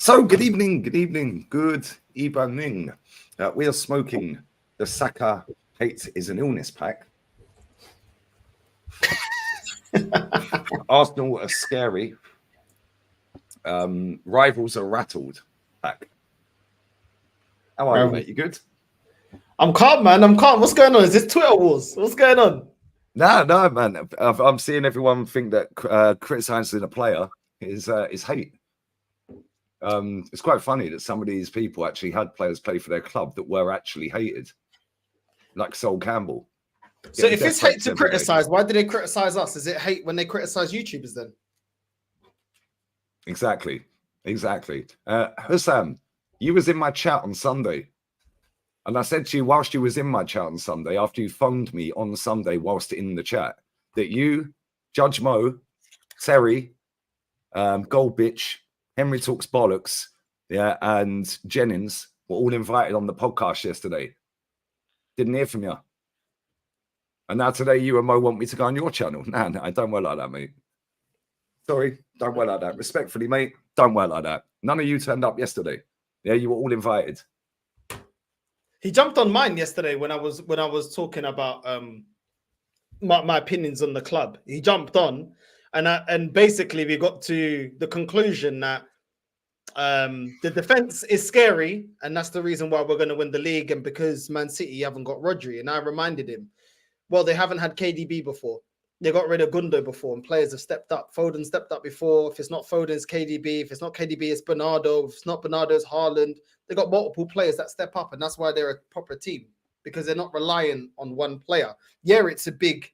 So, good evening. We are smoking the Saka Hate is an Illness pack. Arsenal are scary. Rivals are rattled pack. How are you, mate? You good? I'm calm, man. I'm calm. What's going on? Is this Twitter wars? What's going on? No, man. I'm seeing everyone think that criticizing a player is hate. It's quite funny that some of these people actually had players play for their club that were actually hated, like Sol Campbell. So if it's hate to criticize, why do they criticize us? Is it hate when they criticize YouTubers then? Exactly. Hussam, you was in my chat on Sunday. And I said to you, whilst you was in my chat on Sunday, after you phoned me on Sunday whilst in the chat, that you, Judge Mo, Terry, Gold Bitch, Henry Talks Bollocks, and Jennings were all invited on the podcast yesterday. Didn't hear from you. And now today you and Mo want me to go on your channel. No, don't work like that, mate. Sorry, don't work like that. Respectfully, mate, don't work like that. None of you turned up yesterday. Yeah, you were all invited. He jumped on mine yesterday when I was talking about my opinions on the club. He jumped on, and basically we got to the conclusion that the defense is scary, and that's the reason why we're going to win the league. And because Man City haven't got Rodri, and I reminded him, well, they haven't had KDB before. They got rid of Gundo before, and players have stepped up. Foden stepped up before. If it's not Foden, it's KDB. If it's not KDB, it's Bernardo. If it's not Bernardo, it's Haaland. They got multiple players that step up, and that's why they're a proper team, because they're not relying on one player. Yeah, it's a big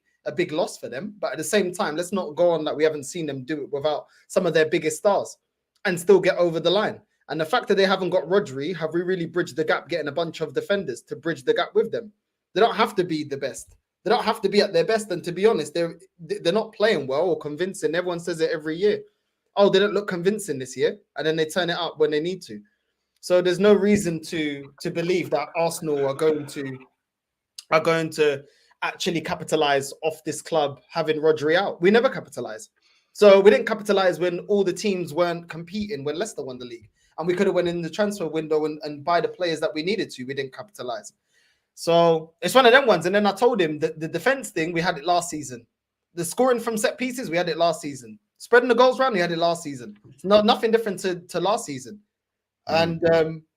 loss for them, but at the same time, let's not go on that we haven't seen them do it without some of their biggest stars and still get over the line. And the fact that they haven't got Rodri, have we really bridged the gap, getting a bunch of defenders to bridge the gap with them? They don't have to be the best. They don't have to be at their best. And to be honest, they're not playing well or convincing. Everyone says it every year. Oh, they don't look convincing this year. And then they turn it up when they need to. So there's no reason to believe that Arsenal are going to actually capitalize off this club having Rodri out. We never capitalize. So we didn't capitalize when all the teams weren't competing, when Leicester won the league. And we could have went in the transfer window and buy the players that we needed to. We didn't capitalize. So it's one of them ones. And then I told him that the defense thing, we had it last season. The scoring from set pieces, we had it last season. Spreading the goals around, we had it last season. It's nothing different to last season. And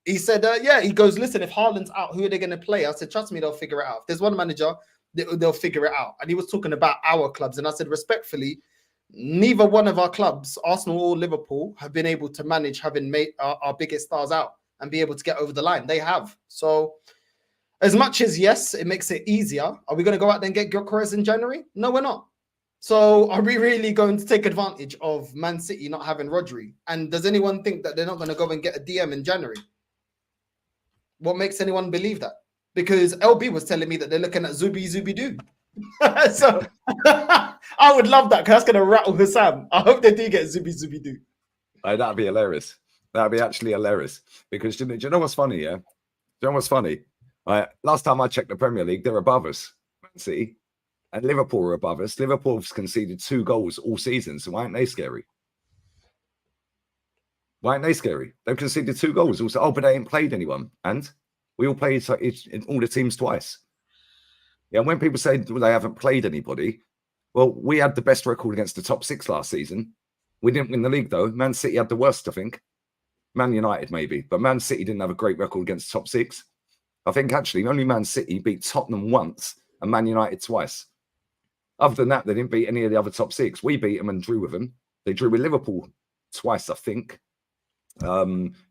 he said, he goes, listen, if Haaland's out, who are they going to play? I said, trust me, they'll figure it out. If there's one manager, they'll figure it out. And he was talking about our clubs. And I said, respectfully, neither one of our clubs, Arsenal or Liverpool, have been able to manage having made our biggest stars out and be able to get over the line. They have. So as much as, yes, it makes it easier, are we going to go out there and get Gyökeres in January? No, we're not. So are we really going to take advantage of Man City not having Rodri? And does anyone think that they're not going to go and get a DM in January? What makes anyone believe that? Because LB was telling me that they're looking at Zubi-Doo. So I would love that, because that's going to rattle Hussam. I hope they do get Zubi-Doo. That'd be hilarious. That'd be actually hilarious. Because do you know what's funny, yeah? Do you know what's funny? Last time I checked the Premier League, they're above us, Man City, and Liverpool are above us. Liverpool's conceded 2 goals all season, so why aren't they scary? They've conceded 2 goals. Also, but they ain't played anyone, and we all played in all the teams twice. Yeah, when people say they haven't played anybody, well, we had the best record against the top 6 last season. We didn't win the league though. Man City had the worst, I think. Man United maybe, but Man City didn't have a great record against the top 6. I think actually only Man City beat Tottenham once and Man United twice. Other than that, they didn't beat any of the other top 6. We beat them and drew with them. They drew with Liverpool twice, I think.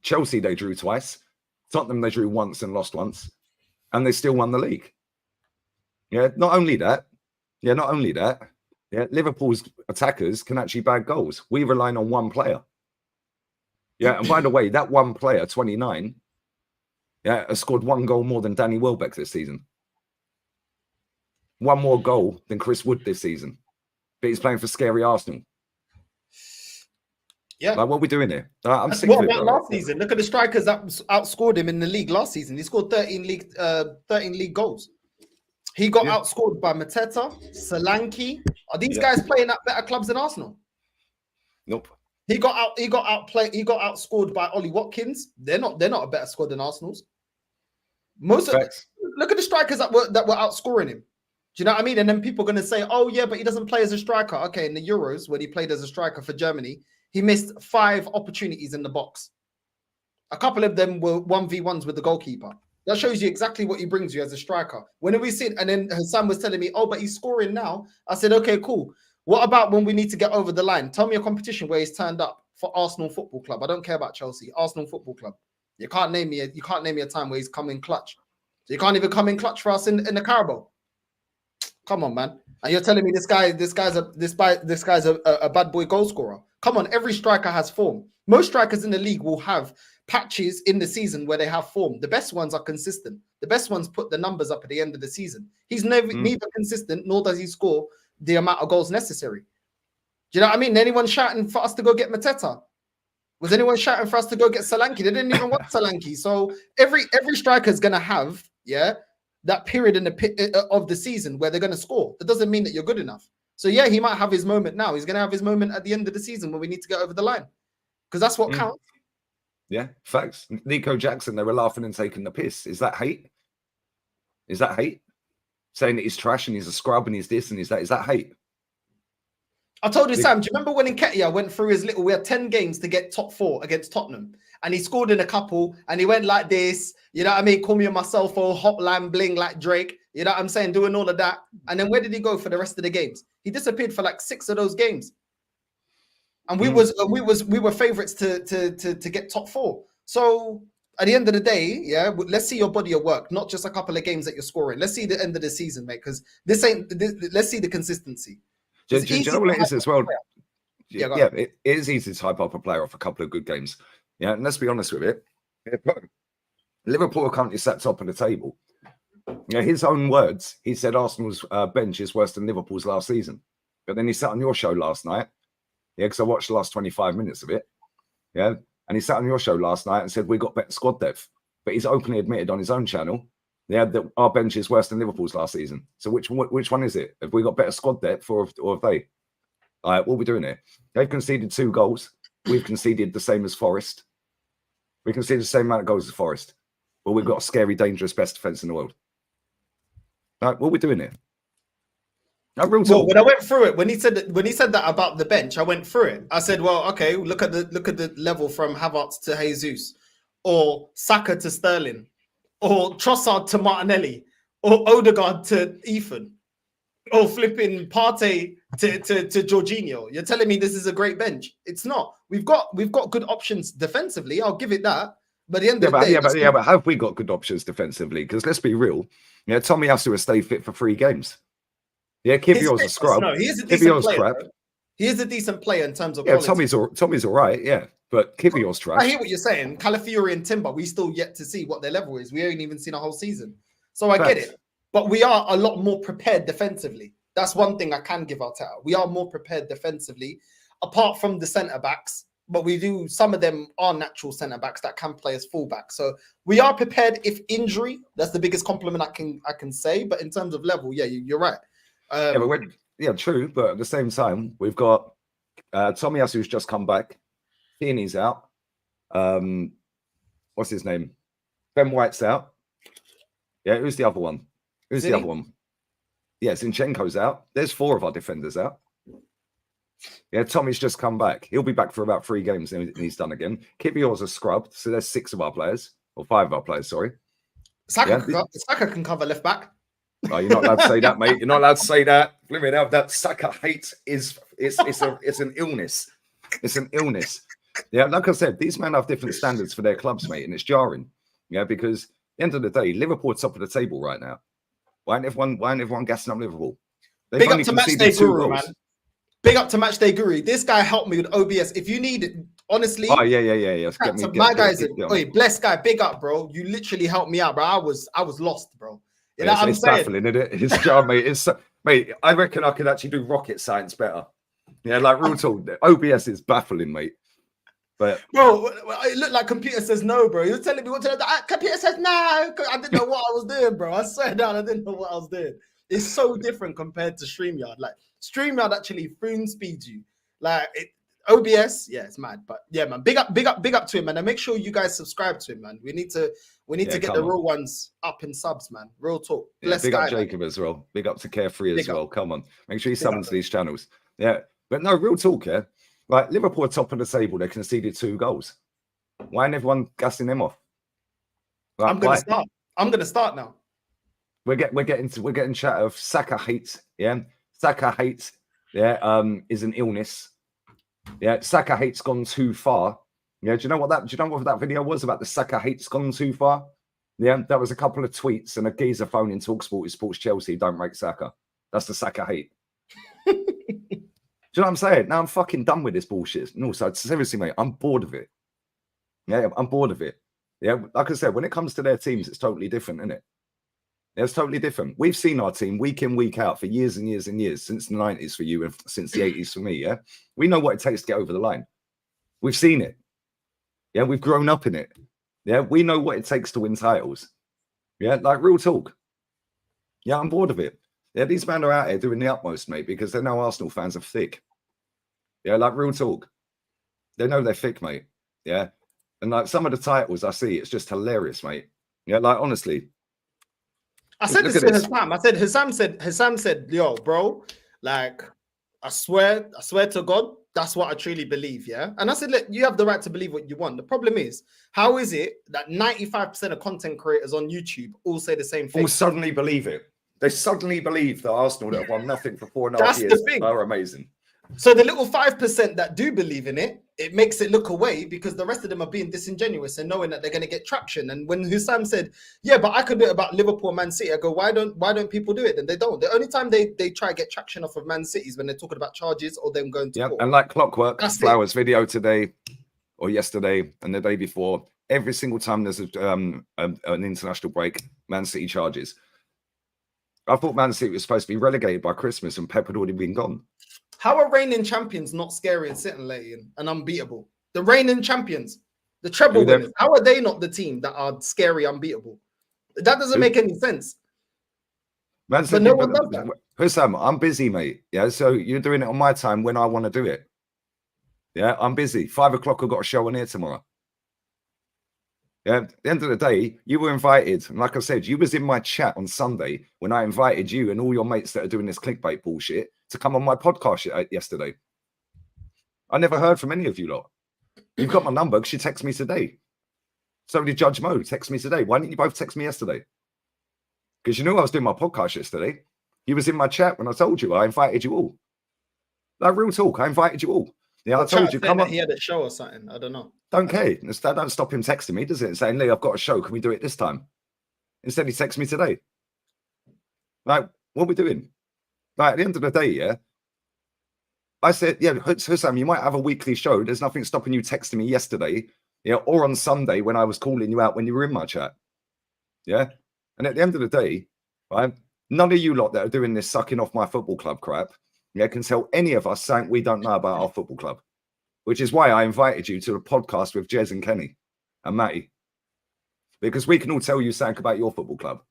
Chelsea, they drew twice. Tottenham, they drew once and lost once. And they still won the league. Yeah, not only that. Yeah, Liverpool's attackers can actually bag goals. We rely on one player. Yeah, and by the way, that one player, 29, has scored 1 goal more than Danny Welbeck this season. 1 more goal than Chris Wood this season. But he's playing for scary Arsenal. Yeah. Like, what are we doing here? I'm sick what of it, about last season? Look at the strikers that outscored him in the league last season. He scored 13 league goals. He got outscored by Mateta, Solanke. Are these guys playing at better clubs than Arsenal? Nope. He got out. He got outplayed. He got outscored by Ollie Watkins. They're not a better squad than Arsenal's. Most of look at the strikers that were outscoring him. Do you know what I mean? And then people are going to say, "Oh yeah, but he doesn't play as a striker." Okay, in the Euros when he played as a striker for Germany, he missed 5 opportunities in the box. A couple of them were 1v1s with the goalkeeper. That shows you exactly what he brings you as a striker. When we see, and then Hassan was telling me, "Oh, but he's scoring now." I said, "Okay, cool. What about when we need to get over the line? Tell me a competition where he's turned up for Arsenal Football Club. I don't care about Chelsea. Arsenal Football Club. You can't name me a time where he's come in clutch. So you can't even come in clutch for us in the Carabao. Come on, man. And you're telling me this guy's a bad boy goal scorer. Come on, every striker has form. Most strikers in the league will have patches in the season where they have form. The best ones are consistent. The best ones put the numbers up at the end of the season. He's neither consistent nor does he score the amount of goals necessary. Do you know what I mean? Anyone shouting for us to go get Mateta? Was anyone shouting for us to go get Solanke? They didn't even want Solanke. So every striker is going to have that period of the season where they're going to score. That doesn't mean that you're good enough. So yeah, he might have his moment now. He's going to have his moment at the end of the season when we need to get over the line, because that's what counts. Yeah, facts. Nico Jackson, they were laughing and taking the piss. Is that hate? Is that hate? Saying that he's trash and he's a scrub and he's this and he's that. Is that hate? I told you, Sam, do you remember when Nketiah went through his we had 10 games to get top 4 against Tottenham, and he scored in a couple and he went like this, you know what I mean? Call me on my cell phone, hotline bling like Drake, you know what I'm saying? Doing all of that. And then where did he go for the rest of the games? He disappeared for like 6 of those games. And we were favorites to get top 4. So at the end of the day, yeah, let's see your body of work, not just a couple of games that you're scoring. Let's see the end of the season, mate, because let's see the consistency. Do you know what it is as well? Yeah, it is easy to hype up a player off a couple of good games. Yeah, and let's be honest with it. Liverpool are currently sat top of the table. Yeah, his own words, he said Arsenal's bench is worse than Liverpool's last season. But then he sat on your show last night. Yeah, because I watched the last 25 minutes of it. Yeah, and he sat on your show last night and said we got better squad depth. But he's openly admitted on his own channel, that our bench is worse than Liverpool's last season. So which one is it? Have we got better squad depth or have they? All right, what are we doing here? They've conceded 2 goals. We've conceded the same as Forest. We conceded the same amount of goals as Forest. But we've got a scary, dangerous best defence in the world. All right, what are we doing here? Well, when I went through it, when he said that about the bench, I went through it. I said, well, okay, look at the level from Havertz to Jesus, or Saka to Sterling, or Trossard to Martinelli, or Odegaard to Ethan, or flipping Partey to Jorginho. You're telling me this is a great bench? It's not. We've got good options defensively. I'll give it that. But at the end of the day, but have we got good options defensively? Because let's be real. Yeah, Tommy Asu has stayed fit for 3 games. Yeah, Kivior's a scrub. No, he is a decent player. Crap. He is a decent player in terms of quality. Tommy's all right, yeah. But Kivior's trash. I hear what you're saying. Calafiori and Timber, we still yet to see what their level is. We haven't even seen a whole season. So I get it. But we are a lot more prepared defensively. That's one thing I can give Arteta. We are more prepared defensively, apart from the centre-backs. But some of them are natural centre-backs that can play as full-back. So we are prepared if injury. That's the biggest compliment I can say. But in terms of level, yeah, you're right. True. But at the same time, we've got Tommy Asu's just come back. Tierney's out. What's his name? Ben White's out. Yeah, who's the other one? The other one? Yeah, Zinchenko's out. There's 4 of our defenders out. Yeah, Tommy's just come back. He'll be back for about 3 games and he's done again. Kivior's a scrub. So there's 6 of our players. Or 5 of our players, sorry. Saka can cover left back. Oh, you're not allowed to say that, mate. You're not allowed to say that. Blimey, now that Saka hate it's an illness. It's an illness. Yeah, like I said, these men have different standards for their clubs, mate, and it's jarring. Yeah, because at the end of the day, Liverpool are top of the table right now. Why ain't everyone gassing up Liverpool? Big up to Matchday Guru, man. Big up to Matchday Guru. This guy helped me with OBS. If you need, honestly. Oh yeah. My guys, blessed guy. Big up, bro. You literally helped me out, bro. I was lost, bro. You know what I'm saying? Baffling, isn't it? It's jarring, mate. Mate, I reckon I could actually do rocket science better. Yeah, like real talk. OBS is baffling, mate. But bro, it looked like computer says no, bro. You're telling me what to do. Computer says no. I didn't know what I was doing, bro. I swear down, I didn't know what I was doing. It's so different compared to StreamYard. Like StreamYard actually phone speeds you. Like OBS, yeah, it's mad. But yeah, man, big up to him, man. And make sure you guys subscribe to him, man. We need to get the real ones up in subs, man. Real talk. Yeah, big up Jacob as well. Big up to Carefree as well. Come on, make sure you summons these channels. Yeah, but no, real talk, yeah. Like Liverpool are top of the table. They conceded 2 goals. Why ain't everyone gassing them off? Like, I'm gonna start now. We're getting chat of Saka hates. Yeah, Saka hates. Yeah, is an illness. Yeah, Saka hates gone too far. Yeah, do you know what that video was about? The Saka hates gone too far. Yeah, that was a couple of tweets and a geezer phone in Talksport who supports Chelsea. Don't rate Saka. That's the Saka hate. Do you know what I'm saying? Now I'm fucking done with this bullshit. No, so seriously, mate, I'm bored of it. Yeah, I'm bored of it. Yeah, like I said, when it comes to their teams, it's totally different, isn't it? Yeah, it's totally different. We've seen our team week in, week out for years and years and years, since the 90s for you and since the 80s for me, yeah? We know what it takes to get over the line. We've seen it. Yeah, we've grown up in it. Yeah, we know what it takes to win titles. Yeah, like real talk. Yeah, I'm bored of it. Yeah, these men are out here doing the utmost, mate, because they know Arsenal fans are thick. Yeah, like real talk. They know they're thick, mate. Yeah. And like some of the titles I see, it's just hilarious, mate. Yeah, like honestly. I said this to Hassam. Hassam said, yo, bro, like, I swear to God, that's what I truly believe, yeah? And I said, look, you have the right to believe what you want. The problem is, how is it that 95% of content creators on YouTube all say the same thing? All suddenly believe it. They suddenly believe that Arsenal that have won nothing for 4.5 years are amazing. So the little 5% that do believe in it, it makes it look away because the rest of them are being disingenuous and knowing that they're going to get traction. And when Hussam said, yeah, but I could do it about Liverpool, Man City, I go, why don't people do it? Then they don't. The only time they try to get traction off of Man City is when they're talking about charges or them going to court. And like clockwork, Flowers video today or yesterday and the day before, every single time there's an international break, Man City charges. I thought Man City was supposed to be relegated by Christmas and Pep had already been gone. How are reigning champions not scary and scintillating and unbeatable? The reigning champions, the treble winners, how are they not the team that are scary, unbeatable? That doesn't make any sense. Man City, but no one does that. Hussam, I'm busy, mate. Yeah, so you're doing it on my time when I want to do it. Yeah, I'm busy. 5 o'clock, I've got a show on here tomorrow. Yeah, at the end of the day, you were invited. And like I said, you was in my chat on Sunday when I invited you and all your mates that are doing this clickbait bullshit to come on my podcast yesterday. I never heard from any of you lot. You've got my number because you texted me today. So did Judge Mo text me today. Why didn't you both text me yesterday? Because you knew I was doing my podcast yesterday. You was in my chat when I told you I invited you all. Like real talk, I invited you all. Yeah, I told you, come on. He had a show or something. I don't know. Don't care. That don't stop him texting me, does it? Saying, Lee, I've got a show. Can we do it this time? Instead, he texts me today. Like, what are we doing? Like, at the end of the day, yeah, I said, yeah, Hussam, you might have a weekly show. There's nothing stopping you texting me yesterday, yeah, or on Sunday when I was calling you out when you were in my chat. Yeah. And at the end of the day, right, none of you lot that are doing this sucking off my football club crap, yeah, can tell any of us something we don't know about our football club, which is why I invited you to a podcast with Jez and Kenny and Matty, because we can all tell you something about your football club.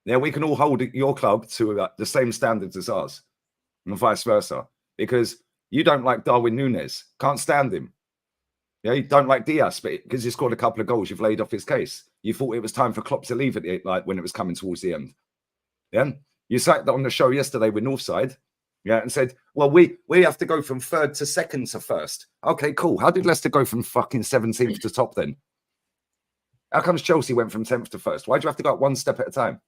Yeah, we can all hold your club to the same standards as ours and vice versa, because you don't like Darwin Núñez, can't stand him. Yeah, you don't like Diaz, but because he scored a couple of goals, you've laid off his case. You thought it was time for Klopp to leave at the, like when it was coming towards the end. Yeah, you sat on the show yesterday with Northside, yeah, and said, well, we have to go from 3rd to 2nd to 1st. Okay, cool. How did Leicester go from fucking 17th to top then? How comes Chelsea went from 10th to 1st? Why do you have to go up one step at a time?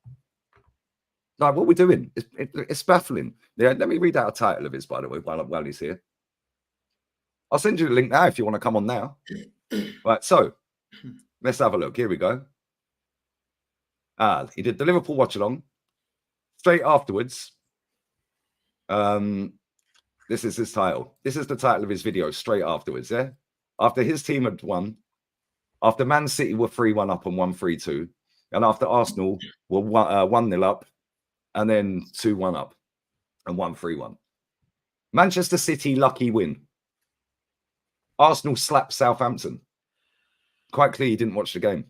Like, what are we doing? It's baffling. Yeah, let me read out a title of his, by the way, while he's here. I'll send you the link now if you want to come on now. Right, so let's have a look. Here we go. He did the Liverpool watch along. Straight afterwards, this is his title. This is the title of his video. Straight afterwards, yeah. After his team had won, after Man City were 3-1 up and 1-3-2, and after Arsenal were 1-0 up, and then 2-1 up and 1-3-1. Manchester City lucky win. Arsenal slapped Southampton. Quite clear you didn't watch the game.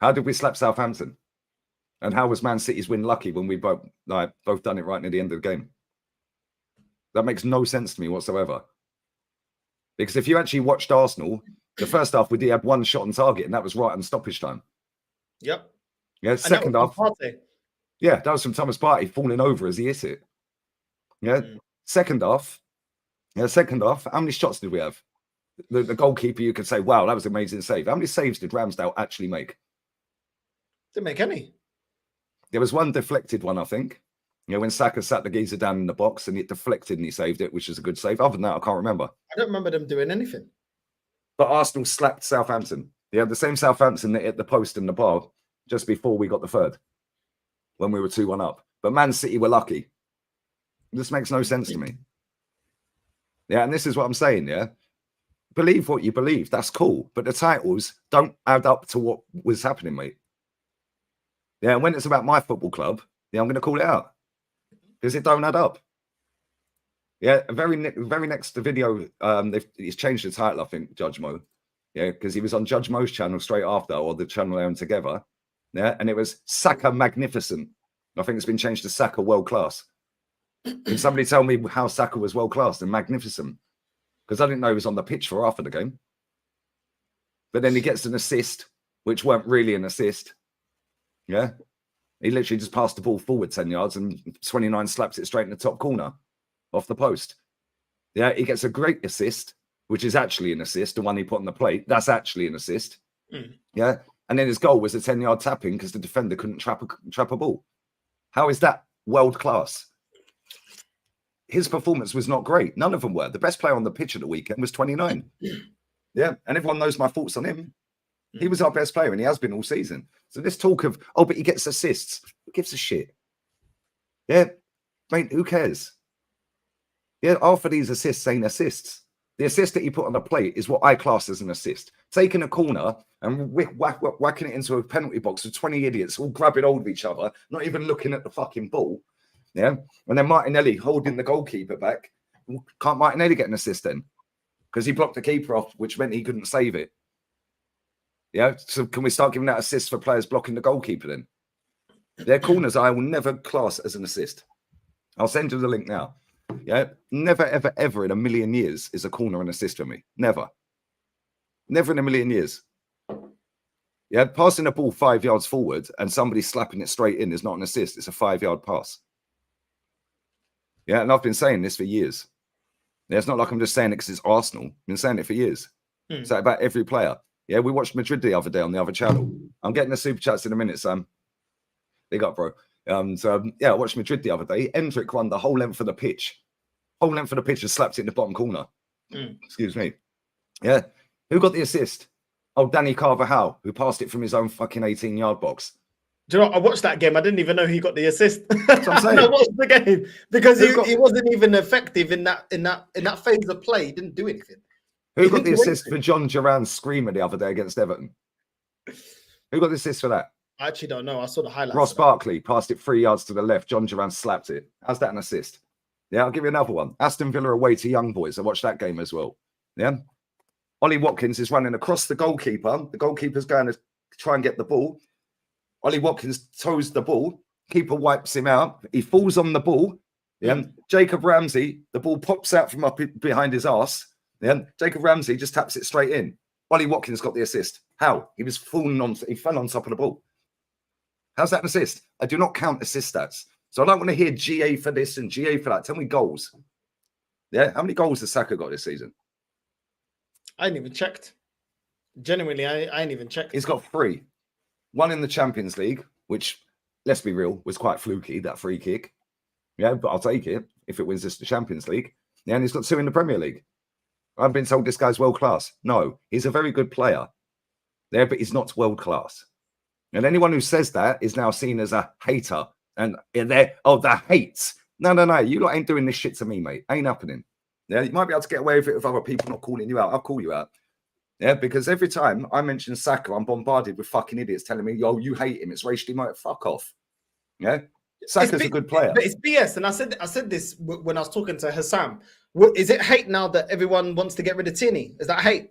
How did we slap Southampton? And how was Man City's win lucky when we both done it right near the end of the game? That makes no sense to me whatsoever. Because if you actually watched Arsenal, the first half we did have one shot on target, and that was right on stoppage time. Yep. Yeah, second half. Yeah, that was from Thomas Partey falling over as he hit it. Yeah, second half. Yeah, second half. How many shots did we have? The goalkeeper, you could say, wow, that was an amazing save. How many saves did Ramsdale actually make? Didn't make any. There was one deflected one, I think. You know, when Saka sat the geezer down in the box and it deflected and he saved it, which is a good save. Other than that, I can't remember. I don't remember them doing anything. But Arsenal slapped Southampton. Yeah, the same Southampton that hit the post and the bar just before we got the third, when we were 2-1 up. But Man City were lucky. This makes no sense to me. Yeah, and this is what I'm saying, yeah? Believe what you believe. That's cool. But the titles don't add up to what was happening, mate. Yeah, and when it's about my football club, yeah, I'm going to call it out. Because it don't add up. Yeah, very next video, he's changed the title, I think, Judge Mo. Yeah, because he was on Judge Mo's channel straight after, or the channel they own together. Yeah, and it was Saka Magnificent. I think it's been changed to Saka World Class. Can somebody tell me how Saka was world class and magnificent? Because I didn't know he was on the pitch for half of the game. But then he gets an assist, which weren't really an assist. Yeah. He literally just passed the ball forward 10 yards and 29 slaps it straight in the top corner off the post. Yeah, he gets a great assist, which is actually an assist. The one he put on the plate, that's actually an assist. Yeah. And then his goal was a 10-yard tapping because the defender couldn't trap a ball. How is that world class? His performance was not great. None of them were. The best player on the pitch at the weekend was 29. Yeah. And everyone knows my thoughts on him. He was our best player and he has been all season. So this talk of, oh, but he gets assists. Who gives a shit? Yeah. Mate, who cares? Yeah. Half of these assists ain't assists. The assist that he put on the plate is what I class as an assist. Taking a corner and whacking it into a penalty box with 20 idiots all grabbing hold of each other, not even looking at the fucking ball. Yeah. And then Martinelli holding the goalkeeper back. Can't Martinelli get an assist then? Because he blocked the keeper off, which meant he couldn't save it. Yeah. So can we start giving out assists for players blocking the goalkeeper then? Their corners I will never class as an assist. I'll send you the link now. Yeah. Never, ever, ever in a million years is a corner an assist for me. Never. Never in a million years. Yeah. Passing a ball 5 yards forward and somebody slapping it straight in is not an assist. It's a 5-yard pass. Yeah, and I've been saying this for years. Yeah, it's not like I'm just saying it because it's Arsenal. I've been saying it for years. So about every player. Yeah, we watched Madrid the other day on the other channel. I'm getting the super chats in a minute, Sam. Big up, bro. Yeah, I watched Madrid the other day. Endrick won the whole length of the pitch. Whole length of the pitch and slapped it in the bottom corner. Excuse me. Yeah. Who got the assist? Oh, Danny Carvajal, who passed it from his own fucking 18-yard box. Do you know, I watched that game. I didn't even know he got the assist. That's what I'm saying. I watched the game because he wasn't even effective in that phase of play. He didn't do anything. Who got the assist for John Duran's screamer the other day against Everton? Who got the assist for that? I actually don't know. I saw the highlights. Ross Barkley passed it 3 yards to the left. John Duran slapped it. How's that an assist? Yeah, I'll give you another one. Aston Villa away to Young Boys. I watched that game as well. Yeah. Ollie Watkins is running across the goalkeeper. The goalkeeper's going to try and get the ball. Ollie Watkins toes the ball. Keeper wipes him out. He falls on the ball. Yeah. Jacob Ramsey, the ball pops out from up behind his arse. Yeah. Jacob Ramsey just taps it straight in. Ollie Watkins got the assist. How? He fell on top of the ball. How's that an assist? I do not count assist stats. So I don't want to hear GA for this and GA for that. Tell me goals. Yeah. How many goals has Saka got this season? I ain't even checked. Genuinely, I ain't even checked. He's got 3. One in the Champions League, which, let's be real, was quite fluky, that free kick. Yeah, but I'll take it if it wins us the Champions League. Yeah, and he's got 2 in the Premier League. I've been told this guy's world class. No, he's a very good player. Yeah, but he's not world class. And anyone who says that is now seen as a hater. And they're, oh, the hates. No. You lot ain't doing this shit to me, mate. Ain't happening. Yeah, you might be able to get away with it with other people not calling you out. I'll call you out. Yeah, because every time I mention Saka, I'm bombarded with fucking idiots telling me, yo, you hate him. It's racially motivated. Fuck off. Yeah. Saka's a good player. But it's BS. And I said this when I was talking to Hassam. Is it hate now that everyone wants to get rid of Tierney? Is that hate?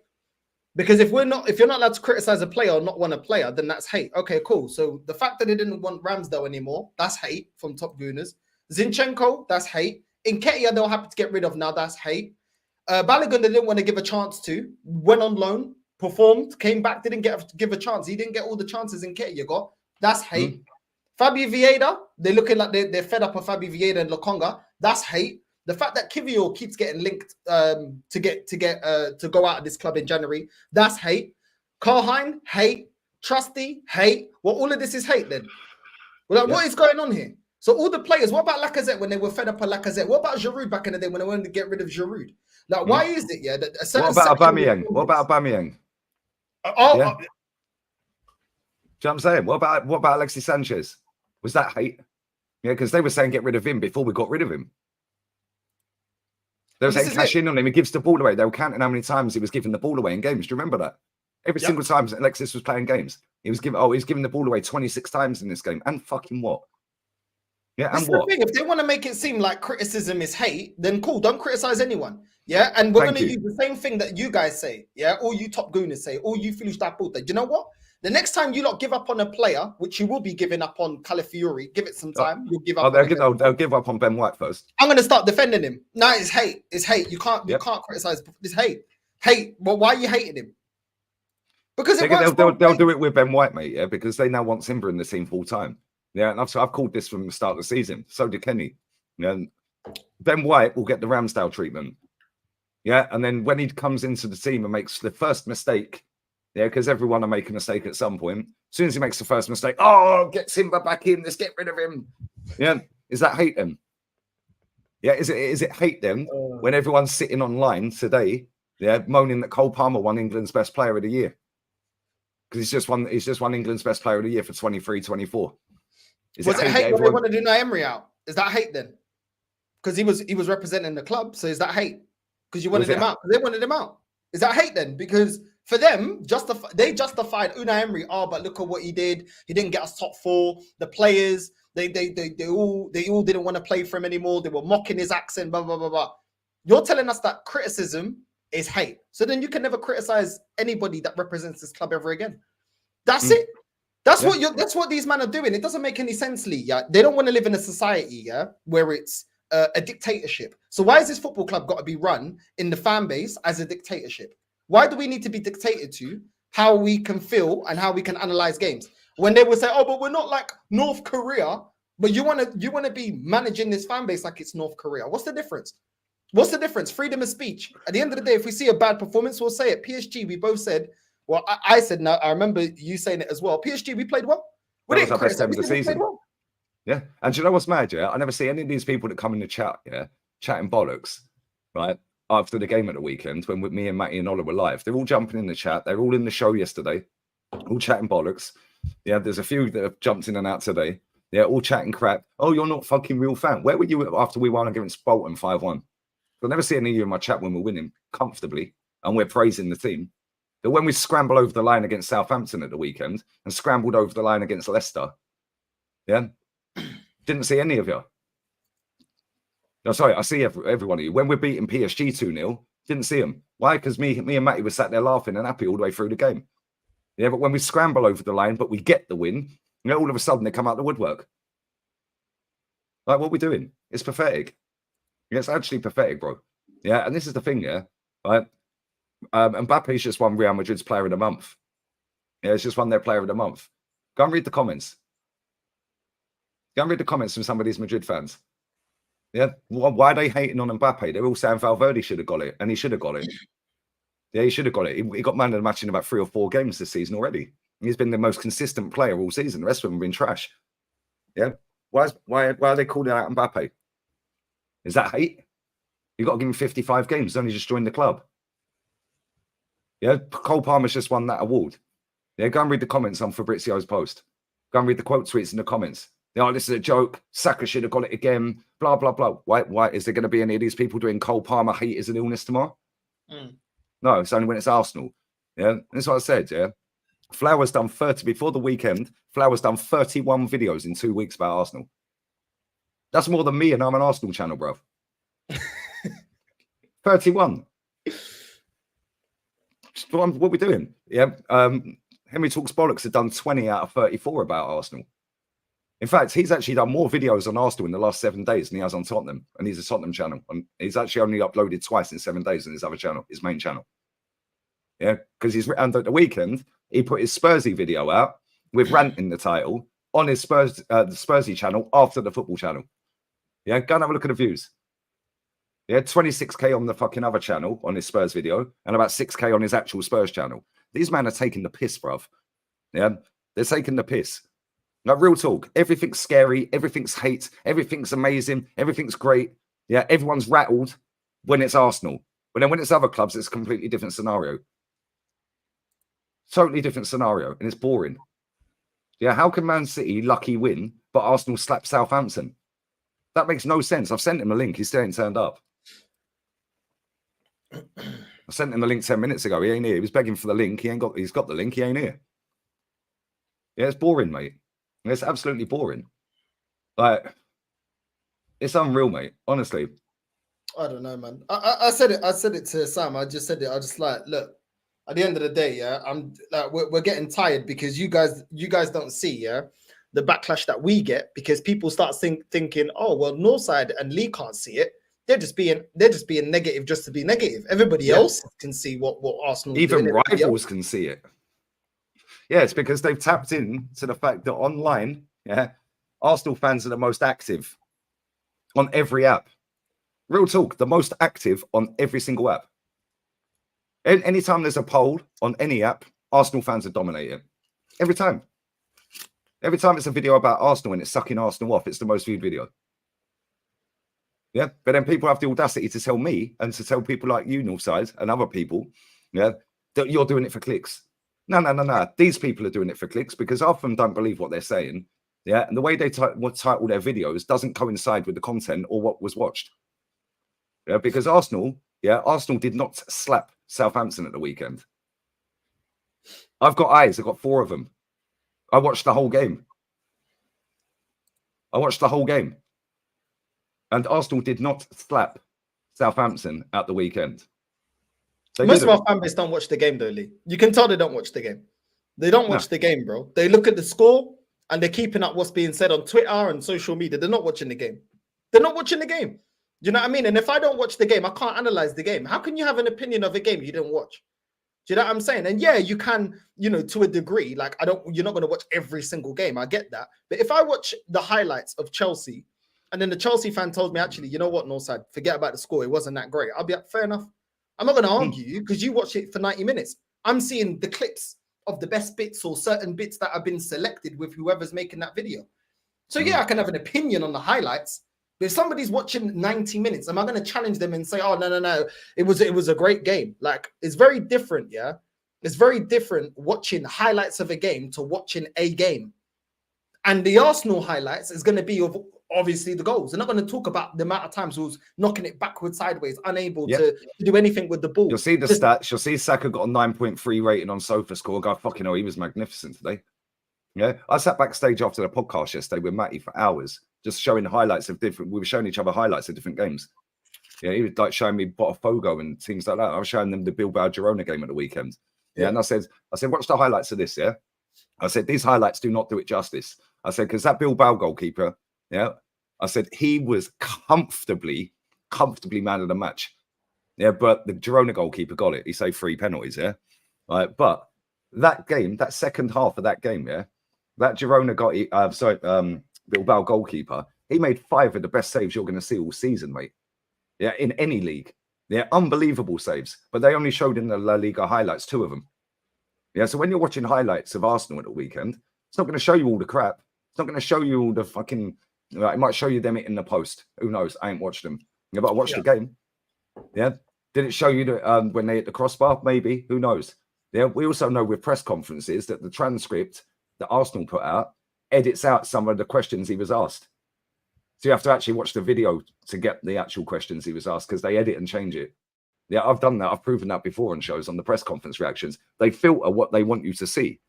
Because if you're not allowed to criticize a player or not want a player, then that's hate. Okay, cool. So the fact that they didn't want Ramsdale anymore, that's hate from Top Gooners. Zinchenko, that's hate. Nketiah, they were happy to get rid of. Now that's hate. Balogun, they didn't want to give a chance to. Went on loan, performed, came back, didn't give a chance. He didn't get all the chances Nketiah got. That's hate. Fabio Vieira, they're looking like they're fed up of Fabio Vieira and Lokonga. That's hate. The fact that Kiwior keeps getting linked to go out of this club in January, that's hate. Carhine, hate. Trusty, hate. Well, all of this is hate then. Well, what is going on here? So all the players, what about Lacazette when they were fed up of Lacazette? What about Giroud back in the day when they wanted to get rid of Giroud? Like, why is it, yeah? That what about Aubameyang? What about Aubameyang? Do you know what I'm saying? What about Alexis Sanchez? Was that hate? Yeah, because they were saying get rid of him before we got rid of him. They were saying cash in on him. He gives the ball away. They were counting how many times he was giving the ball away in games. Do you remember that? Every single time Alexis was playing games, he was giving the ball away 26 times in this game. And fucking what? Yeah, and what? The thing. If they want to make it seem like criticism is hate, then cool. Don't criticize anyone. Yeah, and we're going to use the same thing that you guys say. Yeah, all you top gooners say, all you foolish that puta. Do you know what? The next time you lot give up on a player, which you will be giving up on Calafiori, give it some time. You'll give up. They'll give up on Ben White first. I'm going to start defending him. No, it's hate. It's hate. You can't criticize. It's hate. Hate. Well, why are you hating him? Because they'll do it with Ben White, mate. Yeah, because they now want Simba in the team full time. Yeah, and I've called this from the start of the season. So did Kenny. Yeah, Ben White will get the Ramsdale treatment. Yeah, and then when he comes into the team and makes the first mistake, yeah, because everyone will make a mistake at some point. As soon as he makes the first mistake, get Simba back in. Let's get rid of him. Yeah, is that hate them? Yeah, is it hate them when everyone's sitting online today, yeah, moaning that Cole Palmer won England's best player of the year? Because he's just won England's best player of the year for 23-24. Was it hate when they wanted Unai Emery out? Is that hate then? Because he was representing the club, so is that hate? Because you wanted him out. They wanted him out. Is that hate then? Because for them, they justified Unai Emery. Oh, but look at what he did. He didn't get us top 4. The players, they all didn't want to play for him anymore. They were mocking his accent. Blah blah blah blah. You're telling us that criticism is hate. So then you can never criticize anybody that represents this club ever again. That's it. That's what these men are doing. It doesn't make any sense, Lee. Yeah, they don't want to live in a society, where it's a dictatorship. So why is this football club got to be run in the fan base as a dictatorship? Why do we need to be dictated to how we can feel and how we can analyze games? When they will say, "Oh, but we're not like North Korea," but you want to be managing this fan base like it's North Korea. What's the difference? What's the difference? Freedom of speech. At the end of the day, if we see a bad performance, we'll say it. PSG, we both said. Well, I said no. I remember you saying it as well. PSG, we played well. That was our best time of the season. Yeah, and do you know what's mad? Yeah, I never see any of these people that come in the chat, chatting bollocks, right? After the game at the weekend, when me and Matty and Ola were live, they're all jumping in the chat. They're all in the show yesterday, all chatting bollocks. Yeah, there's a few that have jumped in and out today. Yeah, all chatting crap. Oh, you're not fucking real fan. Where were you after we won against Bolton 5-1? I'll never see any of you in my chat when we're winning comfortably and we're praising the team. But when we scramble over the line against Southampton at the weekend and scrambled over the line against Leicester, yeah, didn't see any of you. No, sorry, I see every one of you. When we're beating PSG 2-0, didn't see them. Why? Because me and Matty were sat there laughing and happy all the way through the game. Yeah, but when we scramble over the line, but we get the win, all of a sudden they come out the woodwork. Like, what are we doing? It's pathetic. Yeah, it's actually pathetic, bro. Yeah, and this is the thing, right? Mbappe's just won Real Madrid's Player of the Month. Yeah, it's just won their Player of the Month. Go and read the comments. Go and read the comments from some of these Madrid fans. Yeah, why are they hating on Mbappe? They're all saying Valverde should have got it, and he should have got it. Yeah, he should have got it. He got man of the match in about 3 or 4 games this season already. He's been the most consistent player all season. The rest of them have been trash. Yeah, why are they calling out Mbappe? Is that hate? You got to give him 55 games. He's only just joined the club. Yeah, Cole Palmer's just won that award. Yeah, go and read the comments on Fabrizio's post. Go and read the quote tweets in the comments. This is a joke. Saka should have got it again. Blah, blah, blah. Why is there going to be any of these people doing Cole Palmer hate is an illness tomorrow? No, it's only when it's Arsenal. Yeah, that's what I said, yeah. Flower's done 30, before the weekend, Flower's done 31 videos in 2 weeks about Arsenal. That's more than me, and I'm an Arsenal channel, bruv. 31. What are we doing? Yeah. Henry Talks Bollocks have done 20 out of 34 about Arsenal. In fact, he's actually done more videos on Arsenal in the last 7 days than he has on Tottenham, and he's a Tottenham channel. And he's actually only uploaded twice in 7 days on his other channel, his main channel. Yeah, because he's and at the weekend he put his Spursy video out with rant in the title on his the Spursy channel after the football channel. Yeah, go and have a look at the views. Yeah, 26k on the fucking other channel on his Spurs video, and about 6k on his actual Spurs channel. These men are taking the piss, bruv. Yeah, they're taking the piss. Like, real talk. Everything's scary. Everything's hate. Everything's amazing. Everything's great. Yeah, everyone's rattled when it's Arsenal. But then when it's other clubs, it's a completely different scenario. Totally different scenario, and it's boring. Yeah, how can Man City lucky win, but Arsenal slap Southampton? That makes no sense. I've sent him a link. He still ain't turned up. I sent him the link 10 minutes ago. He ain't here. He was begging for the link. He's got the link. He ain't here. Yeah, it's boring, mate. It's absolutely boring. Like, it's unreal, mate. Honestly. I don't know, man. I said it. I said it to Sam. I just said it. I just like, look. At the end of the day, yeah, I'm like, we're getting tired because you guys don't see, yeah, the backlash that we get because people start thinking, oh well, Northside and Lee can't see it. They're just being negative just to be negative. Everybody else can see what Arsenal even doing. Rivals can see it. Yeah, it's because they've tapped in to the fact that online, yeah, Arsenal fans are the most active on every app. Real talk, the most active on every single app. Anytime there's a poll on any app, Arsenal fans are dominating. Every time. Every time it's a video about Arsenal and it's sucking Arsenal off, it's the most viewed video. Yeah, but then people have the audacity to tell me and to tell people like you, Northside, and other people, yeah, that you're doing it for clicks. No. These people are doing it for clicks because half of them don't believe what they're saying. Yeah, and the way they title their videos doesn't coincide with the content or what was watched. Yeah, because Arsenal did not slap Southampton at the weekend. I've got eyes. I've got 4 of them. I watched the whole game. And Arsenal did not slap Southampton at the weekend. Most of our fan base don't watch the game, though, Lee. You can tell they don't watch the game. They don't watch the game, bro. They look at the score and they're keeping up what's being said on Twitter and social media. They're not watching the game. They're not watching the game. Do you know what I mean? And if I don't watch the game, I can't analyze the game. How can you have an opinion of a game you didn't watch? Do you know what I'm saying? And yeah, you can, to a degree. Like, you're not going to watch every single game. I get that. But if I watch the highlights of Chelsea, and then the Chelsea fan told me, actually, you know what, Northside, forget about the score. It wasn't that great. I'll be like, fair enough. I'm not going to argue you because you watched it for 90 minutes. I'm seeing the clips of the best bits or certain bits that have been selected with whoever's making that video. So yeah, I can have an opinion on the highlights. But if somebody's watching 90 minutes, am I going to challenge them and say, oh, no, it was a great game? Like, it's very different, yeah? It's very different watching highlights of a game to watching a game. And the Arsenal highlights is going to be of obviously the goals. They're not going to talk about the amount of times who was knocking it backwards, sideways, unable to do anything with the ball. You'll see the stats. You'll see Saka got a 9.3 rating on SofaScore. God, fucking hell, he was magnificent today. Yeah, I sat backstage after the podcast yesterday with Matty for hours, just showing highlights of different. We were showing each other highlights of different games. Yeah, he was like showing me Botafogo and things like that. I was showing them the Bilbao Girona game at the weekend. Yeah, and I said, watch the highlights of this. Yeah, I said these highlights do not do it justice. I said because that Bilbao goalkeeper, yeah, I said he was comfortably man of the match. Yeah, but the Girona goalkeeper got it. He saved 3 penalties. Yeah, right. But that game, that second half of that game, yeah, that Girona Bilbao goalkeeper, he made 5 of the best saves you're going to see all season, mate. Yeah, in any league. Yeah, unbelievable saves. But they only showed in the La Liga highlights 2 of them. Yeah, so when you're watching highlights of Arsenal at the weekend, it's not going to show you all the crap. It's not going to show you all the fucking. It might show you them in the post. Who knows? I ain't watched them. Yeah, but I watched the game. Yeah, did it show you that when they hit the crossbar? Maybe. Who knows? Yeah, we also know with press conferences that the transcript that Arsenal put out edits out some of the questions he was asked. So you have to actually watch the video to get the actual questions he was asked because they edit and change it. Yeah, I've done that. I've proven that before on shows on the press conference reactions. They filter what they want you to see.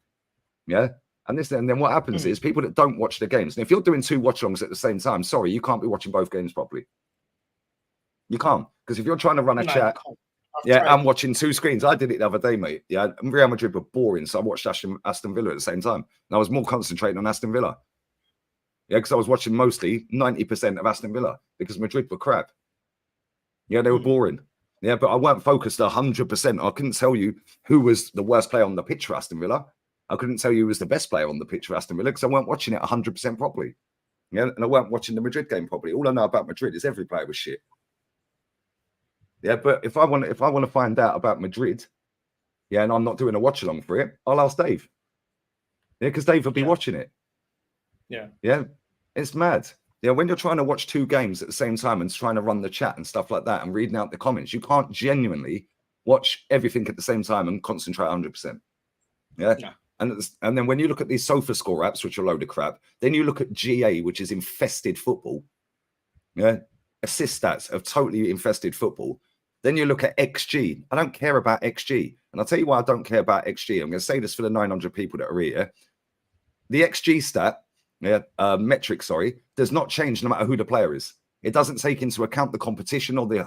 Yeah. And then what happens is people that don't watch the games. And if you're doing 2 watch-alongs at the same time, sorry, you can't be watching both games properly. You can't. Because if you're trying to run a chat, I'm watching 2 screens. I did it the other day, mate. Yeah, Real Madrid were boring, so I watched Aston Villa at the same time. And I was more concentrating on Aston Villa. Yeah, because I was watching mostly 90% of Aston Villa because Madrid were crap. Yeah, they were boring. Yeah, but I weren't focused 100%. I couldn't tell you who was the worst player on the pitch for Aston Villa. I couldn't tell you who was the best player on the pitch for Aston Villa because I weren't watching it 100% properly. Yeah, and I weren't watching the Madrid game properly. All I know about Madrid is every player was shit. Yeah, but if I want to find out about Madrid, yeah, and I'm not doing a watch along for it, I'll ask Dave. Yeah, because Dave will be watching it. Yeah, it's mad. Yeah, when you're trying to watch two games at the same time and trying to run the chat and stuff like that and reading out the comments, you can't genuinely watch everything at the same time and concentrate 100%. Yeah. And then when you look at these sofa score apps, which are a load of crap, then you look at GA, which is infested football. Yeah. Assist stats of totally infested football. Then you look at XG. I don't care about XG. And I'll tell you why I don't care about XG. I'm going to say this for the 900 people that are here. The XG stat, metric, does not change no matter who the player is. It doesn't take into account the competition or the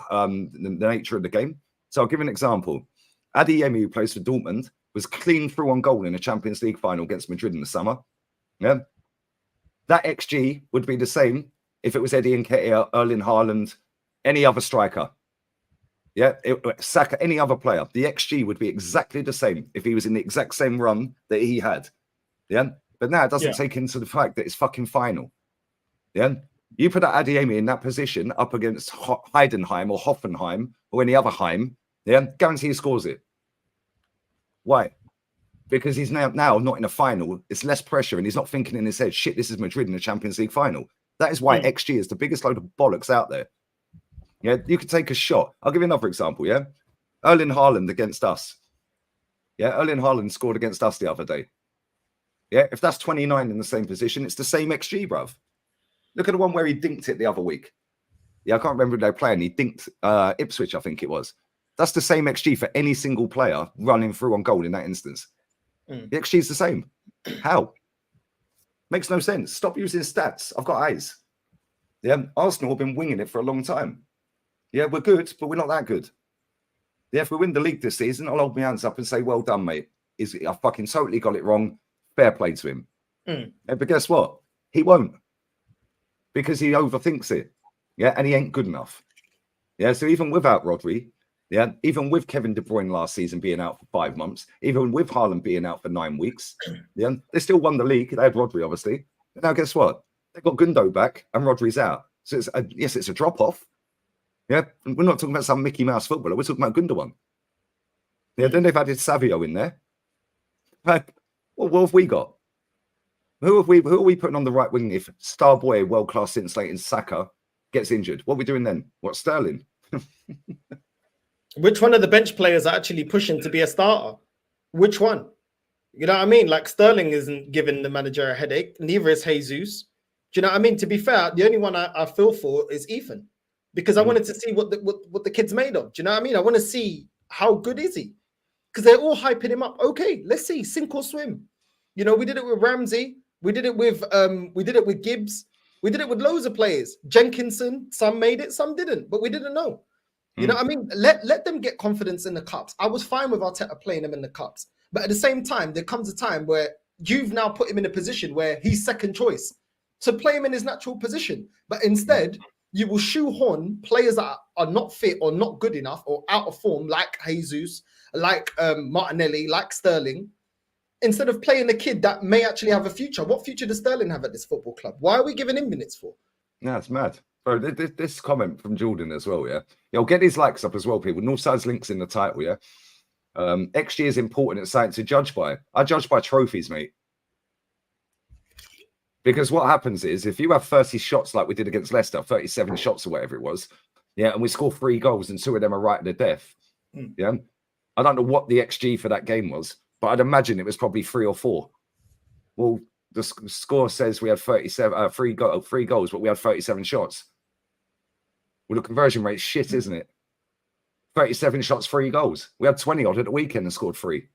nature of the game. So I'll give an example. Adeyemi, who plays for Dortmund, was clean through on goal in a Champions League final against Madrid in the summer. Yeah, that XG would be the same if it was Eddie Nketiah, Erling Haaland, any other striker. Yeah, Saka, any other player. The XG would be exactly the same if he was in the exact same run that he had. Yeah, but now it doesn't take into the fact that it's fucking final. Yeah, you put Adeyemi in that position up against Heidenheim or Hoffenheim or any other Heim. Yeah, guarantee he scores it. Why? Because he's now not in a final. It's less pressure, and he's not thinking in his head, "Shit, this is Madrid in the Champions League final." That is why XG is the biggest load of bollocks out there. Yeah, you could take a shot. I'll give you another example. Yeah, Erling Haaland against us. Yeah, Erling Haaland scored against us the other day. Yeah, if that's 29 in the same position, it's the same XG, bruv. Look at the one where he dinked it the other week. Yeah, I can't remember who they were playing. He dinked Ipswich, I think it was. That's the same XG for any single player running through on goal in that instance. The XG is the same. How? Makes no sense. Stop using stats. I've got eyes. Yeah, Arsenal have been winging it for a long time. Yeah, we're good, but we're not that good. Yeah, if we win the league this season, I'll hold my hands up and say, well done, mate. I fucking totally got it wrong. Fair play to him. But guess what? He won't. Because he overthinks it. Yeah, and he ain't good enough. Yeah, so even without Rodri, yeah, even with Kevin De Bruyne last season being out for 5 months, even with Haaland being out for 9 weeks, yeah, they still won the league. They had Rodri, obviously. But now, guess what? They've got Gundo back and Rodri's out. So it's a drop-off. Yeah, we're not talking about some Mickey Mouse footballer. We're talking about Gundogan. Yeah, then they've added Savio in there. Well, what have we got? Who are we putting on the right wing if star boy, world-class scintillating Saka gets injured? What are we doing then? What, Sterling? Which one of the bench players are actually pushing to be a starter? Which one? You know what I mean? Like Sterling isn't giving the manager a headache. Neither is Jesus. Do you know what I mean? To be fair, the only one I feel for is Ethan, because I wanted to see what the kid's made of. Do you know what I mean? I want to see how good is he, because they're all hyping him up. Okay, let's see, sink or swim. You know, we did it with Ramsey. We did it with Gibbs. We did it with loads of players. Jenkinson, some made it, some didn't, but we didn't know. You know what I mean? Let them get confidence in the cups. I was fine with Arteta playing him in the cups. But at the same time, there comes a time where you've now put him in a position where he's second choice. So play him in his natural position. But instead, you will shoehorn players that are not fit or not good enough or out of form, like Jesus, like Martinelli, like Sterling, instead of playing a kid that may actually have a future. What future does Sterling have at this football club? Why are we giving him minutes for? No, it's mad. Bro, this comment from Jordan as well, yeah? You'll get his likes up as well, people. Northside's links in the title, yeah? XG is important. It's something to judge by. I judge by trophies, mate. Because what happens is, if you have 30 shots like we did against Leicester, 37 shots or whatever it was, yeah, and we score 3 goals and 2 of them are right to death, yeah? I don't know what the XG for that game was, but I'd imagine it was probably 3 or 4. Well, the score says we had 3 goals, but we had 37 shots. Well, the conversion rate's shit, isn't it? 37 shots, 3 goals. We had 20 odd at the weekend and scored 3. Do you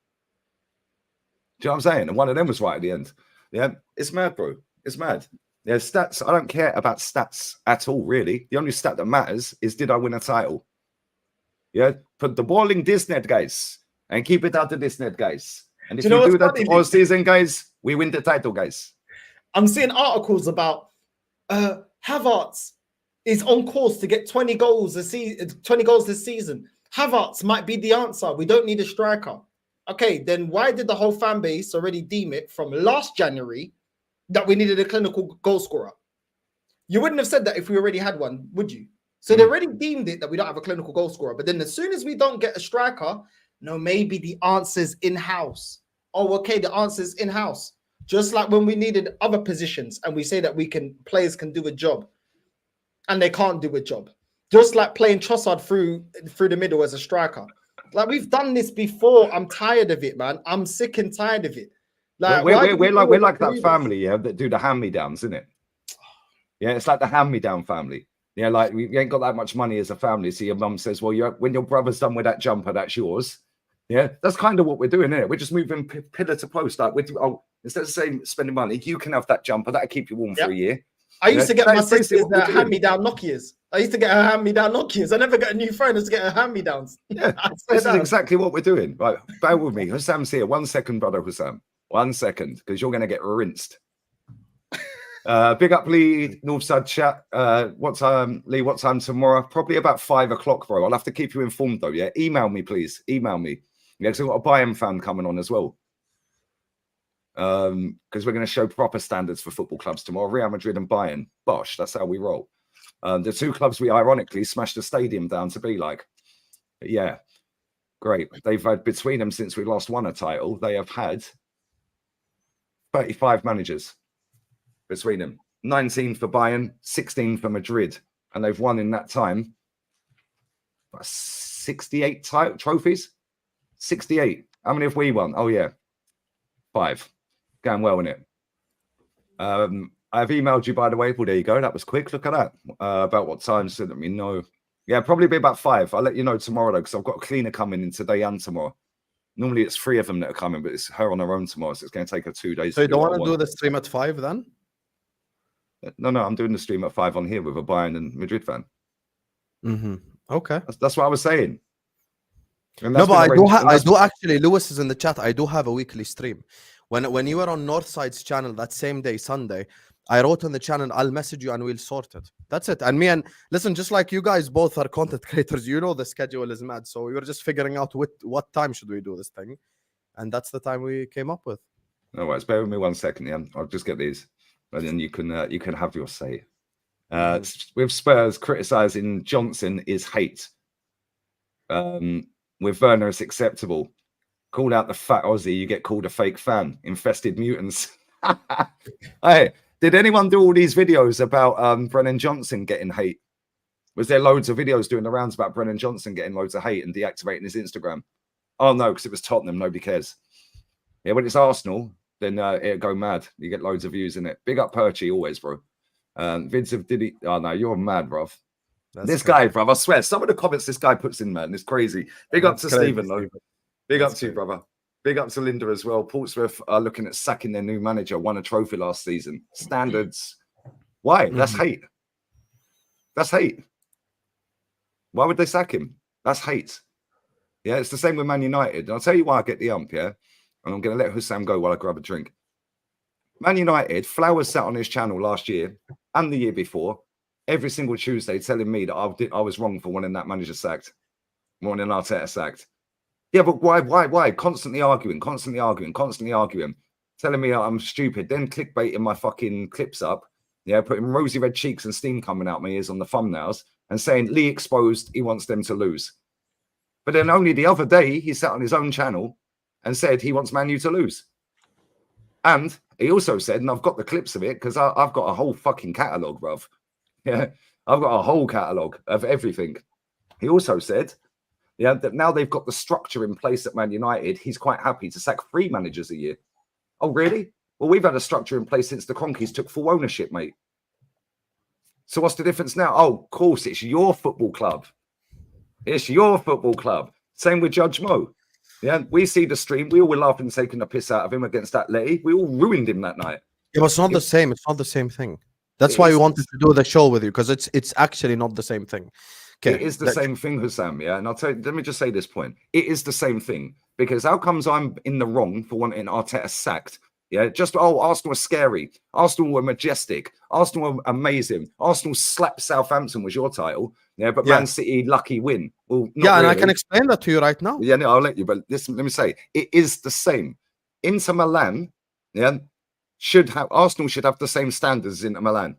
know what I'm saying? And one of them was right at the end. Yeah, it's mad, bro. It's mad. Yeah, stats. I don't care about stats at all, really. The only stat that matters is, did I win a title? Yeah, put the ball in this net, guys, and keep it out of this net, guys. And if you do that all season, guys, we win the title, guys. I'm seeing articles about Havertz is on course to get 20 goals this season. Havertz might be the answer. We don't need a striker. Okay, then why did the whole fan base already deem it from last January that we needed a clinical goal scorer? You wouldn't have said that if we already had one, would you? So they already deemed it that we don't have a clinical goal scorer. But then as soon as we don't get a striker, no, maybe the answer's in-house. Oh, okay, the answer's in-house. Just like when we needed other positions and we say that players can do a job and they can't do a job. Just like playing Trossard through the middle as a striker. Like, we've done this before. I'm tired of it, man. I'm sick and tired of it. Like, we're like that family, yeah, that do the hand-me-downs, isn't it? Yeah, it's like the hand-me-down family. Yeah, like we ain't got that much money as a family. So your mum says, well, when your brother's done with that jumper, that's yours. Yeah, that's kind of what we're doing, isn't it? We're just moving pillar to post. Like, instead of saying spending money, you can have that jumper. That'll keep you warm for a year. I used to get my sister's hand-me-down Nokias. I used to get her hand-me-down Nokias. I never got a new phone. I used to get her hand-me-downs. Yeah, this is exactly what we're doing. Right, bear with me. Hussam's here. 1 second, brother Hussam. 1 second, because you're going to get rinsed. Big up Lee, Northside chat. What time, Lee? What time tomorrow? Probably about 5 o'clock, bro. I'll have to keep you informed, though. Yeah, email me, please. Email me. Yeah, because I've got a Bayern fan coming on as well. Because we're going to show proper standards for football clubs tomorrow. Real Madrid and Bayern. Bosh, that's how we roll. The two clubs we ironically smashed the stadium down to be like. But yeah, great. They've had between them since we last won a title. They have had 35 managers between them. 19 for Bayern, 16 for Madrid, and they've won in that time 68 trophies. 68. How many have we won? Oh yeah, 5. Going well in it. I've emailed you, by the way. Well, there you go. That was quick. Look at that. About what time? So let me know. Yeah, probably be about 5. I'll let you know tomorrow, though, because I've got a cleaner coming in today and tomorrow. Normally, it's 3 of them that are coming, but it's her on her own tomorrow, so it's going to take her 2 days. So you don't want to do the stream at 5 then? No, I'm doing the stream at 5 on here with a Bayern and Madrid fan. Okay. That's what I was saying. No, but I do actually, Lewis is in the chat. I do have a weekly stream. When you were on Northside's channel that same day, Sunday, I wrote on the channel, I'll message you and we'll sort it. That's it. And listen, just like you guys both are content creators, you know the schedule is mad. So we were just figuring out what time should we do this thing. And that's the time we came up with. No worries. Bear with me 1 second, yeah. I'll just get these. And then you can have your say. With Spurs, criticising Johnson is hate. With Werner, it's acceptable. Call out the fat Aussie, you get called a fake fan. Infested mutants. Hey, did anyone do all these videos about Brennan Johnson getting hate? Was there loads of videos doing the rounds about Brennan Johnson getting loads of hate and deactivating his Instagram? Oh, no, because it was Tottenham. Nobody cares. Yeah, when it's Arsenal, then it'll go mad. You get loads of views in it. Big up Perchy, always, bro. Vince of Diddy. Oh, no, you're mad, bro. This guy, bro, I swear, some of the comments this guy puts in, man, it's crazy. Big up to Stephen, though. Big up to you, brother. Big up to Linda as well. Portsmouth are looking at sacking their new manager. Won a trophy last season. Standards. Why? That's hate. That's hate. Why would they sack him? That's hate. Yeah, it's the same with Man United. And I'll tell you why I get the ump, yeah? And I'm going to let Hussam go while I grab a drink. Man United, Flowers sat on his channel last year and the year before, every single Tuesday telling me that I was wrong for wanting that manager sacked, wanting Arteta sacked. Yeah, but why? Constantly arguing, telling me I'm stupid, then clickbaiting my fucking clips up, yeah, putting rosy red cheeks and steam coming out my ears on the thumbnails and saying Lee exposed, he wants them to lose. But then only the other day, he sat on his own channel and said he wants Man U to lose. And he also said, and I've got the clips of it because I've got a whole fucking catalogue, bruv. Yeah, I've got a whole catalogue of everything. He also said, yeah, that now they've got the structure in place at Man United, he's quite happy to sack 3 managers a year. Oh, really? Well, we've had a structure in place since the Cronkies took full ownership, mate. So what's the difference now? Oh, of course, it's your football club. It's your football club. Same with Judge Mo. Yeah, we see the stream. We all were laughing and taking the piss out of him against that Letty. We all ruined him that night. It was not the same. It's not the same thing. That's why we wanted to do the show with you, because it's actually not the same thing. Okay. It is the same thing, Hussam, yeah? And I'll tell you, let me just say this point. It is the same thing, because how comes I'm in the wrong for wanting Arteta sacked Yeah, just Arsenal were scary. Arsenal were majestic. Arsenal were amazing. Arsenal slapped Southampton was your title. Yeah, but Man City lucky win. Well, not and really. I can explain that to you right now. Yeah, no, I'll let you. But listen, let me say it is the same. Inter Milan, Arsenal should have the same standards as Inter Milan.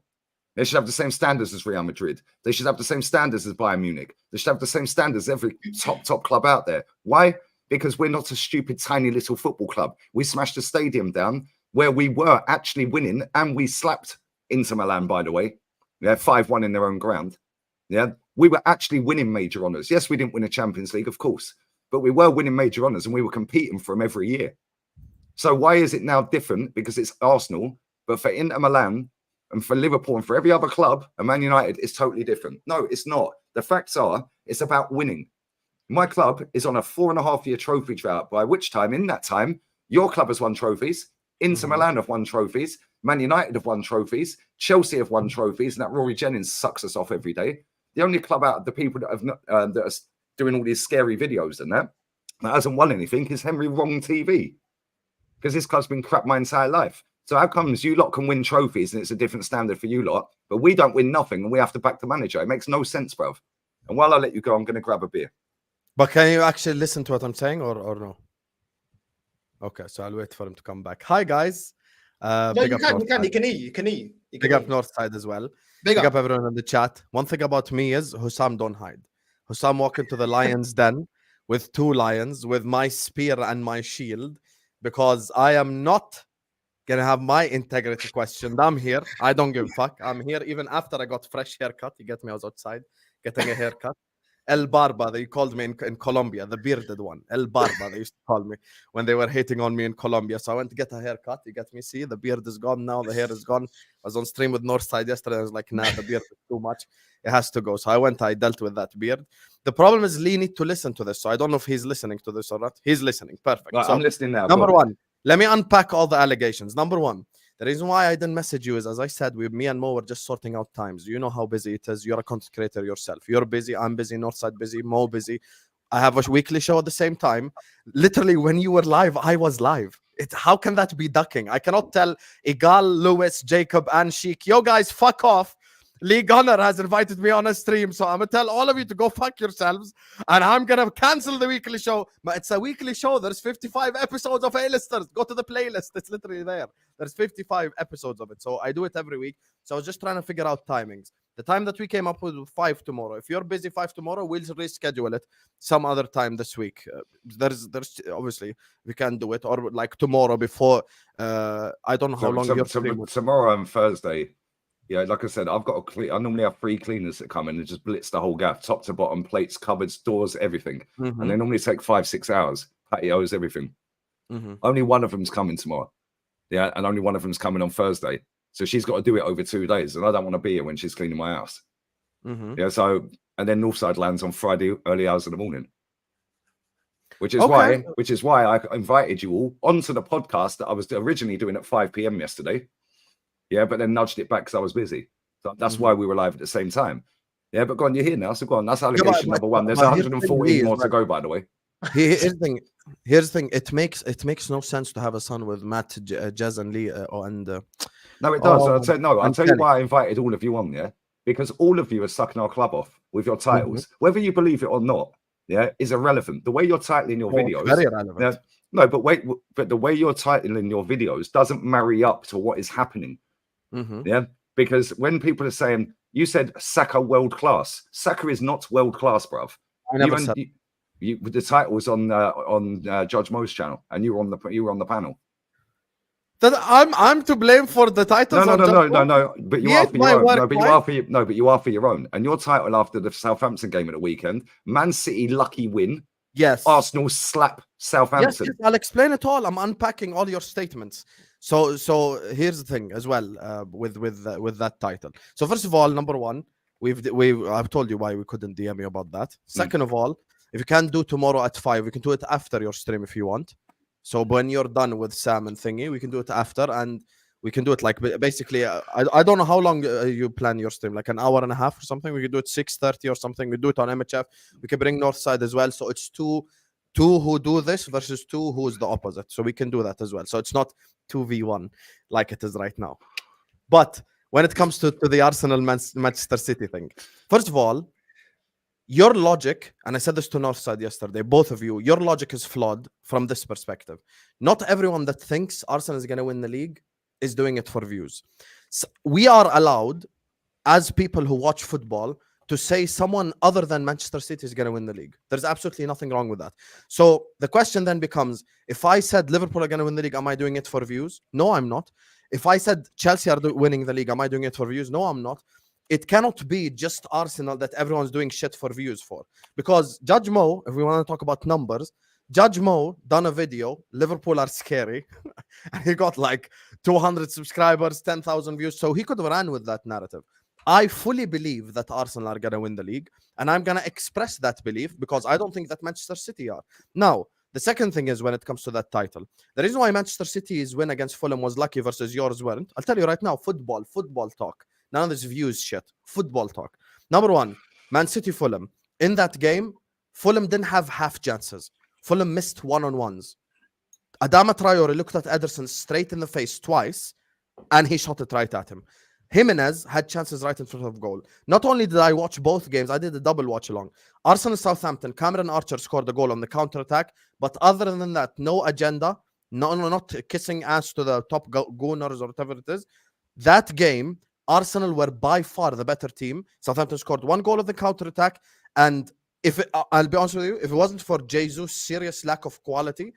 They should have the same standards as Real Madrid. They should have the same standards as Bayern Munich. They should have the same standards as every top club out there. Why? Because we're not a stupid, tiny little football club. We smashed a stadium down where we were actually winning, and we slapped Inter Milan, by the way. Yeah, 5-1 in their own ground. Yeah, we were actually winning major honours. Yes, we didn't win a Champions League, of course, but we were winning major honours, and we were competing for them every year. So why is it now different? Because it's Arsenal, but for Inter Milan and for Liverpool and for every other club, and Man United, it's totally different. No, it's not. The facts are, it's about winning. My club is on a 4.5-year trophy drought, by which time, in that time, your club has won trophies, Inter Milan have won trophies, Man United have won trophies, Chelsea have won trophies, and that Rory Jennings sucks us off every day. The only club out of the people that have that are doing all these scary videos and that hasn't won anything is Henry Wrong TV, because this club's been crap my entire life. So how comes you lot can win trophies and it's a different standard for you lot, but we don't win nothing and we have to back the manager? It makes no sense, bruv. And while I let you go, I'm going to grab a beer. But can you actually listen to what I'm saying or no? Okay, so I'll wait for him to come back. Hi, guys. No, you can hear you. Big up Northside as well. Big up everyone in the chat. One thing about me is Hussam don't hide. Hussam walk into the lion's den with 2 lions, with my spear and my shield, because I am not gonna have my integrity questioned. I'm here. I don't give a fuck. I'm here even after I got fresh haircut. You get me? I was outside getting a haircut. El Barba, they called me in Colombia, the bearded one. El Barba, they used to call me when they were hating on me in Colombia. So I went to get a haircut. You get me? See, the beard is gone now. The hair is gone. I was on stream with Northside yesterday. I was like, nah, the beard is too much. It has to go. So I dealt with that beard. The problem is Lee need to listen to this. So I don't know if he's listening to this or not. He's listening. Perfect. Right, so I'm listening now. Number one, let me unpack all the allegations. Number one, the reason why I didn't message you is, as I said, me and Mo were just sorting out times. You know how busy it is. You're a content creator yourself. You're busy. I'm busy. Northside busy. Mo busy. I have a weekly show at the same time. Literally, when you were live, I was live. How can that be ducking? I cannot tell Igal, Lewis, Jacob, and Sheik, yo guys, fuck off. Lee Gunner has invited me on a stream, so I'm gonna tell all of you to go fuck yourselves, and I'm gonna cancel the weekly show. But it's a weekly show. There's 55 episodes of A-listers. Go to the playlist. It's literally there. There's 55 episodes of it. So I do it every week. So I was just trying to figure out timings. The time that we came up with 5 tomorrow. If you're busy 5 tomorrow, we'll reschedule it some other time this week. There's obviously we can do it, or like tomorrow before. I don't know how long you're tomorrow and Thursday. Yeah, like I said, I normally have 3 cleaners that come in and just blitz the whole gaff, top to bottom, plates, cupboards, doors, everything. And they normally take 5-6 hours, patios, everything. Only one of them's coming tomorrow. Yeah, and only one of them's coming on Thursday. So she's got to do it over 2 days, and I don't want to be here when she's cleaning my house. Yeah, so, and then Northside lands on Friday, early hours of the morning. Which is why I invited you all onto the podcast that I was originally doing at 5 p.m. yesterday. Yeah, but then nudged it back because I was busy. So that's why we were live at the same time. Yeah, but go on, you're here now. So go on. That's allegation number 1. There's 114 more to go, by the way. Here's the thing. It makes no sense to have a son with Matt, Jez, and Lee. No, it does. I'll tell you why I invited all of you on, yeah? Because all of you are sucking our club off with your titles. Whether you believe it or not, yeah, is irrelevant. The way you're titling your videos. Very irrelevant. Yeah, no, but the way you're titling your videos doesn't marry up to what is happening. Yeah, because when people are saying, you said Saka world class, Saka is not world class, bruv. The title was on Judge Mo's channel, and you were on the panel. That I'm to blame for the title. No. But you are for your own. But you are for your own. And your title after the Southampton game at the weekend: Man City lucky win. Yes. Arsenal slap Southampton. Yes, I'll explain it all. I'm unpacking all your statements. So here's the thing as well with that title. So first of all, number one, I've told you why we couldn't DM you about that. Second of all, if you can't do tomorrow at 5, we can do it after your stream if you want. So when you're done with Sam and thingy, we can do it after, and we can do it like basically. I don't know how long you plan your stream, like an hour and a half or something. We can do it 6:30 or something. We do it on MHF. We can bring Northside as well. So it's 2 two who do this versus two who is the opposite. So we can do that as well. So it's not 2v1 like it is right now. But when it comes to the Arsenal Manchester City thing, first of all, your logic, and I said this to Northside yesterday, both of you, your logic is flawed from this perspective. Not everyone that thinks Arsenal is going to win the league is doing it for views. So we are allowed, as people who watch football, to say someone other than Manchester City is going to win the league. There's absolutely nothing wrong with that. So the question then becomes, if I said Liverpool are going to win the league, am I doing it for views? No, I'm not. If I said Chelsea are winning the league, am I doing it for views? No, I'm not. It cannot be just Arsenal that everyone's doing shit for views for. Because Judge Mo, if we want to talk about numbers, Judge Mo done a video, Liverpool are scary, and he got like 200 subscribers, 10,000 views, so he could have ran with that narrative. I fully believe that Arsenal are going to win the league, and I'm going to express that belief because I don't think that Manchester City are. Now, the second thing is when it comes to that title, the reason why Manchester City's win against Fulham was lucky versus yours weren't, I'll tell you right now, football talk. None of this views shit. Football talk. Number one, Man City Fulham. In that game, Fulham didn't have half chances. Fulham missed one-on-ones. Adama Traore looked at Ederson straight in the face twice, and he shot it right at him. Jimenez had chances right in front of goal. Not only did I watch both games, I did a double watch along. Arsenal Southampton, Cameron Archer scored a goal on the counter-attack, but other than that, no agenda, not kissing ass to the top gooners or whatever it is. That game, Arsenal were by far the better team. Southampton scored one goal on the counter-attack, and I'll be honest with you, if it wasn't for Jesus' serious lack of quality,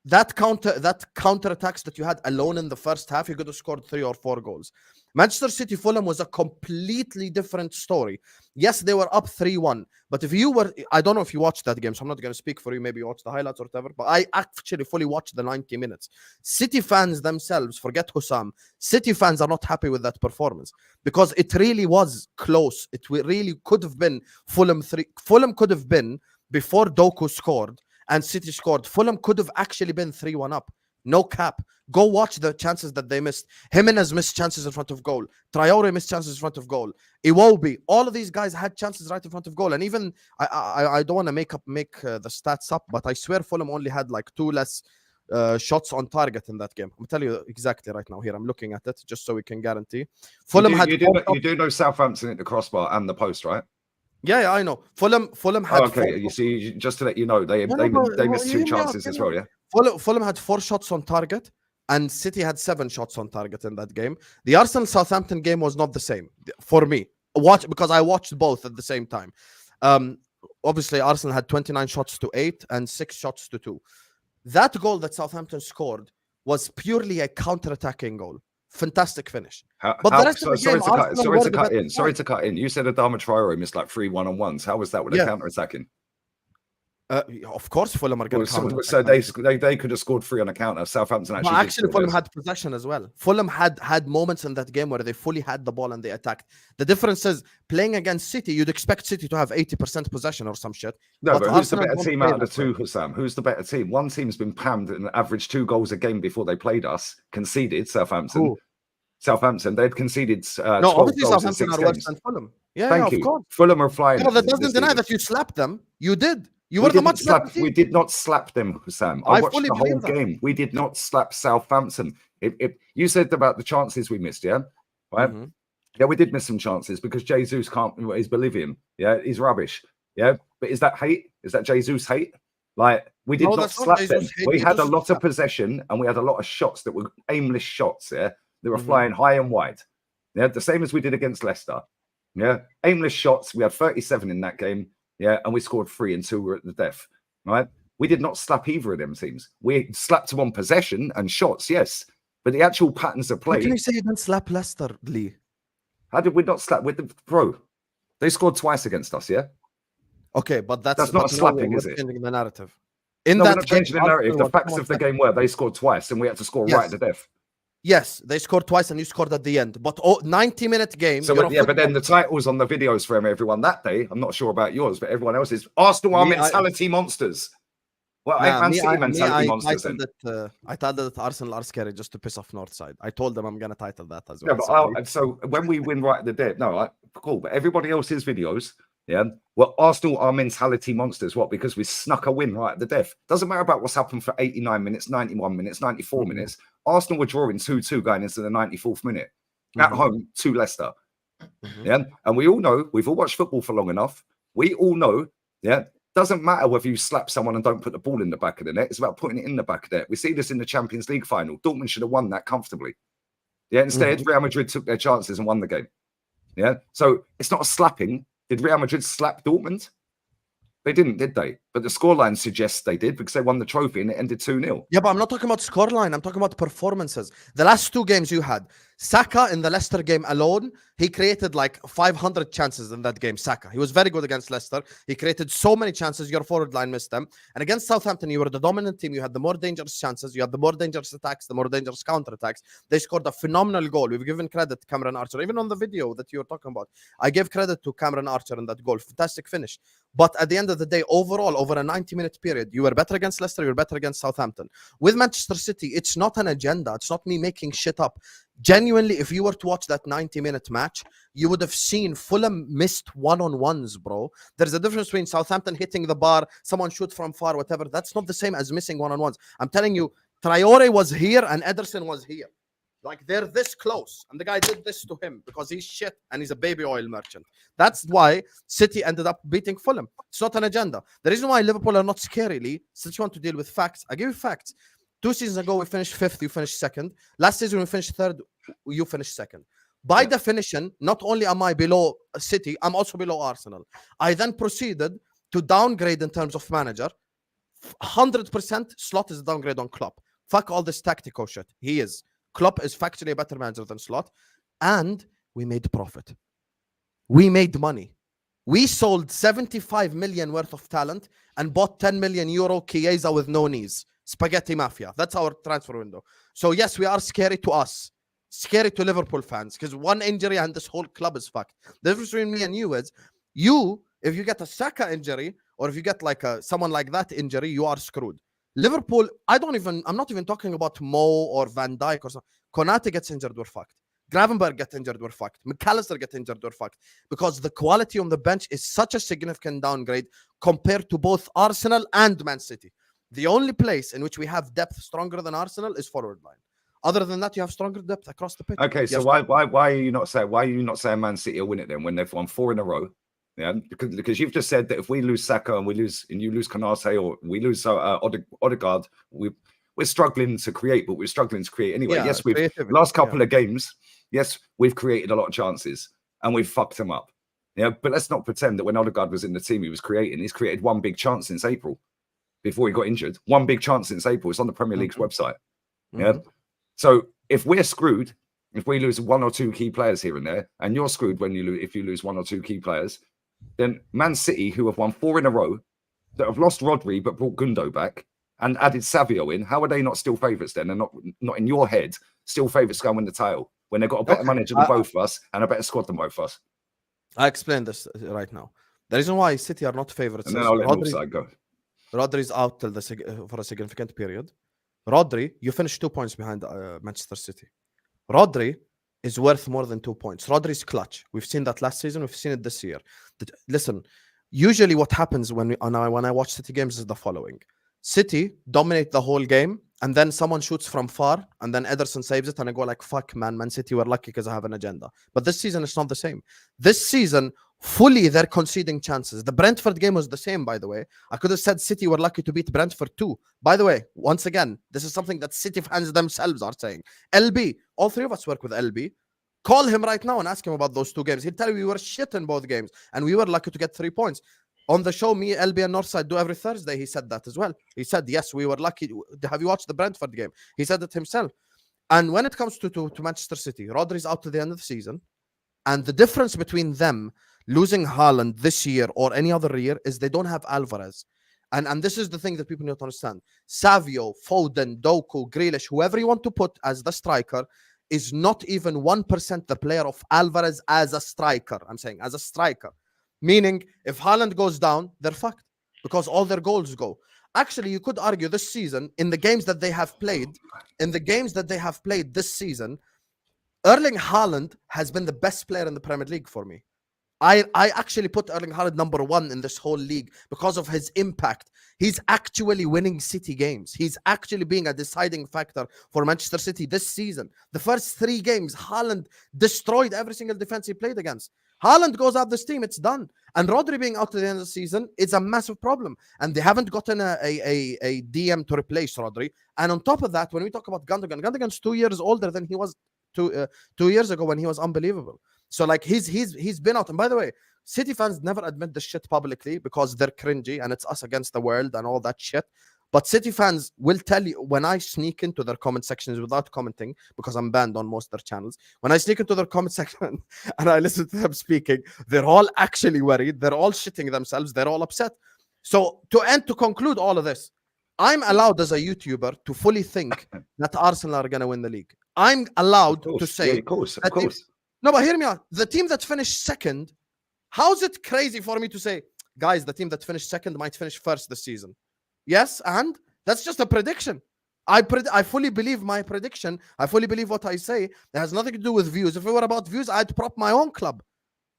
that counter attacks that you had alone in the first half, you could have scored 3 or 4 goals. Manchester City Fulham was a completely different story. Yes, they were up 3-1, but if you were, I don't know if you watched that game, so I'm not going to speak for you. Maybe you watched the highlights or whatever, but I actually fully watched the 90 minutes. City fans themselves, forget Hussam, City fans are not happy with that performance because it really was close. It really could have been Fulham 3. Fulham could have been, before Doku scored and City scored, Fulham could have actually been 3-1 up. No cap. Go watch the chances that they missed. Jimenez missed chances in front of goal. Traore missed chances in front of goal. Iwobi. All of these guys had chances right in front of goal. And even, I don't want to make the stats up, but I swear Fulham only had like 2 less shots on target in that game. I'm telling you exactly right now. Here, I'm looking at it just so we can guarantee. Fulham you do know Southampton at the crossbar and the post, right? Yeah, I know. Fulham had. Oh, okay, you see, just to let you know, they missed 2 chances as well. Yeah. Fulham had 4 shots on target, and City had 7 shots on target in that game. The Arsenal Southampton game was not the same for me. Because I watched both at the same time. Obviously, Arsenal had 29 shots to 8 and 6 shots to 2. That goal that Southampton scored was purely a counter-attacking goal. Fantastic finish. Sorry to cut in. You said Adama Traore missed like 3 1-on-1s. How was that with a counter-attacking? Of course, Fulham are going to counter. So they could have scored 3 on a counter. Southampton actually. Fulham had possession as well. Fulham had moments in that game where they fully had the ball and they attacked. The difference is playing against City, you'd expect City to have 80% possession or some shit. No, but who's the better team out of the two, Hussam? Who's the better team? One team's been pammed and averaged 2 goals a game before they played us. Conceded Southampton. Ooh. Southampton, they'd conceded 12 obviously goals Southampton in 6 are worse games. than Fulham. Yeah, Thank you. Of course. Fulham are flying. No, that doesn't deny that you slapped them. You did. You were the much better team. We did not slap them, Hussam. I watched the whole game. We did not slap Southampton. If you said about the chances we missed, yeah? Right? Mm-hmm. Yeah, we did miss some chances because Jesus he's Bolivian. Yeah, he's rubbish. Yeah, but is that hate? Is that Jesus hate? Like, we did not slap them. We had a lot of possession and we had a lot of shots that were aimless shots, yeah? They were flying high and wide. Yeah, the same as we did against Leicester. Yeah, aimless shots. We had 37 in that game. Yeah, and we scored 3 and 2 were at the death. Right? We did not slap either of them teams. We slapped them on possession and shots, yes, but the actual patterns of play. How can you say you didn't slap Leicester, Lee? How did we not slap with the bro? They scored twice against us. Yeah. Okay, but that's not slapping, is it? Changing the narrative. We're not changing the narrative. The facts of the game were they scored twice and we had to score right at the death. Yes, they scored twice and you scored at the end. But 90-minute game. So, but then the titles on the videos from everyone that day, I'm not sure about yours, but everyone else is Arsenal are mentality monsters. Well, Man City mentality monsters. I thought that Arsenal are scary just to piss off Northside. I told them I'm going to title that as well. Yeah, but so when we win right at the dead, cool. But everybody else's videos, yeah, Well, Arsenal are mentality monsters. What? Because we snuck a win right at the death. Doesn't matter about what's happened for 89 minutes, 91 minutes, 94 minutes. Arsenal were drawing 2-2 going into the 94th minute. At home to Leicester. Yeah. And we all know, we've all watched football for long enough. We all know, yeah, doesn't matter whether you slap someone and don't put the ball in the back of the net. It's about putting it in the back of the net. We see this in the Champions League final. Dortmund should have won that comfortably. Yeah. Instead, Real Madrid took their chances and won the game. Yeah. So it's not a slapping. Did Real Madrid slap Dortmund? They didn't, did they? But the scoreline suggests they did because they won the trophy and it ended 2-0. Yeah, but I'm not talking about scoreline. I'm talking about performances. The last 2 games you had, Saka in the Leicester game alone, he created like 500 chances in that game. Saka, he was very good against Leicester. He created so many chances. Your forward line missed them. And against Southampton, you were the dominant team. You had the more dangerous chances. You had the more dangerous attacks, the more dangerous counter-attacks. They scored a phenomenal goal. We've given credit to Cameron Archer. Even on the video that you were talking about, I gave credit to Cameron Archer in that goal. Fantastic finish. But at the end of the day, overall, over a 90-minute period, you were better against Leicester, you were better against Southampton. With Manchester City, it's not an agenda. It's not me making shit up. Genuinely, if you were to watch that 90-minute match, you would have seen Fulham missed one-on-ones, bro. There's a difference between Southampton hitting the bar, someone shoot from far, whatever. That's not the same as missing one-on-ones. I'm telling you, Traore was here and Ederson was here. Like, they're this close. And the guy did this to him because he's shit and he's a baby oil merchant. That's why City ended up beating Fulham. It's not an agenda. The reason why Liverpool are not scarily, since you want to deal with facts, I give you facts. 2 seasons ago, we finished 5th, you finished 2nd. Last season, we finished 3rd, you finished 2nd. By definition, not only am I below City, I'm also below Arsenal. I then proceeded to downgrade in terms of manager. 100% Slot is a downgrade on Klopp. Fuck all this tactical shit. He is. Klopp is factually a better manager than Slot. And we made profit. We made money. We sold 75 million worth of talent and bought 10 million euro Chiesa with no knees. Spaghetti Mafia. That's our transfer window. So yes, we are scary to us. Scary to Liverpool fans because one injury and this whole club is fucked. The difference between me and you is if you get a Saka injury or if you get like someone like that injury, you are screwed. Liverpool, I'm not even talking about Mo or Van Dijk or something. Konate gets injured, we're fucked. Gravenberg gets injured, we're fucked. McAllister gets injured, we're fucked. Because the quality on the bench is such a significant downgrade compared to both Arsenal and Man City. The only place in which we have depth stronger than Arsenal is forward line. Other than that, you have stronger depth across the pitch. Okay, so why are you not saying Man City will win it then when they've won 4 in a row? Yeah, because you've just said that if we lose Saka and you lose Konate or we lose Odegaard, we're struggling to create, but we're struggling to create anyway. Yeah, yes, we've last couple of games. Yes, we've created a lot of chances and we've fucked them up. Yeah, but let's not pretend that when Odegaard was in the team, he was creating. He's created 1 big chance since April before he got injured. 1 big chance since April. It's on the Premier League's website. Yeah. So if we're screwed, if we lose 1 or 2 key players here and there, and you're screwed if you lose 1 or 2 key players, then Man City, who have won 4 in a row, that have lost Rodri but brought Gundo back and added Savio in, how are they not still favourites then? And not in your head, still favourites to go win the title when they've got a better manager than both of us and a better squad than both of us? I explain this right now. The reason why City are not favourites and then I'll let Rodri go. Rodri's out till for a significant period. Rodri, you finished 2 points behind Manchester City. Rodri is worth more than 2 points. Rodri's clutch. We've seen that last season. We've seen it this year. Listen, usually what happens when I watch City games is the following. City dominate the whole game, and then someone shoots from far, and then Ederson saves it, and I go like, fuck, Man City were lucky because I have an agenda. But this season, it's not the same. This season, fully, they're conceding chances. The Brentford game was the same, by the way. I could have said City were lucky to beat Brentford too. By the way, once again, this is something that City fans themselves are saying. LB, all 3 of us work with LB. Call him right now and ask him about those 2 games. He'll tell you we were shit in both games, and we were lucky to get 3 points. On the show, me, LB, and Northside do every Thursday. He said that as well. He said, yes, we were lucky. Have you watched the Brentford game? He said it himself. And when it comes to Manchester City, Rodri's out to the end of the season. And the difference between them losing Haaland this year or any other year is they don't have Alvarez. And this is the thing that people need to understand. Savio, Foden, Doku, Grealish, whoever you want to put as the striker is not even 1% the player of Alvarez as a striker. I'm saying as a striker. Meaning, if Haaland goes down, they're fucked because all their goals go. Actually, you could argue this season, in the games that they have played this season, Erling Haaland has been the best player in the Premier League for me. I actually put Erling Haaland #1 in this whole league because of his impact. He's actually winning City games. He's actually being a deciding factor for Manchester City this season. The first 3 games, Haaland destroyed every single defense he played against. Haaland goes out this team, it's done. And Rodri being out to the end of the season is a massive problem. And they haven't gotten a DM to replace Rodri. And on top of that, when we talk about Gundogan's 2 years older than he was 2 years ago when he was unbelievable. So like he's been out. And by the way, City fans never admit this shit publicly because they're cringy and it's us against the world and all that shit. But City fans will tell you when I sneak into their comment sections without commenting, because I'm banned on most of their channels. When I sneak into their comment section and I listen to them speaking, they're all actually worried. They're all shitting themselves. They're all upset. So to conclude all of this, I'm allowed as a YouTuber to fully think that Arsenal are going to win the league. I'm allowed to say, of course. No, but hear me out. The team that finished second, how's it crazy for me to say, guys, the team that finished second might finish first this season? Yes, and that's just a prediction. I fully believe my prediction. I fully believe what I say. It has nothing to do with views. If it were about views, I'd prop my own club.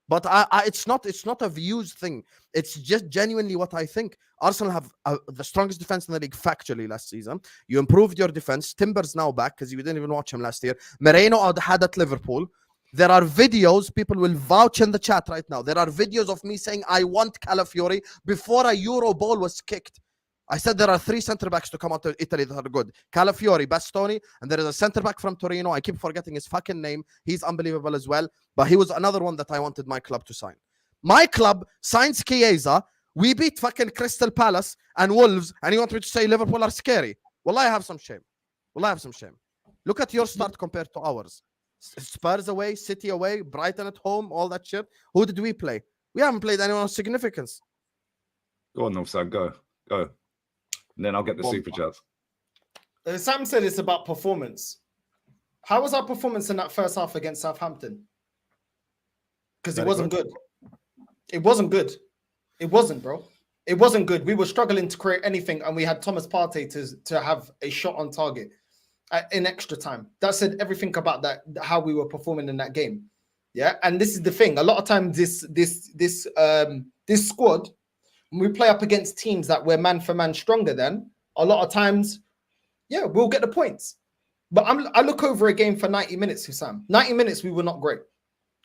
But it's not a views thing. It's just genuinely what I think. Arsenal have the strongest defense in the league factually last season. You improved your defense. Timber's now back because you didn't even watch him last year. Moreno had at Liverpool. There are videos, people will vouch in the chat right now. There are videos of me saying I want Calafiori before a Euro ball was kicked. I said there are 3 centre-backs to come out of Italy that are good. Calafiori, Bastoni, and there is a centre-back from Torino. I keep forgetting his fucking name. He's unbelievable as well. But he was another one that I wanted my club to sign. My club signs Chiesa. We beat fucking Crystal Palace and Wolves, and you want me to say Liverpool are scary? Well, I have some shame. Look at your start compared to ours. Spurs away, City away, Brighton at home, all that shit. Who did we play? We haven't played anyone of significance. Go on, Northside, go. And then I'll get the super chats. Sam said it's about performance. How was our performance in that first half against Southampton? Because it wasn't good. It wasn't good. It wasn't, bro. It wasn't good. We were struggling to create anything, and we had Thomas Partey to have a shot on target in extra time. That said everything about that, how we were performing in that game. Yeah, and this is the thing. A lot of times, this squad, when we play up against teams that we're man for man stronger than, a lot of times, yeah, we'll get the points. But I look over a game for 90 minutes, Hussam. 90 minutes, we were not great.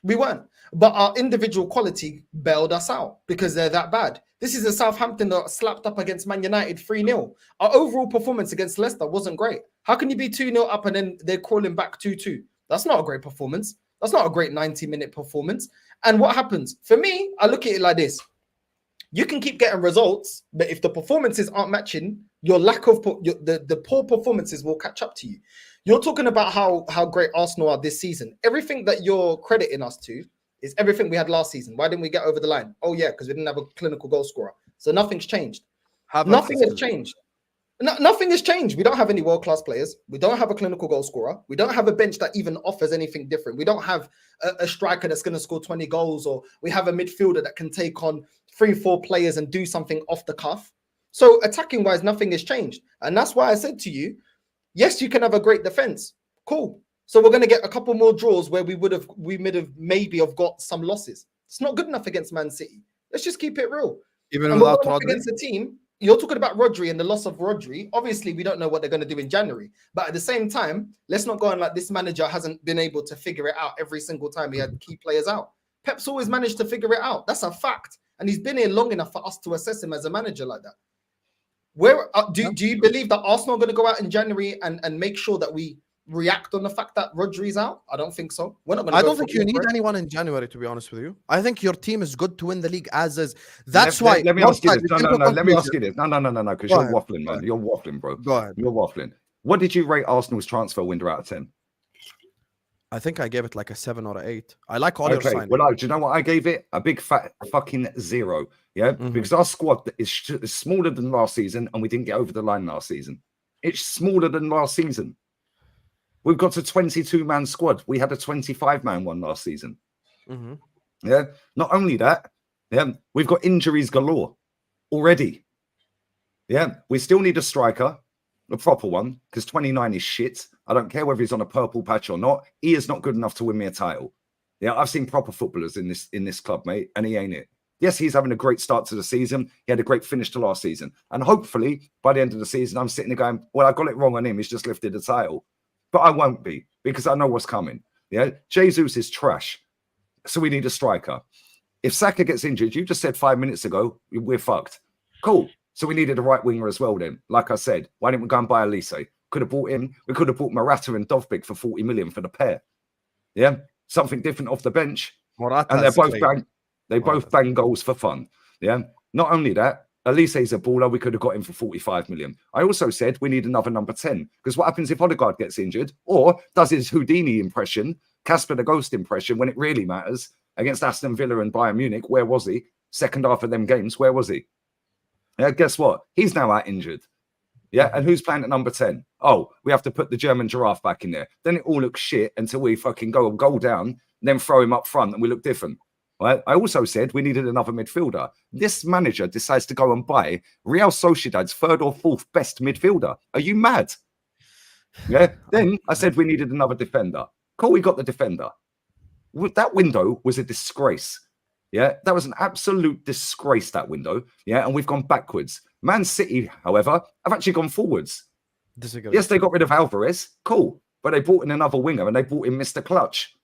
We weren't. But our individual quality bailed us out because they're that bad. This is a Southampton that slapped up against Man United 3-0. Our overall performance against Leicester wasn't great. How can you be 2-0 up and then they're crawling back 2-2? That's not a great performance. That's not a great 90-minute performance. And what happens? For me, I look at it like this. You can keep getting results, but if the performances aren't matching, your lack of the poor performances will catch up to you. You're talking about how great Arsenal are this season. Everything that you're crediting us to is everything we had last season. Why didn't we get over the line? Oh, yeah, because we didn't have a clinical goal scorer. So nothing's changed. Nothing has changed. Nothing has changed. We don't have any world-class players. We don't have a clinical goal scorer. We don't have a bench that even offers anything different. We don't have a striker that's going to score 20 goals, or we have a midfielder that can take on 3-4 players and do something off the cuff. So attacking-wise, nothing has changed. And that's why I said to you, yes, you can have a great defense. Cool. So we're going to get a couple more draws where we maybe have got some losses. It's not good enough against Man City. Let's just keep it real. Even without Rodri? Against the team, you're talking about Rodri and the loss of Rodri. Obviously, we don't know what they're going to do in January. But at the same time, let's not go on like this manager hasn't been able to figure it out every single time he had key players out. Pep's always managed to figure it out. That's a fact. And he's been here long enough for us to assess him as a manager like that. Where do you believe that Arsenal are going to go out in January and make sure that we react on the fact that Rodri's out? I don't think so. We're not going to. I don't think you need anyone in January, to be honest with you. I think your team is good to win the league as is. That's why. Let me ask you this. No. Let me ask you this. No. Because you're waffling, man. You're waffling, bro. Go ahead. You're waffling. What did you rate Arsenal's transfer window out of 10? I think I gave it like a 7 or an 8. I like all your signings. Well, do you know what I gave it? A big fat fucking 0. Yeah, because our squad is smaller than last season, and we didn't get over the line last season. It's smaller than last season. We've got a 22-man squad. We had a 25-man one last season. Yeah. Not only that, yeah, we've got injuries galore already. Yeah, we still need a striker, a proper one, because 29 is shit. I don't care whether he's on a purple patch or not. He is not good enough to win me a title. Yeah, I've seen proper footballers in this club, mate, and he ain't it. Yes, he's having a great start to the season. He had a great finish to last season. And hopefully, by the end of the season, I'm sitting there going, well, I got it wrong on him. He's just lifted the title. But I won't be, because I know what's coming. Yeah, Jesus is trash. So we need a striker. If Saka gets injured, you just said 5 minutes ago, we're fucked. Cool. So we needed a right winger as well then. Like I said, why didn't we go and buy Elise? Could have bought him. We could have bought Morata and Dovbyk for 40 million for the pair. Yeah, something different off the bench. Morata's and they both bang goals for fun. Yeah. Not only that, Elise's a baller. We could have got him for 45 million. I also said we need another number 10, because what happens if Odegaard gets injured or does his Houdini impression, Casper the Ghost impression, when it really matters against Aston Villa and Bayern Munich? Where was he? Second half of them games, where was he? Yeah, guess what? He's now out injured. Yeah, and who's playing at number 10? Oh, we have to put the German giraffe back in there. Then it all looks shit until we fucking go goal down, then throw him up front and we look different. Right? I also said we needed another midfielder. This manager decides to go and buy Real Sociedad's third or fourth best midfielder. Are you mad? Yeah. Then I said we needed another defender. Cool, we got the defender. That window was a disgrace. Yeah, that was an absolute disgrace, that window. Yeah, and we've gone backwards. Man City, however, have actually gone forwards. Disagree. Yes, they got rid of Alvarez. Cool. But they brought in another winger and they brought in Mr. Clutch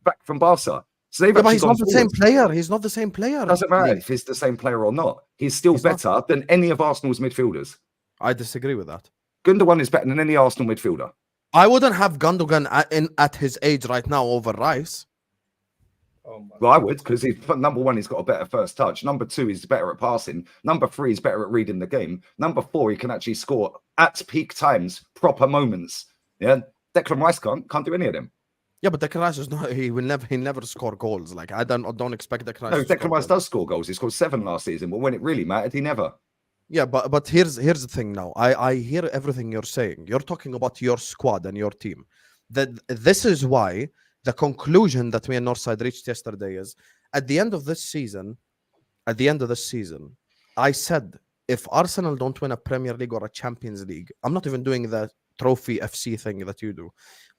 back from Barca. So they've but he's not the same player. He's not the same player. Doesn't matter if he's the same player or not. He's still better than any of Arsenal's midfielders. I disagree with that. Gundogan is better than any Arsenal midfielder. I wouldn't have Gundogan at his age right now over Rice. Well, I would, because number one, he's got a better first touch. Number two, he's better at passing. Number three, he's better at reading the game. Number four, he can actually score at peak times, proper moments. Yeah, Declan Rice can't do any of them. Yeah, but Declan Rice is not. He never score goals. Like I don't expect Declan Rice. No, Declan Rice does score goals. He scored 7 last season, but when it really mattered, he never. Yeah, but here's the thing now. I hear everything you're saying. You're talking about your squad and your team. This is why the conclusion that we in Northside reached yesterday is at the end of this season, I said if Arsenal don't win a Premier League or a Champions League, I'm not even doing the trophy FC thing that you do.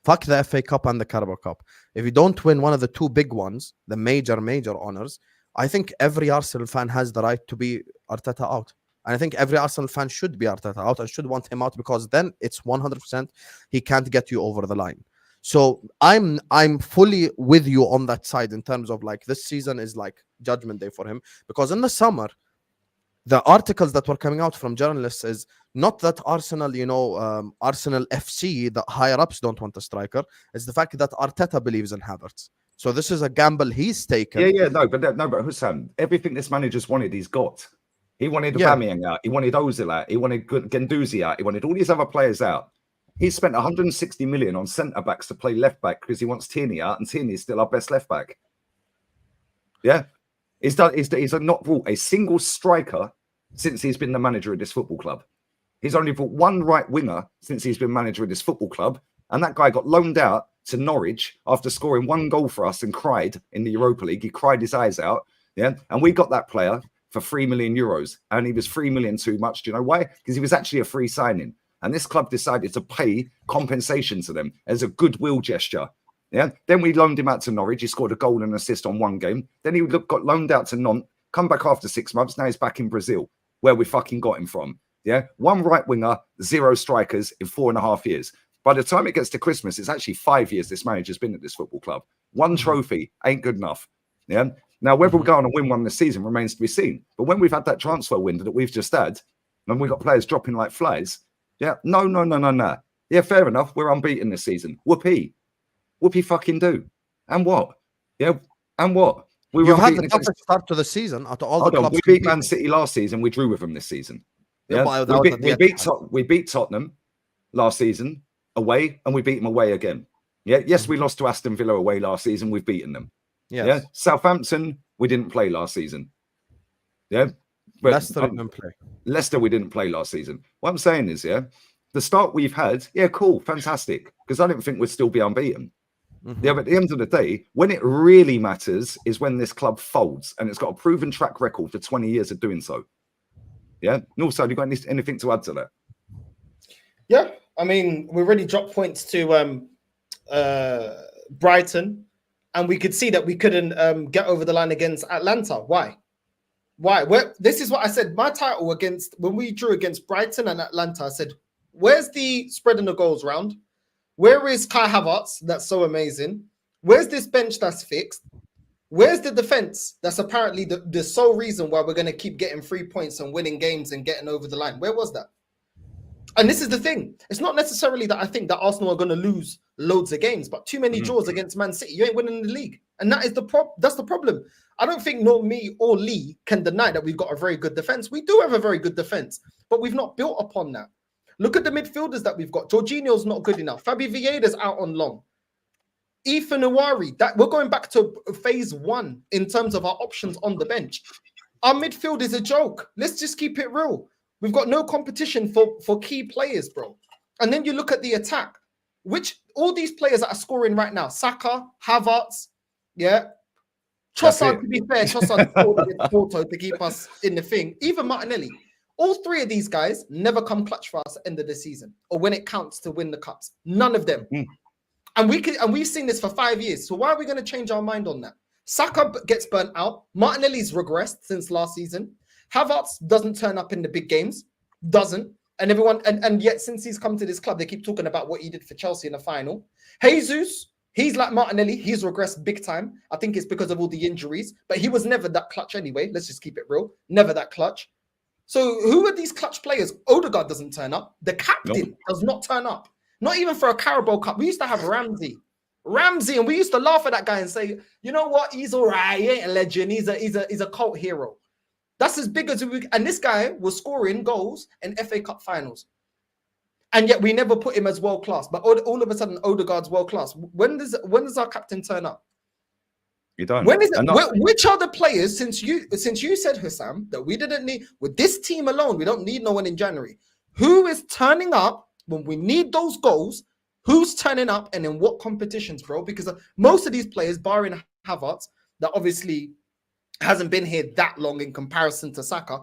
Fuck the FA Cup and the Carabao Cup. If you don't win one of the two big ones, the major honors, I think every Arsenal fan has the right to be Arteta out. And I think every Arsenal fan should be Arteta out and should want him out, because then it's 100% he can't get you over the line. So I'm fully with you on that side in terms of like this season is like judgment day for him, because in the summer, the articles that were coming out from journalists is not that Arsenal, Arsenal FC, the higher ups don't want a striker. It's the fact that Arteta believes in Havertz. So this is a gamble he's taken. But Hussam, everything this manager's wanted, he's got. He wanted Aubameyang out. He wanted Ozil out. He wanted Guendouzi out. He wanted all these other players out. He spent 160 million on centre backs to play left back because he wants Tierney out, and Tierney is still our best left back. Yeah, he's not brought a single striker since he's been the manager of this football club. He's only brought one right winger since he's been manager of this football club, and that guy got loaned out to Norwich after scoring 1 goal for us and cried in the Europa League. He cried his eyes out. Yeah, and we got that player for 3 million euros, and he was 3 million too much. Do you know why? Because he was actually a free signing. And this club decided to pay compensation to them as a goodwill gesture. Yeah. Then we loaned him out to Norwich. He scored a goal and assist on 1 game. Then he got loaned out to Nantes, come back after 6 months. Now he's back in Brazil, where we fucking got him from. Yeah. 1 right winger, 0 strikers in 4.5 years. By the time it gets to Christmas, it's actually 5 years this manager's been at this football club. 1 trophy ain't good enough. Yeah. Now, whether we go on and win one this season remains to be seen. But when we've had that transfer window that we've just had, and we've got players dropping like flies, yeah, no. Yeah, fair enough. We're unbeaten this season. Whoopee fucking do. And what? Yeah, and what? You've had the toughest start to the season out of all the clubs. We beat Man City last season. We drew with them this season. Yeah, we beat Tottenham last season away, and we beat them away again. Yeah, yes, we lost to Aston Villa away last season. We've beaten them. Yes. Yeah, Southampton, we didn't play last season. Yeah. But Leicester, we didn't play last season. What I'm saying is, yeah, the start we've had, yeah, cool, fantastic, because I didn't think we'd still be unbeaten. Yeah, but at the end of the day, when it really matters is when this club folds, and it's got a proven track record for 20 years of doing so. Yeah, Northside, you got anything to add to that? Yeah, I mean, we already dropped points to Brighton. and we could see that we couldn't get over the line against Atlanta. Why? This is what I said. My title against when we drew against Brighton and Atlanta, I said, "Where's the spreading the goals round? Where is Kai Havertz? That's so amazing. Where's this bench that's fixed? Where's the defense? That's apparently the sole reason why we're going to keep getting 3 points and winning games and getting over the line. Where was that? And this is the thing. It's not necessarily that I think that Arsenal are going to lose loads of games, but too many draws against Man City. You ain't winning the league. And that is that's the problem. I don't think nor me or Lee can deny that we've got a very good defense. We do have a very good defense, but we've not built upon that. Look at the midfielders that we've got. Jorginho's not good enough. Fabi Vieira's out on loan. Ethan Iwari, that we're going back to phase 1 in terms of our options on the bench. Our midfield is a joke. Let's just keep it real. We've got no competition for key players, bro. And then you look at the attack, which all these players that are scoring right now, Saka, Havertz, yeah. Trossard, to be fair, Trossard scored against Porto to keep us in the thing. Even Martinelli. All 3 of these guys never come clutch for us at the end of the season or when it counts to win the cups. None of them. And we've seen this for 5 years. So why are we going to change our mind on that? Saka gets burnt out. Martinelli's regressed since last season. Havertz doesn't turn up in the big games. Doesn't. And everyone, and yet since he's come to this club, they keep talking about what he did for Chelsea in the final. Jesus, he's like Martinelli. He's regressed big time. I think it's because of all the injuries. But he was never that clutch anyway. Let's just keep it real. Never that clutch. So who are these clutch players? Odegaard doesn't turn up. The captain does not turn up. Not even for a Carabao Cup. We used to have Ramsey, and we used to laugh at that guy and say, you know what? He's all right. He ain't a legend. He's a cult hero. That's as big as we. And this guy was scoring goals in FA Cup finals, and yet we never put him as world class. But all of a sudden, Odegaard's world class. When does our captain turn up? You don't. When is it? Which are the players since you said, Hussam, that we didn't need with this team alone? We don't need no one in January. Who is turning up when we need those goals? Who's turning up and in what competitions, bro? Because most of these players, barring Havertz, that obviously hasn't been here that long in comparison to Saka,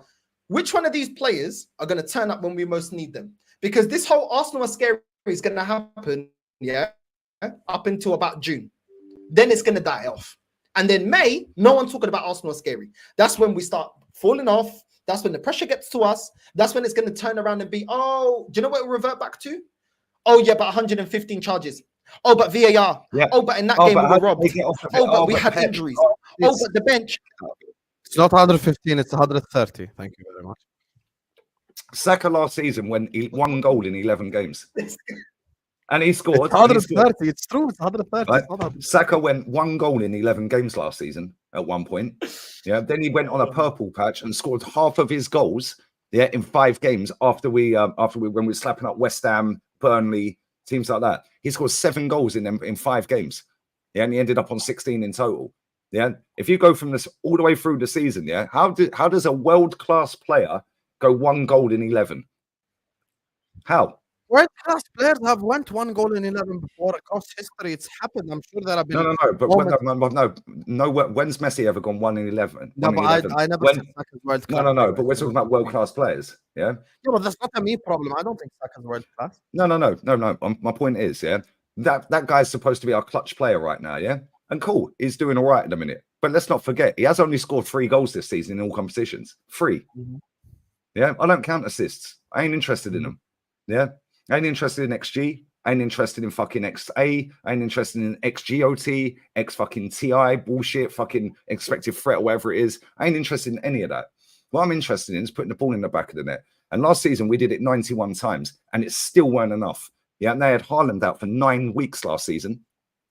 which one of these players are going to turn up when we most need them? Because this whole Arsenal are scary is going to happen, up until about June. Then it's going to die off. And then May, no one's talking about Arsenal are scary. That's when we start falling off. That's when the pressure gets to us. That's when it's going to turn around and be, oh, do you know what it'll revert back to? Oh, yeah, but 115 charges. Oh, but VAR. Yeah. Oh, but in that game we were robbed. Oh, but we had injuries. Oh, but the bench. It's not 115, it's 130. Thank you very much. Saka last season went 1 goal in 11 games. And he scored. It's 130. It's true. It's 130. Right? Saka went 1 goal in 11 games last season at one point. Yeah. Then he went on a purple patch and scored half of his goals. Yeah, in 5 games when we were slapping up West Ham, Burnley, teams like that. He scored 7 goals in 5 games. Yeah, and he ended up on 16 in total. Yeah. If you go from this all the way through the season, yeah, how does a world-class player go 1 goal in 11? How? World-class players have went 1 goal in 11 before across history. It's happened. I'm sure there have been. No. But no. When's Messi ever gone 1 in 11? No, but I never said Saka's world-class. No. But we're talking about world-class players. Yeah. Yeah, but that's not a me problem. I don't think Saka's world-class. No. My point is, yeah, that guy's supposed to be our clutch player right now. Yeah, and cool, he's doing all right at the minute. But let's not forget, he has only scored 3 goals this season in all competitions. 3. Mm-hmm. Yeah, I don't count assists. I ain't interested in them. Yeah. I ain't interested in XG. I ain't interested in fucking XA. I ain't interested in XGOT, X fucking TI, bullshit, fucking expected threat, or whatever it is. I ain't interested in any of that. What I'm interested in is putting the ball in the back of the net. And last season, we did it 91 times, and it still weren't enough. Yeah, and they had Haaland out for 9 weeks last season.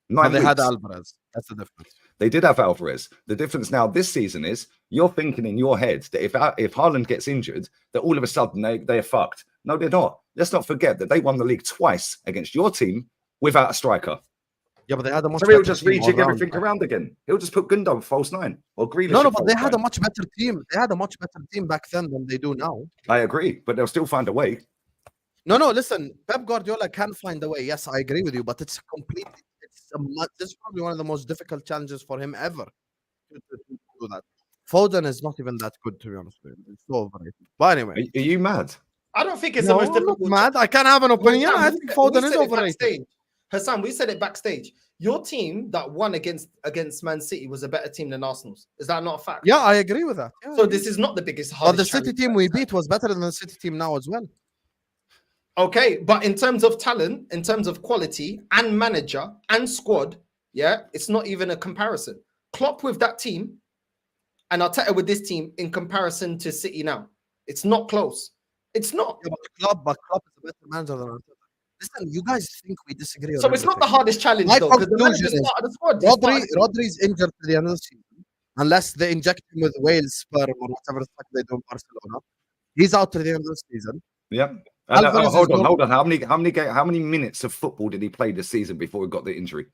9 weeks. They had Alvarez. That's the difference. They did have Alvarez. The difference now this season is you're thinking in your head that if Haaland gets injured, that all of a sudden they're fucked. No, they're not. Let's not forget that they won the league twice against your team without a striker. Yeah, but they had a much better team. So he'll just rejig everything around again. He'll just put Gundo false 9 or Grealish. No, but they had a much better team. They had a much better team back then than they do now. I agree, but they'll still find a way. No, listen. Pep Guardiola can find a way. Yes, I agree with you, but it's completely. This is probably one of the most difficult challenges for him ever to do that. Foden is not even that good, to be honest with you. It's so overrated. But anyway, are you mad? I don't think it's the most difficult. I'm not mad. I can have an opinion. I think Foden is overrated. Hassan, we said it backstage. Your team that won against Man City was a better team than Arsenal's. Is that not a fact? Yeah, I agree with that. Yeah, so this is not the biggest. But the City team we beat was better than the City team now as well. Okay, but in terms of talent, in terms of quality and manager and squad, yeah, it's not even a comparison. Klopp with that team and Arteta with this team in comparison to City now. It's not close. It's not. Yeah, but Klopp is a better manager than Arteta. Listen, you guys think we disagree on So it's not the hardest challenge, My though, because the conclusion manager's is part of the squad. Rodri's injured to the end of the season. Unless they inject him with whale sperm or whatever the fuck they do in Barcelona. He's out to the end of the season. Yeah. Alvarez Hold is on. How many minutes of football did he play this season before he got the injury?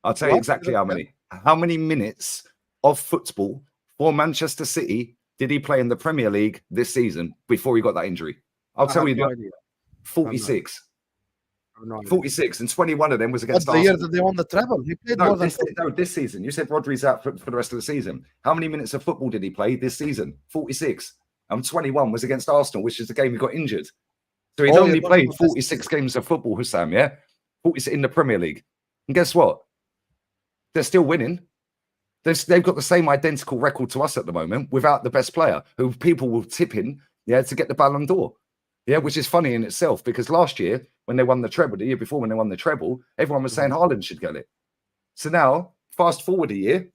I'll tell you exactly how many. How many minutes of football for Manchester City did he play in the Premier League this season before he got that injury? I'll tell you, no idea. 46. No 46, and 21 of them was against the Arsenal. year that they won the treble. He played more than this season. You said Rodri's out for the rest of the season. How many minutes of football did he play this season? 46. And 21 was against Arsenal, which is the game he got injured. So he's only played 46 games of football, Hussam, yeah? 46 in the Premier League. And guess what? They're still winning. They've got the same identical record to us at the moment without the best player, who people will tip in, yeah, to get the Ballon d'Or. Yeah, which is funny in itself, because last year, when they won the treble, the year before when they won the treble, everyone was saying Haaland should get it. So now, fast forward a year,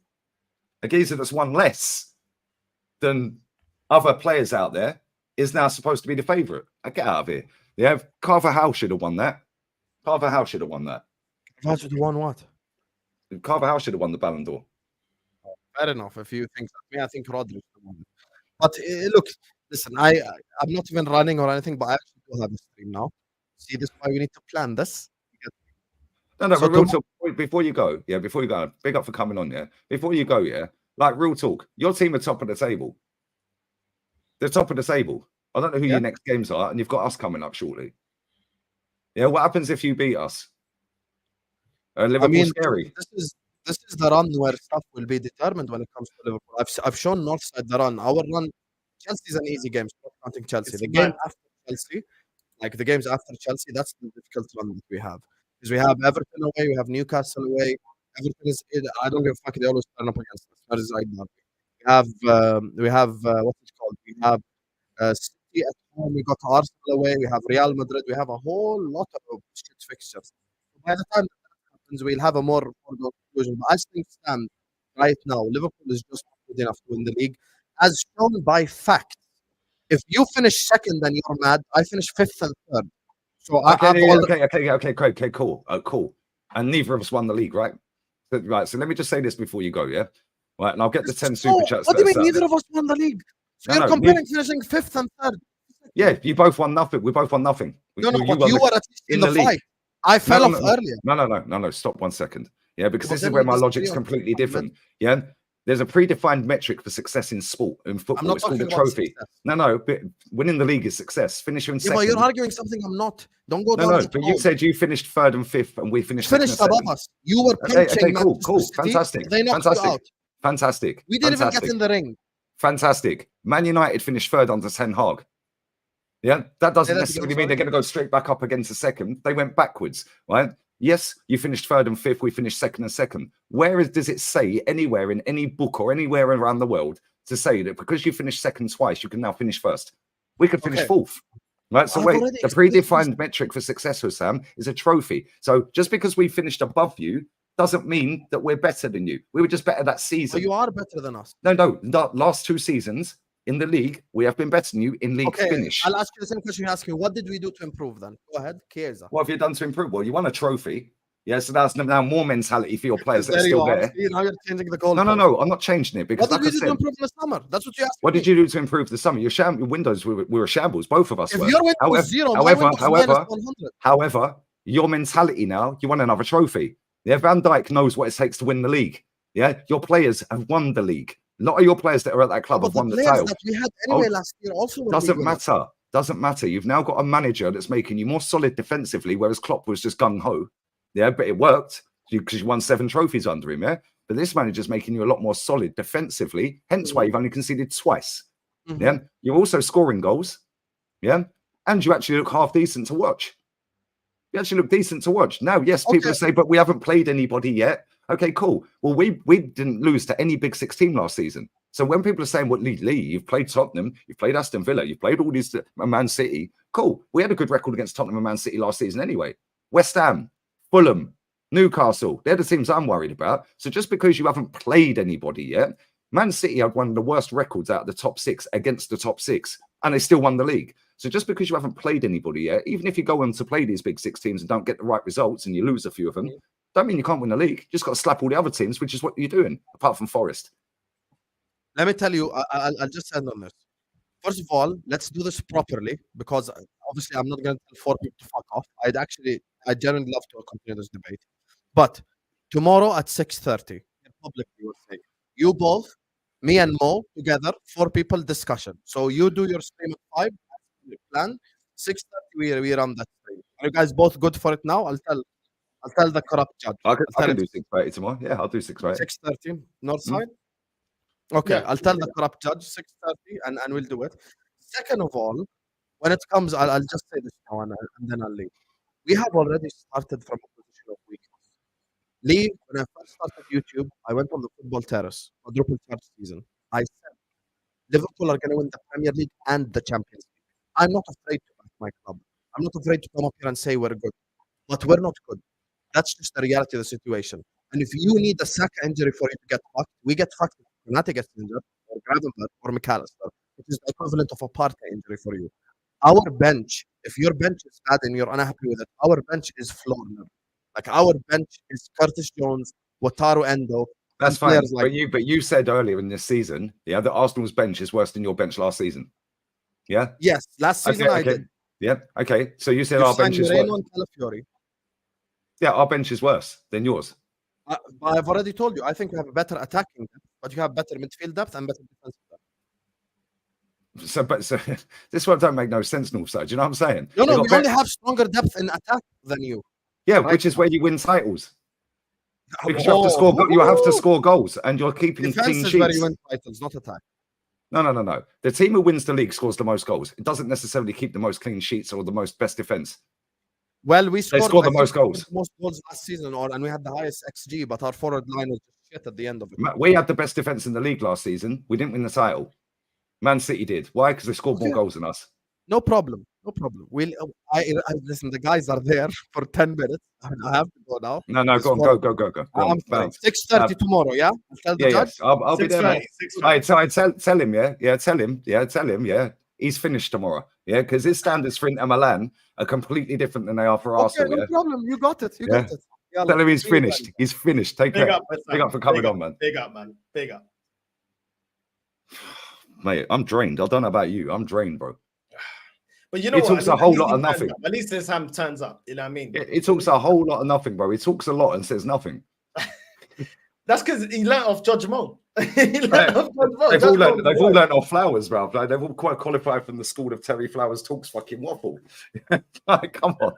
a geezer that's won less than other players out there is now supposed to be the favourite. Get out of here. Yeah, Carvajal should have won that. Carvajal should have won that. Carvajal should have won what? Carvajal should have won the Ballon d'Or. Fair enough. If you think that, I think Rodri should have won it. But look, listen, I'm not even running or anything, but I actually do have a stream now. See, this is why we need to plan this. No, so but real talk, before you go, big up for coming on, yeah. Before you go, yeah, like real talk, your team are top of the table. They're top of the table. I don't know who your next games are, and you've got us coming up shortly. Yeah, what happens if you beat us? Liverpool's scary. This is the run where stuff will be determined when it comes to Liverpool. I've shown Northside the run. Our run, Chelsea's an easy game, not counting Chelsea. The game after Chelsea, like the games after Chelsea, that's the difficult run that we have. Because we have Everton away, we have Newcastle away. Everton is, I don't give a fuck, they always turn up against us. That is we have what's it called? We have City at home, we got Arsenal away, we have Real Madrid, we have a whole lot of shit fixtures. By the time that happens, we'll have a more conclusion. But as things stand right now, Liverpool is just not good enough to win the league, as shown by fact. If you finish second, then you're mad. I finished fifth and third. So okay, cool. And neither of us won the league, right? Right. So let me just say this before you go, yeah. Right, and I'll get the 10 super chats. What do you mean neither of us won the league? So you're comparing finishing fifth and third. Yeah, you both won nothing. We both won nothing. No, but you were at least in the fight. I fell off earlier. No. Stop 1 second. Yeah, because this is where my logic's completely different. Yeah. There's a predefined metric for success in sport, in football. It's called a trophy. No, but winning the league is success. Finishing second. But you're arguing something I'm not. Don't go down. No, but you said you finished third and fifth, and we finished above us. You were pinching. Okay, cool. Fantastic. They knocked you out. Fantastic. We didn't even get in the ring. Fantastic. Man United finished third under Ten Hag. Yeah, that doesn't necessarily mean they're going to go straight back up against the second. They went backwards, right? Yes, you finished third and fifth. We finished second and second. Does it say anywhere in any book or anywhere around the world to say that because you finished second twice, you can now finish first? We could finish fourth, right? So wait, the predefined metric for success, Hussam, is a trophy. So just because we finished above you doesn't mean that we're better than you. We were just better that season. So you are better than us. No. Last 2 seasons in the league, we have been better than you in league finish. I'll ask you the same question you asked me. What did we do to improve then? Go ahead, Chiesa. What have you done to improve? Well, you won a trophy. Yeah, so that's now more mentality for your players that are still there. See, now you're changing the goal. No, I'm not changing it because what did we do to improve in the summer? That's what you asked. What did you do to improve the summer? Your windows were shambles. Both of us were. Your window was zero. However, your mentality now, you won another trophy. Yeah, Van Dijk knows what it takes to win the league. Yeah, your players have won the league. A lot of your players that are at that club have won the title. That we had anyway last year also doesn't matter. You've now got a manager that's making you more solid defensively, whereas Klopp was just gung-ho. Yeah, but it worked because you won 7 trophies under him, yeah? But this manager's making you a lot more solid defensively, hence why you've only conceded twice. Yeah, you're also scoring goals, yeah? And you actually look half decent to watch. We actually look decent to watch. Now, yes, people Okay. say, but we haven't played anybody yet. Okay, cool. Well, we didn't lose to any Big Six team last season. So when people are saying, "What Lee, you've played Tottenham, you've played Aston Villa, you've played all these Man City," cool. We had a good record against Tottenham and Man City last season anyway. West Ham, Fulham, Newcastle, they're the teams I'm worried about. So just because you haven't played anybody yet, Man City had one of the worst records out of the top 6 against the top 6, and they still won the league. So just because you haven't played anybody yet, even if you go on to play these Big Six teams and don't get the right results and you lose a few of them, don't mean you can't win the league. You just got to slap all the other teams, which is what you're doing, apart from Forest. Let me tell you, I'll just end on this. First of all, let's do this properly, because obviously I'm not going to tell 4 people to fuck off. I genuinely love to continue this debate. But tomorrow at 6:30, publicly we'll say, you both, me and Mo, together, 4 people discussion. So you do your stream at 5, plan. 6:30 we run that stream. Are you guys both good for it now? I'll tell the corrupt judge. I can do 6:30 tomorrow. Yeah, I'll do 6:30. 6:30 north side. Okay, Yeah. I'll tell the corrupt judge 6:30, and we'll do it. Second of all, when it comes, I'll just say this now, and then I'll leave. We have already started from a position of weakness. Lee, when I first started YouTube, I went on the football terrace, quadruple charge season. I said Liverpool are going to win the Premier League and the Champions League. I'm not afraid to back my club. I'm not afraid to come up here and say we're good, but we're not good. That's just the reality of the situation. And if you need a Saka injury for you to get fucked, we get fucked if Konate gets injured, or Gravenberch, or McAllister, which is the equivalent of a Partey injury for you. Our bench, if your bench is bad and you're unhappy with it, our bench is floor level. Like, our bench is Curtis Jones, Wataru Endo. That's fine. Like, but you said earlier in this season, yeah, that Arsenal's bench is worse than your bench last season. Yeah? yes, last season I did. Yeah, okay. So you said You our bench is worse. Calafiori. Yeah, our bench is worse than yours. I've already told you, I think we have a better attacking depth, but you have better midfield depth and better defensive depth. So this one don't make no sense, Northside. Do you know what I'm saying? No, we only have stronger depth in attack than you. Yeah, right? Which is where you win titles. Because you have to score. You have to score goals, and you're keeping Defense clean is sheets. where you win titles, not attack. No. The team who wins the league scores the most goals. It doesn't necessarily keep the most clean sheets or the most best defense. Well, they scored the most goals. Most goals last season, and we had the highest XG, but our forward line was just shit at the end of it. We had the best defense in the league last season. We didn't win the title. Man City did. Why? Because they scored more goals than us. No problem. Listen, the guys are there for 10 minutes. I have to go now. No, go on. 6:30 tomorrow, yeah? I'll tell the judge. I'll be there. Tell him, tell him, yeah. He's finished tomorrow, yeah, because his standards for Inter Milan are completely different than they are for Arsenal. No problem. You got it. Got it. Yeah, tell him he's finished. He's finished. Take care. Big up for coming on, man. Big up, man. Big up. Mate, I'm drained. I don't know about you. I'm drained, bro. But you know what? He talks a whole lot of nothing. At least this Ham turns up. You know what I mean? It talks a whole lot of nothing, bro. He talks a lot and says nothing. That's because he learnt off Judge Mo. They've all learnt off Flowers, bro. Like, they've all quite qualified from the school of Terry Flowers talks fucking waffle. Like, come on.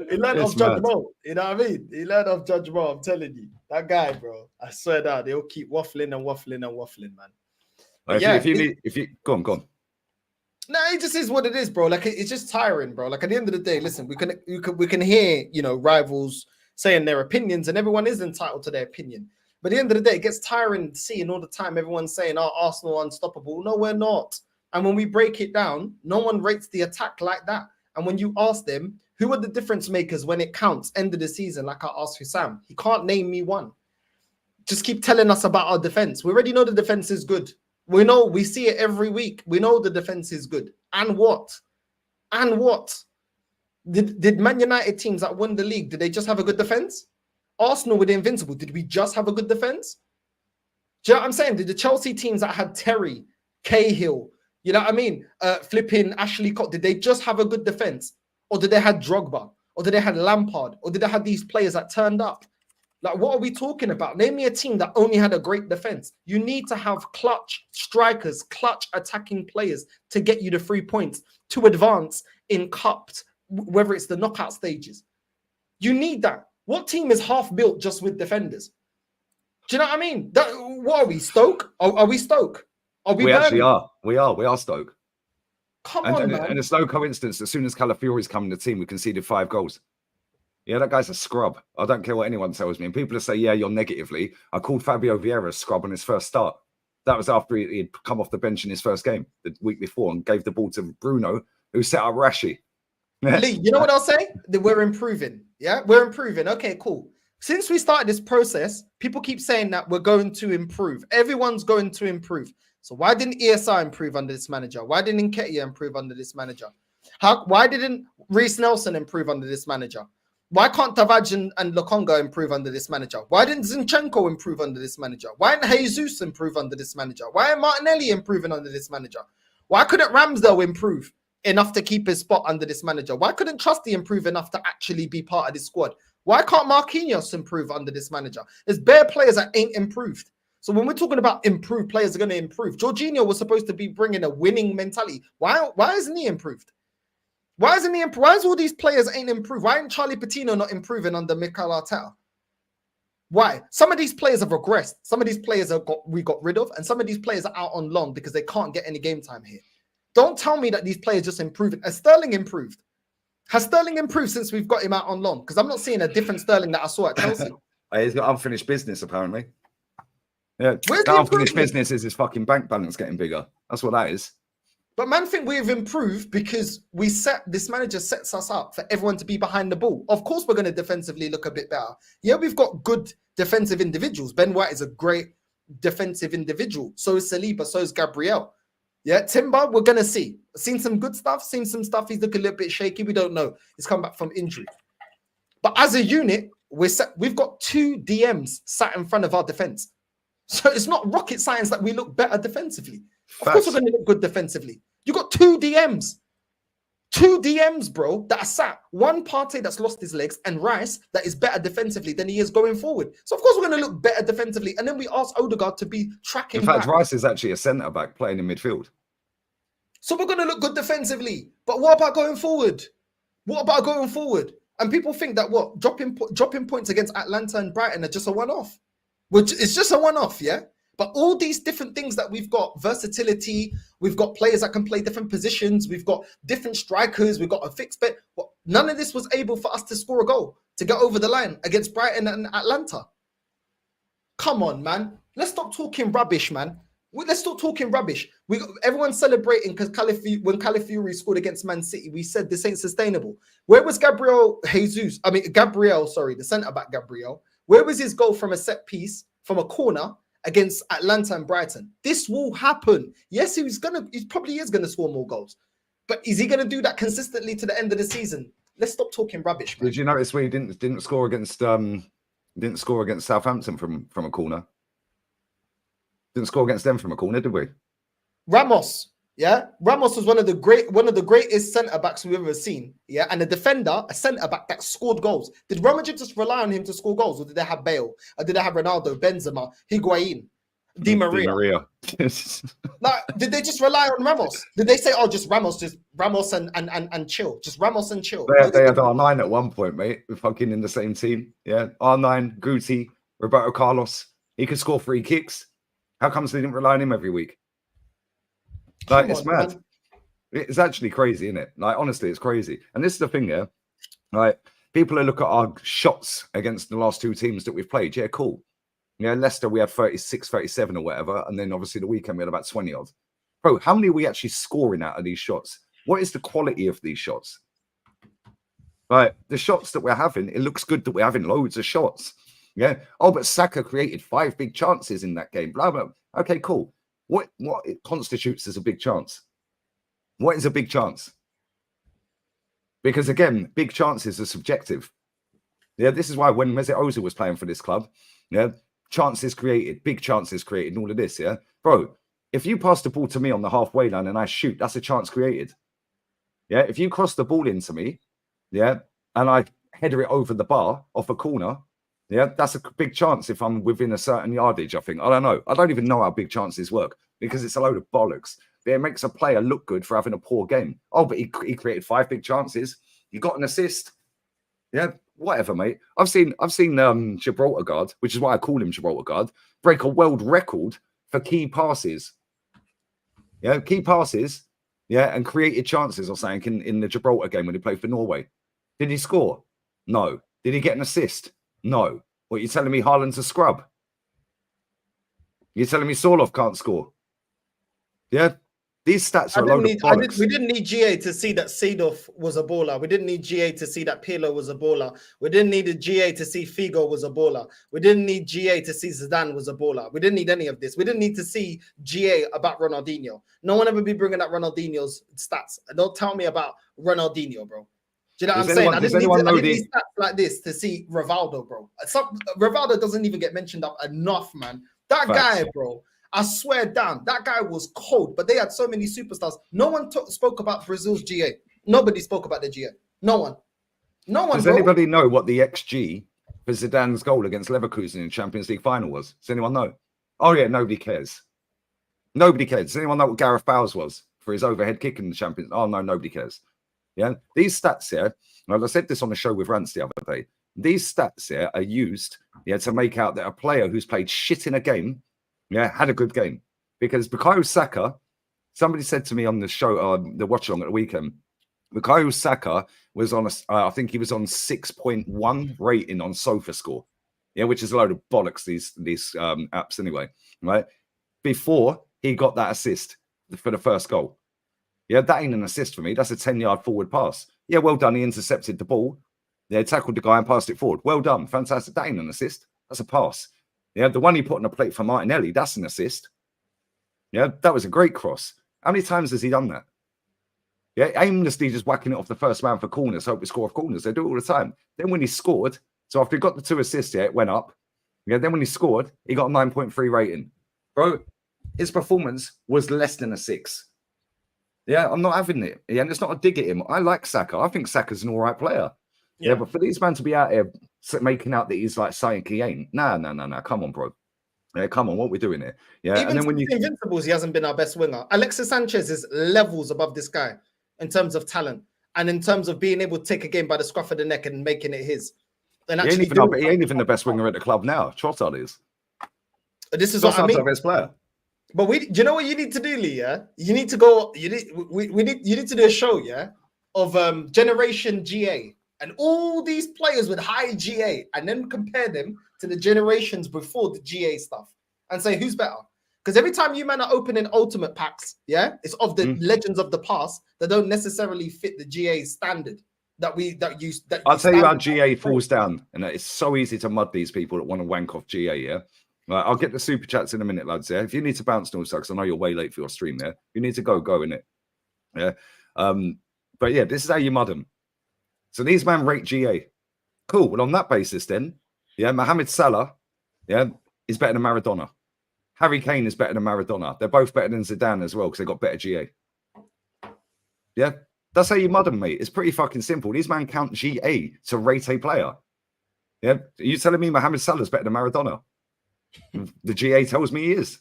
He learned off Judge Mo. You know what I mean? He learned off Judge Mo. I'm telling you. That guy, bro. I swear that they'll keep waffling, man. If you go on. No, it just is what it is, bro. Like, it's just tiring, bro. Like, at the end of the day, listen, we can hear, rivals saying their opinions, and everyone is entitled to their opinion. But at the end of the day, it gets tiring seeing all the time everyone saying, "Oh, Arsenal are unstoppable." No, we're not. And when we break it down, no one rates the attack like that. And when you ask them, who are the difference makers when it counts, end of the season, like I asked Hussam, he can't name me one. Just keep telling us about our defense. We already know the defense is good. We know, we see it every week. We know the defense is good. And what? Did Man United teams that won the league, did they just have a good defense? Arsenal with the Invincible, did we just have a good defense? Do you know what I'm saying? Did the Chelsea teams that had Terry, Cahill, you know what I mean? Flipping Ashley Cole, did they just have a good defense? Or did they have Drogba? Or did they have Lampard? Or did they have these players that turned up? Like, what are we talking about? Name me a team that only had a great defense. You need to have clutch strikers, clutch attacking players to get you the 3 points to advance in cups, whether it's the knockout stages. You need that. What team is half built just with defenders? Do you know what I mean? What are we, Stoke? Are we Stoke? Are we actually are. We are Stoke. Come on, man. And it's no coincidence. As soon as Calafiori's come in the team, we conceded 5 goals. Yeah, that guy's a scrub. I don't care what anyone tells me. And people say, yeah, you're negatively. I called Fabio Vieira a scrub on his first start. That was after he'd come off the bench in his first game the week before and gave the ball to Bruno, who set up Rashi. Lee, you know what I'll say? That we're improving. Yeah, we're improving. Okay, cool. Since we started this process, people keep saying that we're going to improve. Everyone's going to improve. So why didn't ESR improve under this manager? Why didn't Nketiah improve under this manager? Why didn't Reece Nelson improve under this manager? Why can't Tavares and Lokonga improve under this manager? Why didn't Zinchenko improve under this manager? Why didn't Jesus improve under this manager? Why didn't Martinelli improving under this manager? Why couldn't Ramsdale improve enough to keep his spot under this manager? Why couldn't Trusty improve enough to actually be part of this squad? Why can't Marquinhos improve under this manager? There's bare players that ain't improved. So when we're talking about improved players are going to improve, Jorginho was supposed to be bringing a winning mentality. Why isn't he improved? Why isn't he improved? Why is all these players ain't improved? Why ain't Charlie Patino not improving under Mikel Arteta? Why? Some of these players have regressed. Some of these players we got rid of, and some of these players are out on loan because they can't get any game time here. Don't tell me that these players just improved. Has Sterling improved? Has Sterling improved since we've got him out on loan? Because I'm not seeing a different Sterling that I saw at Chelsea. He's got unfinished business, apparently. Yeah, where's the unfinished business is his fucking bank balance getting bigger. That's what that is. But man, think we've improved because this manager sets us up for everyone to be behind the ball. Of course, we're going to defensively look a bit better. Yeah, we've got good defensive individuals. Ben White is a great defensive individual. So is Saliba. So is Gabriel. Yeah, Timber, we're going to see. Seen some good stuff. Seen some stuff. He's looking a little bit shaky. We don't know. He's come back from injury. But as a unit, we've got 2 DMs sat in front of our defense. So it's not rocket science that we look better defensively. Of course we're going to look good defensively. You got 2 DMs. 2 DMs, bro, that are sat. One Partey that's lost his legs and Rice that is better defensively than he is going forward. So, of course, we're going to look better defensively. And then we ask Odegaard to be tracking In fact, back. Rice is actually a centre-back playing in midfield. So we're going to look good defensively. But what about going forward? What about going forward? And people think that dropping points against Atlanta and Brighton are just a one-off. Which is just a one-off, yeah? But all these different things that we've got, versatility, we've got players that can play different positions, we've got different strikers, we've got a fixed bet. None of this was able for us to score a goal, to get over the line against Brighton and Atlanta. Come on, man. Let's stop talking rubbish, man. Let's stop talking rubbish. Everyone's celebrating because when Calafiori scored against Man City, we said this ain't sustainable. Where was Gabriel, the centre-back Gabriel? Where was his goal from a set piece, from a corner against Atlanta and Brighton? This will happen. Yes, he probably is going to score more goals. But is he going to do that consistently to the end of the season? Let's stop talking rubbish, man. Did you notice we didn't score against Southampton from a corner? Didn't score against them from a corner, did we? Ramos. Yeah, Ramos was one of the greatest centre backs we've ever seen. Yeah, and a defender, a centre back that scored goals. Did Real Madrid just rely on him to score goals, or did they have Bale? Or did they have Ronaldo, Benzema, Higuain, Di Maria? Like, did they just rely on Ramos? Did they say, "Oh, just Ramos and chill, just Ramos and chill"? They had R9 at one point, mate. We're fucking in the same team. Yeah, R9, Guti, Roberto Carlos. He could score free kicks. How comes they didn't rely on him every week? Like, it's mad. Man. It's actually crazy, isn't it? Like, honestly, it's crazy. And this is the thing, yeah. Like, people look at our shots against the last 2 teams that we've played. Yeah, cool. Yeah, Leicester, we had 36, 37 or whatever. And then obviously the weekend, we had about 20 odd. Bro, how many are we actually scoring out of these shots? What is the quality of these shots? Like, the shots that we're having, it looks good that we're having loads of shots. Yeah. Oh, but Saka created 5 big chances in that game. Blah, blah. Okay, cool. What it constitutes as a big chance? What is a big chance? Because again, big chances are subjective. Yeah, this is why when Mesut Ozil was playing for this club, yeah, chances created, big chances created, and all of this, yeah. Bro, if you pass the ball to me on the halfway line and I shoot, that's a chance created. Yeah, if you cross the ball into me, yeah, and I header it over the bar off a corner, yeah, that's a big chance if I'm within a certain yardage, I think. I don't know. I don't even know how big chances work because it's a load of bollocks. But it makes a player look good for having a poor game. Oh, but he created 5 big chances. He got an assist. Yeah, whatever, mate. I've seen Gibraltar Guard, which is why I call him Gibraltar Guard, break a world record for key passes. Yeah, key passes. yeah, and created chances or something in the Gibraltar game when he played for Norway. Did he score? No. Did he get an assist? No. What, you telling me Haaland's a scrub? You're telling me Sorloth can't score? Yeah. These stats are a load of bollocks. We didn't need GA to see that Seedorf was a baller. We didn't need GA to see that Pirlo was a baller. We didn't need a GA to see Figo was a baller. We didn't need GA to see Zidane was a baller. We didn't need any of this. We didn't need to see GA about Ronaldinho. No one ever be bringing up Ronaldinho's stats. Don't tell me about Ronaldinho, bro. Do you know what I'm saying? I didn't need stats like this to see Rivaldo, bro. Rivaldo doesn't even get mentioned up enough, man. That guy, bro. I swear down, that guy was cold, but they had so many superstars. No one spoke about Brazil's GA. Nobody spoke about the GA. No one. Does anybody know what the XG for Zidane's goal against Leverkusen in Champions League final was? Does anyone know? Oh, yeah, nobody cares. Nobody cares. Does anyone know what Gareth Bale's was for his overhead kick in the Champions? Oh, no, nobody cares. Yeah, these stats here, well, I said this on the show with Rance the other day. These stats here are used to make out that a player who's played shit in a game had a good game. Because Bukayo Saka, somebody said to me on the show, the watch along at the weekend, Bukayo Saka was on, I think he was on 6.1 rating on SofaScore, which is a load of bollocks, these apps anyway, right? Before he got that assist for the first goal. Yeah, that ain't an assist for me. That's a 10-yard forward pass. Yeah, well done. He intercepted the ball. They tackled the guy and passed it forward. Well done. Fantastic. That ain't an assist. That's a pass. Yeah, the one he put on a plate for Martinelli, that's an assist. Yeah, that was a great cross. How many times has he done that? Yeah, aimlessly just whacking it off the first man for corners, hope we score off corners. They do it all the time. Then when he scored, so after he got the 2 assists, it went up. Yeah, then when he scored, he got a 9.3 rating. Bro, his performance was less than a 6. Yeah, I'm not having it. Yeah, and it's not a dig at him. I like Saka. I think Saka's an all right player. Yeah, but for these men to be out here making out that he's like saying he ain't. No. Come on, bro. Yeah, come on. What we doing here? Yeah, even and then when you Invincibles, he hasn't been our best winger. Alexis Sanchez is levels above this guy in terms of talent and in terms of being able to take a game by the scruff of the neck and making it his. And he ain't even the best winger at the club now. Trossard is. This is what I mean. Our best player. But do you know what you need to do, Lee? Yeah, you need to go. You need to do a show, of Generation GA. And all these players with high GA, and then compare them to the generations before the GA stuff, and say who's better. Because every time you man are opening ultimate packs, it's of the legends of the past that don't necessarily fit the GA standard I'll tell you how GA falls down, and it's so easy to mud these people that want to wank off GA. Yeah, right, I'll get the super chats in a minute, lads. Yeah, if you need to bounce, no sucks. I know you're way late for your stream. There, you need to go in it. Yeah, but yeah, this is how you mud them. So these men rate GA. Cool. Well, on that basis, then, Mohamed Salah, is better than Maradona. Harry Kane is better than Maradona. They're both better than Zidane as well because they got better GA. Yeah, that's how you mud them, mate. It's pretty fucking simple. These men count GA to rate a player. Yeah, are you telling me Mohamed Salah's better than Maradona? The GA tells me he is.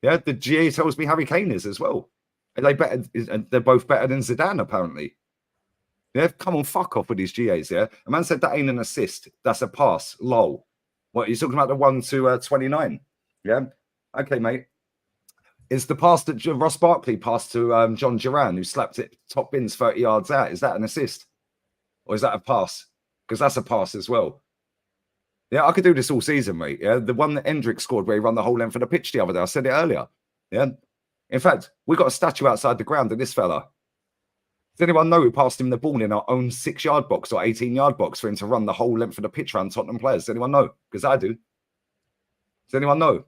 Yeah, the GA tells me Harry Kane is as well. They're both better than Zidane, apparently. Yeah, come on, fuck off with these GAs, yeah? A man said that ain't an assist. That's a pass. Lol. What, you're talking about the 1 to 29? Yeah? Okay, mate. It's the pass that Ross Barkley passed to John Duran, who slapped it top bins 30 yards out. Is that an assist? Or is that a pass? Because that's a pass as well. Yeah, I could do this all season, mate. Yeah, the one that Hendrick scored where he ran the whole length of the pitch the other day. I said it earlier. Yeah? In fact, we got a statue outside the ground of this fella. Does anyone know who passed him the ball in our own 6-yard box or 18-yard box for him to run the whole length of the pitch around Tottenham players? Does anyone know? Because I do. Does anyone know?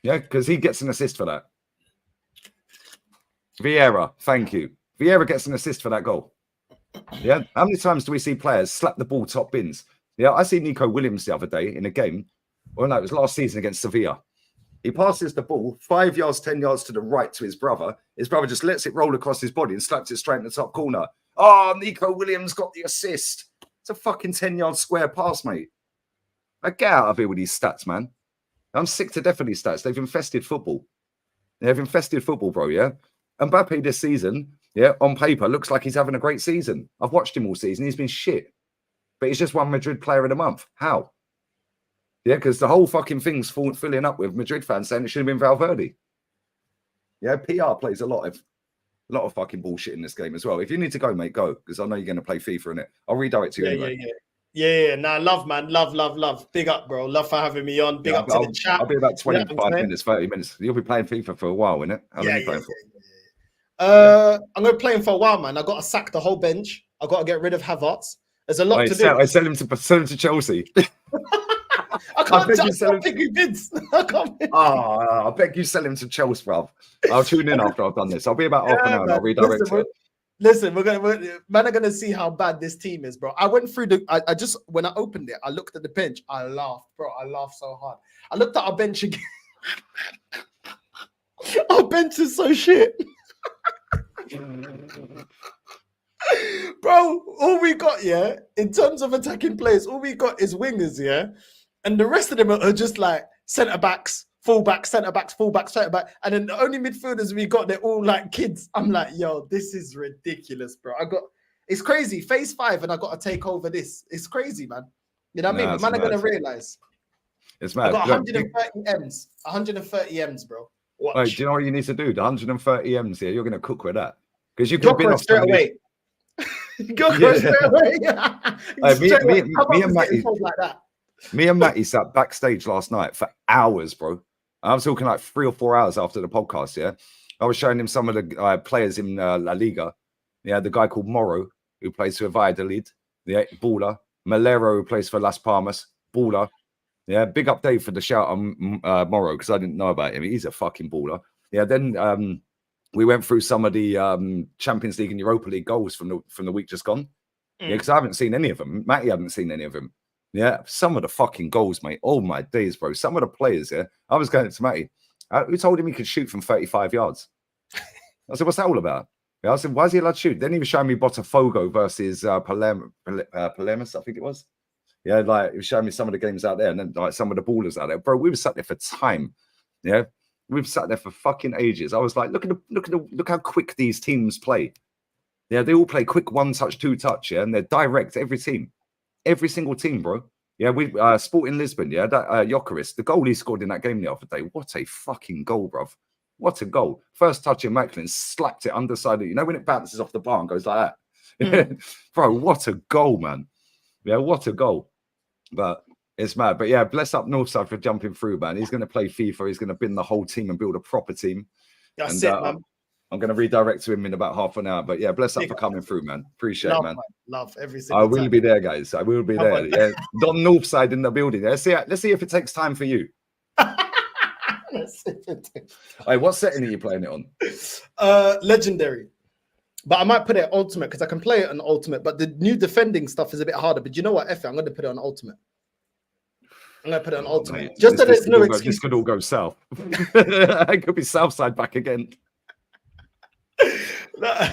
Yeah, because he gets an assist for that. Vieira, thank you. Vieira gets an assist for that goal. Yeah, how many times do we see players slap the ball top bins? Yeah, I see Nico Williams the other day in a game. Well, no, it was last season against Sevilla. He passes the ball 5 yards, 10 yards to the right to his brother. His brother just lets it roll across his body and slaps it straight in the top corner. Oh, Nico Williams got the assist. It's a fucking 10-yard square pass, mate. Get out of here with these stats, man. I'm sick to death of these stats. They've infested football. They've infested football, bro, yeah? Mbappe this season, on paper, looks like he's having a great season. I've watched him all season. He's been shit. But he's just won Madrid Player of the Month. How? Yeah, because the whole fucking thing's filling up with Madrid fans saying it should have been Valverde. Yeah, PR plays a lot of A lot of fucking bullshit in this game as well. If you need to go, mate, go, because I know you're going to play FIFA in it. I'll redirect to you anyway. Yeah. Nah, love, man. Love. Big up, bro. Love for having me on. Big up to the chat. I'll be about 25 minutes, 30 minutes. You'll be playing FIFA for a while, innit? How long are you playing for? I'm going to play him for a while, man. I got to sack the whole bench. I got to get rid of Havertz. There's a lot to do. I sell him to Chelsea. I can't pick who bids. I beg you sell him to Chelsea, bruv. I'll tune in after I've done this. I'll be about half an hour and I'll redirect it. Listen, man are gonna see how bad this team is, bro. I went through I just when I opened it, I looked at the bench, I laughed, bro. I laughed so hard. I looked at our bench again. Our bench is so shit. Bro, all we got, in terms of attacking players, all we got is wingers, and the rest of them are just like centre backs, full-back, centre-backs, full-back, centre-back. And then the only midfielders we got, they're all like kids. I'm like, yo, this is ridiculous, bro. It's crazy. Phase 5 and I got to take over this. It's crazy, man. You know what I mean? Man are going to realise. It's mad. I got 130 M's. 130 M's, bro. Watch. Wait, do you know what you need to do? The 130 M's here, you're going to cook with that. Because you can bin straight away. Go straight away. Me and Matty, like that. Me and Matty sat backstage last night for hours, bro. I was talking like 3 or 4 hours after the podcast. Yeah, I was showing him some of the players in La Liga. Yeah, the guy called Morro who plays for Valladolid, the baller. Malero who plays for Las Palmas, baller. Yeah, big up Dave for the shout on Morro because I didn't know about him. He's a fucking baller. Yeah, then we went through some of the Champions League and Europa League goals from the week just gone. Yeah, because I haven't seen any of them. Matty hadn't seen any of them. Yeah, some of the fucking goals, mate. Oh my days, bro. Some of the players, I was going to Matty. Who told him he could shoot from 35 yards? I said, what's that all about? Yeah, I said, why is he allowed to shoot? Then he was showing me Botafogo versus Palermo, I think it was. Yeah, like he was showing me some of the games out there and then like some of the ballers out there. Bro, we were sat there for time. Yeah, we've sat there for fucking ages. I was like, look how quick these teams play. Yeah, they all play quick 1-touch, 2-touch, yeah, and they're direct, every team. Every single team, bro. Yeah, we Sporting Lisbon, yeah, that Jokeris, the goal he scored in that game the other day. What a fucking goal, bruv. What a goal. First touch in Macklin, slapped it underside. You know when it bounces off the bar and goes like that? Bro, what a goal, man. Yeah, what a goal. But it's mad. But yeah, bless up Northside for jumping through, man. He's going to play FIFA. He's going to bin the whole team and build a proper team. That's it, man. I'm going to redirect to him in about half an hour. But yeah, bless up for coming through, man. Appreciate it, man. Love every single time. I will be there, guys. I will be there. Yeah, Don Northside in the building. Let's see if it takes time for you. Hey, what setting are you playing it on? Legendary. But I might put it on ultimate because I can play it on ultimate. But the new defending stuff is a bit harder. But you know what? I'm going to put it on ultimate. I'm going to put it on ultimate. Mate, just so there's no excuse. This could all go south. It could be Southside back again. Nah,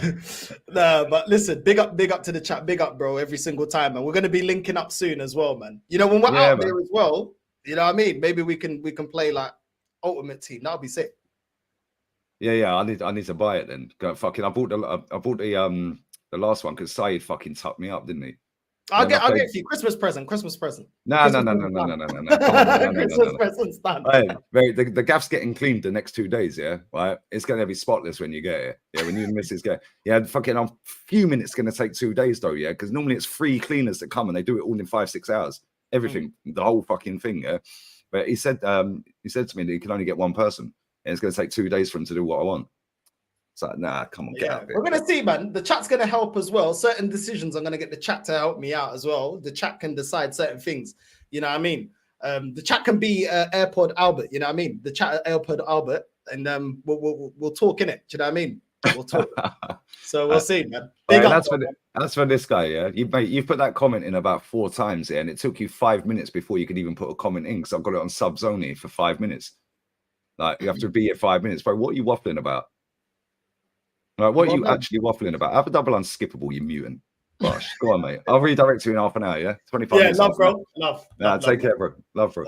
but listen, big up to the chat, big up, bro, every single time, and we're gonna be linking up soon as well, man. You know, when we're out there as well, you know what I mean? Maybe we can play like ultimate team. That'll be sick. Yeah. I need to buy it then. Go fucking. I bought the last one because Saeed fucking tucked me up, didn't he? I'll get for you Christmas present. No. Christmas presents done. Hey, the gaff's getting cleaned the next 2 days, yeah. Right, it's gonna be spotless when you get here. Yeah, when you and Mrs. get. Yeah, fucking a few minutes gonna take 2 days though, yeah, because normally it's 3 cleaners that come and they do it all in 5-6 hours. Everything, the whole fucking thing, yeah. But he said to me that he can only get 1 person, and it's gonna take 2 days for him to do what I want. It's like, nah, come on, get out of it. We're going to see, man. The chat's going to help as well. Certain decisions, I'm going to get the chat to help me out as well. The chat can decide certain things. You know what I mean? The chat can be AirPod Albert. You know what I mean? The chat AirPod Albert. And we'll talk in it. Do you know what I mean? We'll talk. So we'll see, man. That's for this guy, yeah? You've put that comment in about 4 times, yeah? And it took you 5 minutes before you could even put a comment in because I've got it on subs only for 5 minutes. Like, you have to be here 5 minutes. Bro, what are you waffling about? Like, what are you actually waffling about? Have a double unskippable, you mutant. Gosh, go on, mate. I'll redirect you in half an hour, yeah? 25 minutes. Yeah, love, bro. Love. Take care, bro. Love, bro.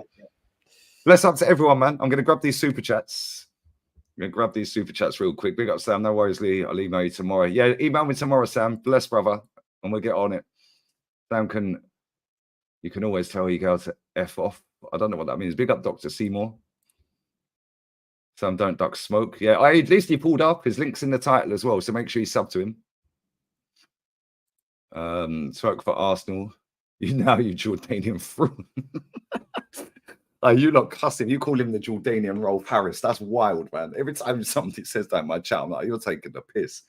Bless up to everyone, man. I'm going to grab these super chats. I'm going to grab these super chats real quick. Big up, Sam. No worries, Lee. I'll email you tomorrow. Yeah, email me tomorrow, Sam. Bless, brother. And we'll get on it. Sam you can always tell your girl to F off. I don't know what that means. Big up, Dr. Seymour. Some don't duck smoke. Yeah, at least he pulled up. His link's in the title as well, so make sure you sub to him. Smoke for Arsenal. You Jordanian fruit. Oh, you lot cussing. You call him the Jordanian Rolf Harris. That's wild, man. Every time somebody says that in my chat, I'm like, you're taking the piss.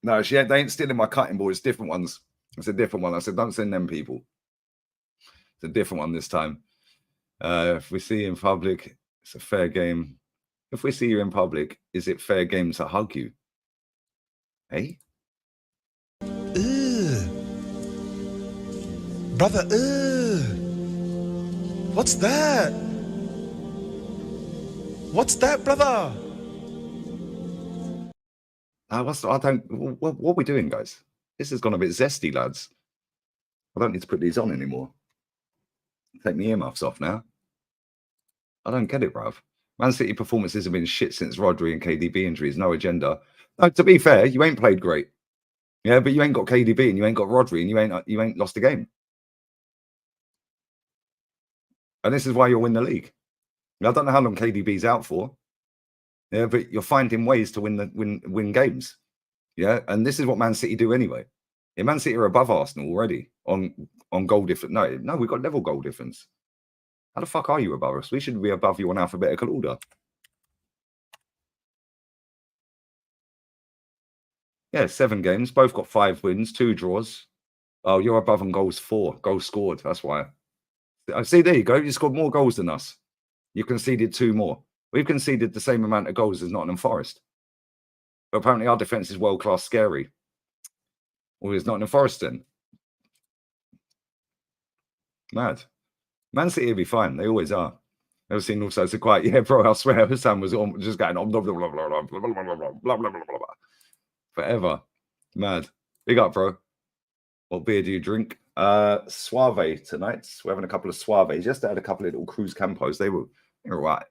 No, they ain't stealing my cutting board. It's different ones. It's a different one. I said, don't send them people. It's a different one this time. If we see you in public, it's a fair game. If we see you in public, is it fair game to hug you? Hey? Brother, what's that? What's that, brother? What are we doing, guys? This has gone a bit zesty, lads. I don't need to put these on anymore. Take my earmuffs off now. I don't get it, bruv. Man City performances have been shit since Rodri and KDB injuries. No agenda. No, to be fair, you ain't played great. Yeah, but you ain't got KDB and you ain't got Rodri and you ain't lost a game. And this is why you'll win the league. Now, I don't know how long KDB's out for. Yeah, but you're finding ways to win games. Yeah, and this is what Man City do anyway. Yeah, Man City are above Arsenal already on goal difference. No, we've got level goal difference. How the fuck are you above us? We should be above you on alphabetical order. Yeah, 7 games. Both got 5 wins, 2 draws. Oh, you're above on goals 4. Goals scored. That's why. See, there you go. You scored more goals than us. You conceded 2 more. We've conceded the same amount of goals as Nottingham Forest. But apparently our defence is world-class scary. Or is Nottingham Forest then? Mad. Man City will be fine. They always are. Never seen also so quiet. Yeah, bro, I swear, Sam was just going on blah, blah, blah, blah, blah, blah, blah, blah, blah, blah, blah, blah. Forever. Mad. Big up, bro. What beer do you drink? Suave tonight. We're having a couple of Suaves. Just had a couple of little Cruz Campos. They were all right.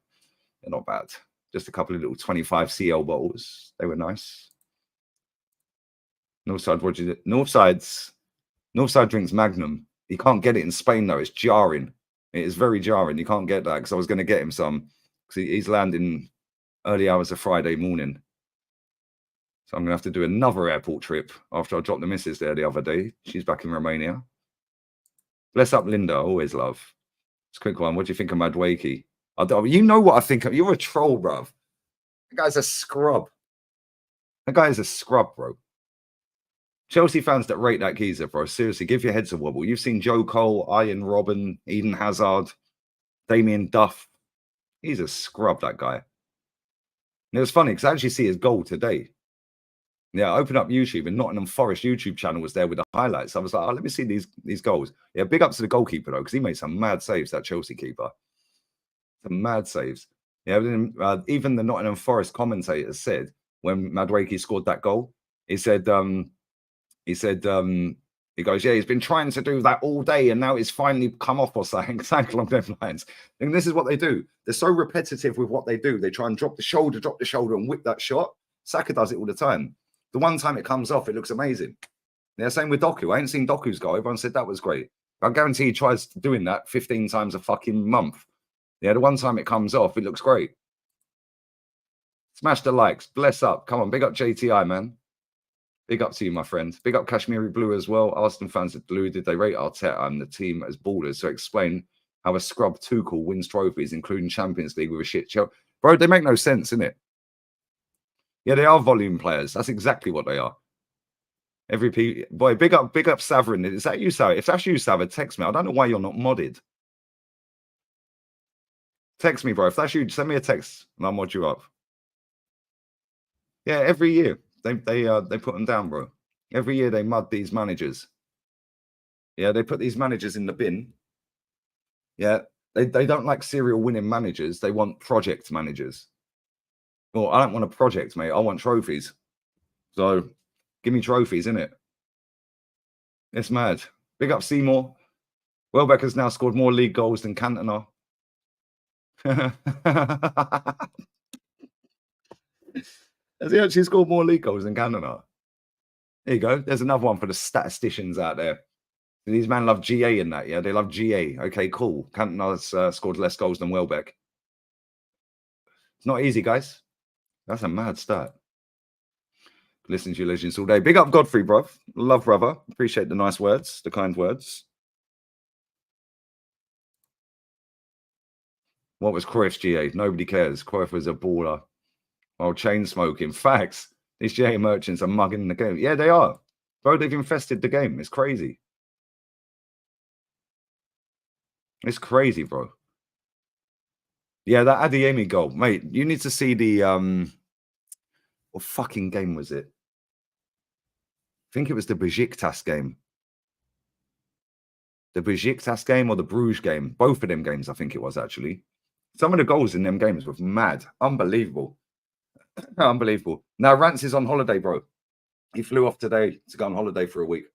They're not bad. Just a couple of little 25 CL bottles. They were nice. Northside, what do you do? Northside drinks Magnum. You can't get it in Spain, though. It's jarring. It is very jarring. You can't get that because I was going to get him some because he's landing early hours of Friday morning. So I'm going to have to do another airport trip after I dropped the missus there the other day. She's back in Romania. Bless up, Linda. Always love. It's a quick one. What do you think of Madwakey? You know what I think of. You're a troll, bruv. That guy's a scrub. That guy is a scrub, bro. Chelsea fans that rate that geezer, bro, seriously, give your heads a wobble. You've seen Joe Cole, Ian Robben, Eden Hazard, Damien Duff. He's a scrub, that guy. And it was funny because I actually see his goal today. Yeah, I opened up YouTube and Nottingham Forest YouTube channel was there with the highlights. I was like, oh, let me see these goals. Yeah, big up to the goalkeeper, though, because he made some mad saves, that Chelsea keeper. Some mad saves. Yeah, even the Nottingham Forest commentator said when Madueke scored that goal, he goes, yeah, he's been trying to do that all day and now it's finally come off or something along those lines. And this is what they do. They're so repetitive with what they do. They try and drop the shoulder and whip that shot. Saka does it all the time. The one time it comes off, it looks amazing. Yeah, same with Doku. I ain't seen Doku's goal. Everyone said that was great. I guarantee he tries doing that 15 times a fucking month. Yeah, the one time it comes off, it looks great. Smash the likes. Bless up. Come on, big up JTI, man. Big up to you, my friend. Big up Kashmiri Blue as well. Arsenal fans at Blue, did they rate Arteta and the team as ballers? So explain how a scrub Tuchel wins trophies, including Champions League with a shit show. Bro, they make no sense, innit? Yeah, they are volume players. That's exactly what they are. Boy, big up Saverin. Is that you, Sav? If that's you, Sav, text me. I don't know why you're not modded. Text me, bro. If that's you, send me a text and I'll mod you up. Yeah, every year. They put them down, bro. Every year they mud these managers. Yeah, they put these managers in the bin. Yeah, they don't like serial winning managers. They want project managers. Well, I don't want a project, mate. I want trophies. So give me trophies, innit? It's mad. Big up Seymour. Welbeck has now scored more league goals than Cantona. Has he actually scored more league goals than Cantona? There you go. There's another one for the statisticians out there. These men love GA in that, yeah? They love GA. Okay, cool. Cantona's scored less goals than Welbeck. It's not easy, guys. That's a mad stat. Listen to your legends all day. Big up Godfrey, bruv. Love, brother. Appreciate the nice words, the kind words. What was Cruyff's GA? Nobody cares. Cruyff was a baller. While chain smoking. Facts. These GA merchants are mugging the game. Yeah, they are. Bro, they've infested the game. It's crazy. It's crazy, bro. Yeah, that Adeyemi goal. Mate, you need to see the what fucking game was it? I think it was the Besiktas game. The Besiktas game or the Bruges game. Both of them games, I think it was, actually. Some of the goals in them games were mad. Unbelievable. Unbelievable. Now, Rance is on holiday, bro. He flew off today to go on holiday for a week.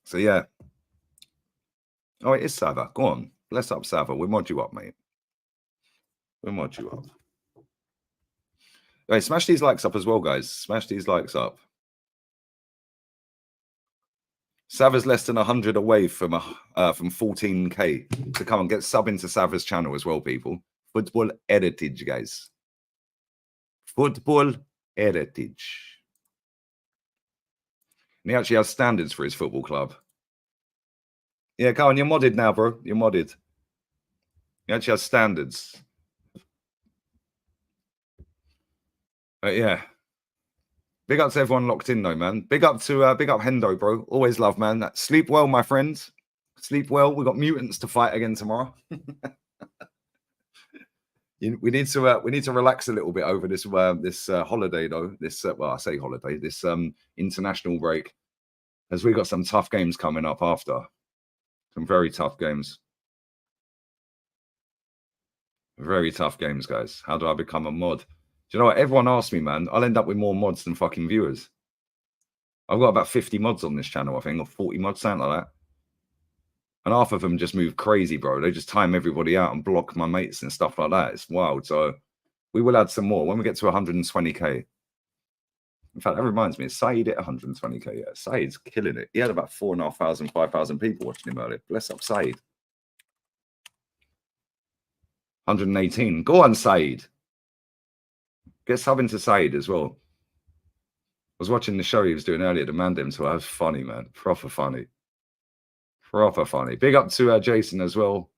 So, yeah. Oh, it is Sava. Go on. Bless up, Sava. We'll mod you up, mate. We'll mod you up. Hey, smash these likes up as well, guys. Smash these likes up. Sava's less than 100 away from 14k. So come on, get sub into Sava's channel as well, people. Football heritage, guys. Football heritage. And he actually has standards for his football club. Yeah, come on, you're modded now, bro. You're modded. He actually has standards. Yeah. Big up to everyone locked in, though, man. Big up Hendo, bro. Always love, man. Sleep well, my friend. Sleep well. We've got mutants to fight again tomorrow. we need to relax a little bit over this holiday, though. Well, I say holiday. This international break, as we got some tough games coming up after. Some very tough games. Very tough games, guys. How do I become a mod? Do you know what? Everyone asks me, man. I'll end up with more mods than fucking viewers. I've got about 50 mods on this channel, I think, or 40 mods, something like that. And half of them just move crazy, bro. They just time everybody out and block my mates and stuff like that. It's wild. So we will add some more when we get to 120k. In fact, that reminds me, Saeed at 120k. Yeah, Saeed's killing it. He had about 4,500, 5,000 people watching him earlier. Bless up, Saeed. 118. Go on, Saeed. Get sub into Saeed as well. I was watching the show he was doing earlier, the Mandem, so that was funny, man. Proper funny. Proper funny. Big up to Jason as well.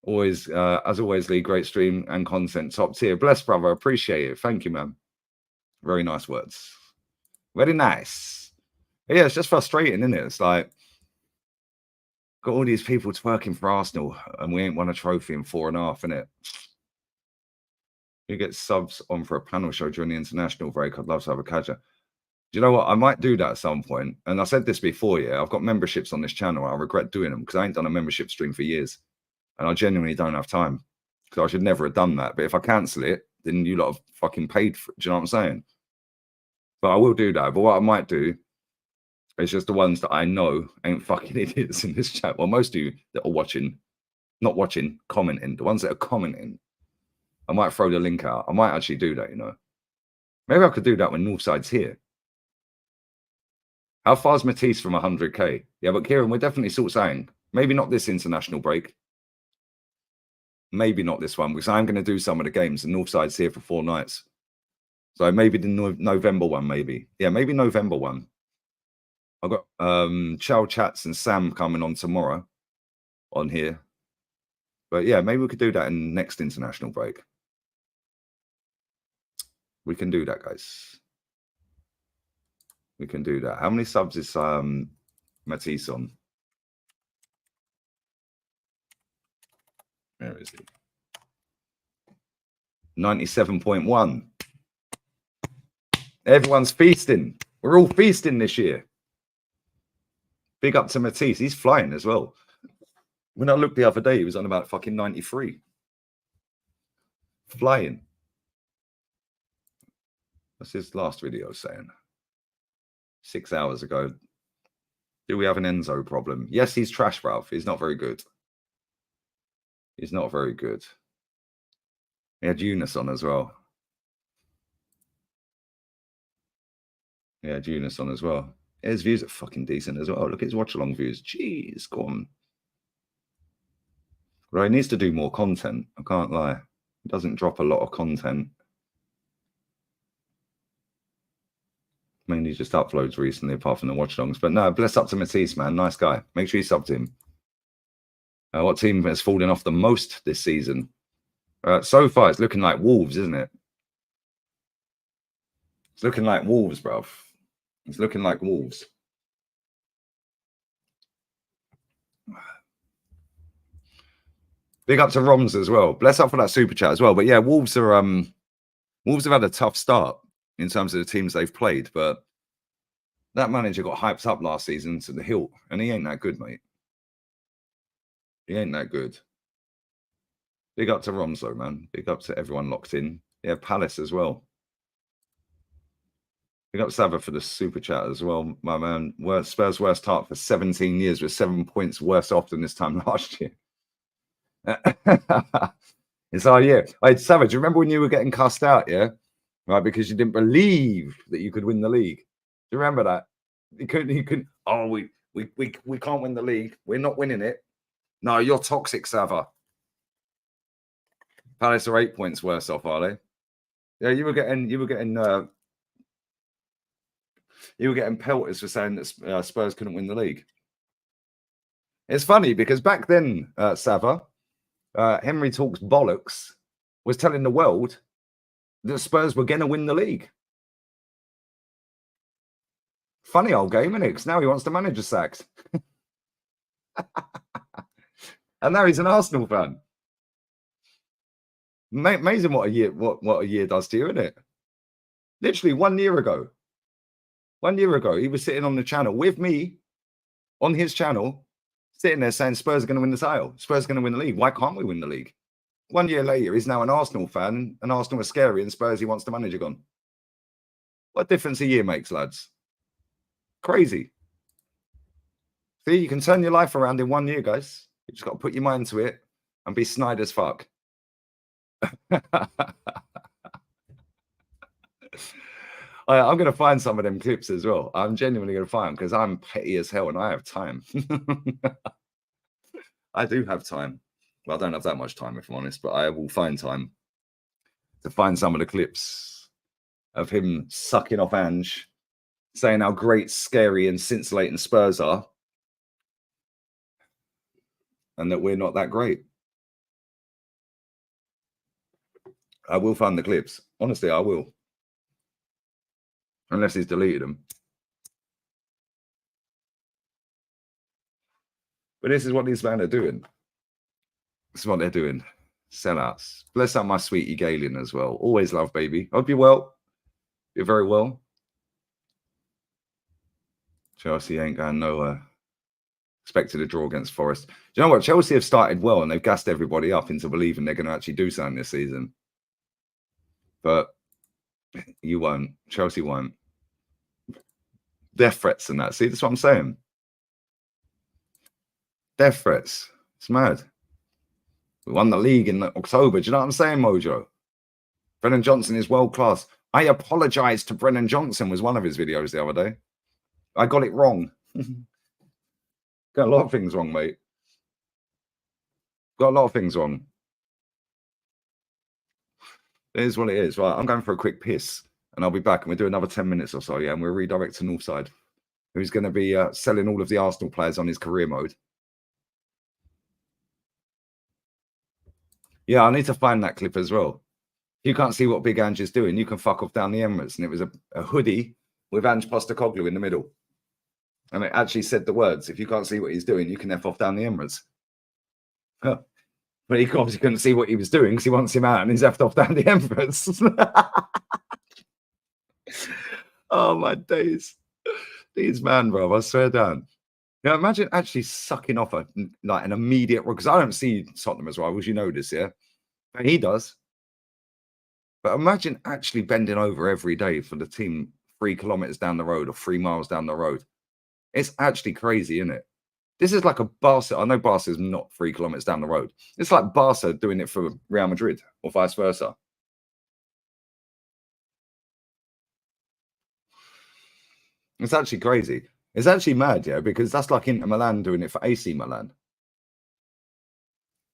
Always, as always, Lee, great stream and content. Top tier. Bless, brother. Appreciate it. Thank you, man. Very nice words. Very nice. But yeah, it's just frustrating, isn't it? It's like, got all these people twerking for Arsenal and we ain't won a trophy in 4.5, innit? You get subs on for a panel show during the international break. I'd love to have a catcher. Do you know what? I might do that at some point. And I said this before, yeah. I've got memberships on this channel. I regret doing them because I ain't done a membership stream for years. And I genuinely don't have time. Because I should never have done that. But if I cancel it, then you lot have fucking paid for it. Do you know what I'm saying? But I will do that. But what I might do is just the ones that I know ain't fucking idiots in this chat. Well, most of you that are watching, not watching, commenting, the ones that are commenting, I might throw the link out. I might actually do that, you know. Maybe I could do that when Northside's here. How far is Matisse from 100k? Yeah, but Kieran, we're definitely sort of saying, maybe not this international break. Maybe not this one, because I'm going to do some of the games, and Northside's here for 4 nights. So maybe the November one, maybe. Yeah, maybe November one. I've got Chow Chats and Sam coming on tomorrow on here. But yeah, maybe we could do that in next international break. We can do that, guys. We can do that. How many subs is Matisse on? Where is he? 97.1. Everyone's feasting. We're all feasting this year. Big up to Matisse. He's flying as well. When I looked the other day, he was on about fucking 93. Flying. What's his last video saying? 6 hours ago. Do we have an Enzo problem? Yes, he's trash, bruv. He's not very good. He's not very good. He had Eunice on as well. Yeah, Junus on as well. His views are fucking decent as well. Look at his watch-along views. Jeez, go on. Right, he needs to do more content. I can't lie. He doesn't drop a lot of content. Mainly just uploads recently, apart from the watch-alongs. But no, bless up to Matisse, man. Nice guy. Make sure you sub to him. What team has fallen off the most this season? So far, it's looking like Wolves, isn't it? It's looking like Wolves, bruv. It's looking like Wolves. Big up to Roms as well. Bless up for that super chat as well. But yeah, Wolves are Wolves have had a tough start in terms of the teams they've played, but that manager got hyped up last season to the hilt, and he ain't that good, mate. He ain't that good. Big up to Roms though, man. Big up to everyone locked in. Yeah, Palace as well. Big up Sava for the super chat as well, my man. Spurs' worst start for 17 years with 7 points worse off than this time last year. It's our year. Hey, Savage, do you remember when you were getting cussed out, yeah? Right, because you didn't believe that you could win the league. Do you remember that? You couldn't, oh, we can't win the league. We're not winning it. No, you're toxic, Sava. Palace are 8 points worse off, are they? Yeah, you were getting pelters for saying that Spurs couldn't win the league. It's funny because back then, Sava, Henry Talks Bollocks was telling the world that Spurs were going to win the league. Funny old game, isn't it? Because now he wants the manager sacked. And now he's an Arsenal fan. Amazing what a year does to you, isn't it? Literally 1 year ago. 1 year ago, he was sitting on the channel with me on his channel, sitting there saying Spurs are going to win the title. Spurs are going to win the league. Why can't we win the league? 1 year later, he's now an Arsenal fan, and Arsenal are scary, and Spurs, he wants the manager gone. What difference a year makes, lads? Crazy. See, you can turn your life around in 1 year, guys. You just got to put your mind to it and be snide as fuck. I'm going to find some of them clips as well. I'm genuinely going to find them because I'm petty as hell and I have time. I do have time. Well, I don't have that much time, if I'm honest, but I will find time to find some of the clips of him sucking off Ange, saying how great, scary, and scintillating Spurs are, and that we're not that great. I will find the clips. Honestly, I will. Unless he's deleted them. But this is what these men are doing. This is what they're doing. Sellouts. Bless up my sweetie Galen as well. Always love, baby. Hope you're well. You're very well. Chelsea ain't going nowhere. Expected a draw against Forest. Do you know what? Chelsea have started well and they've gassed everybody up into believing they're going to actually do something this season. But you won't. Chelsea won't. Death threats and that. See, that's what I'm saying. Death threats. It's mad. We won the league in October. Do you know what I'm saying, Mojo? Brennan Johnson is world class. I apologize to Brennan Johnson was one of his videos the other day. I got it wrong. Got a lot of things wrong, mate. Got a lot of things wrong. It is what it is. Right, I'm going for a quick piss and I'll be back and we'll do another 10 minutes or so. Yeah, and we'll redirect to Northside, who's going to be selling all of the Arsenal players on his career mode. Yeah, I need to find that clip as well. You can't see what Big Ange is doing. You can fuck off down the Emirates. And it was a hoodie with Ange Postecoglou in the middle. And it actually said the words, if you can't see what he's doing, you can F off down the Emirates. Huh. But he obviously couldn't see what he was doing because he wants him out and he's effed off down the Emirates. Oh, my days. These man, bro, I swear down. Now, imagine actually sucking off an immediate, because I don't see Tottenham as well, as you know this, yeah? But he does. But imagine actually bending over every day for the team 3 kilometers down the road or 3 miles down the road. It's actually crazy, isn't it? This is like a Barca. I know Barca is not 3 kilometers down the road. It's like Barca doing it for Real Madrid or vice versa. It's actually crazy. It's actually mad, yeah, because that's like Inter Milan doing it for AC Milan.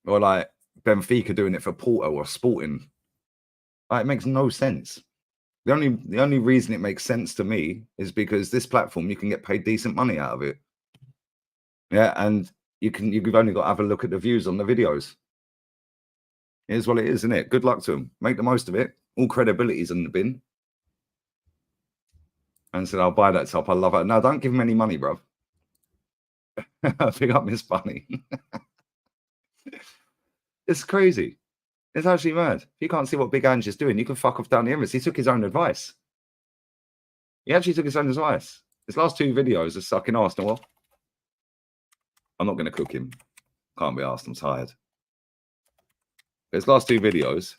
Or like Benfica doing it for Porto or Sporting. Like, it makes no sense. The only reason it makes sense to me is because this platform, you can get paid decent money out of it. Yeah, and you've only got to have a look at the views on the videos. Here's what it is, isn't it? Good luck to them. Make the most of it. All credibility's in the bin. And said, I'll buy that top. I love it. No, don't give him any money, bro. Pick up Miss Bunny. It's crazy. It's actually mad. If you can't see what Big Ange is doing, you can fuck off down the Emirates. He took his own advice. He actually took his own advice. His last 2 videos are sucking Arsenal off. I'm not going to cook him. Can't be asked. I'm tired. His last 2 videos.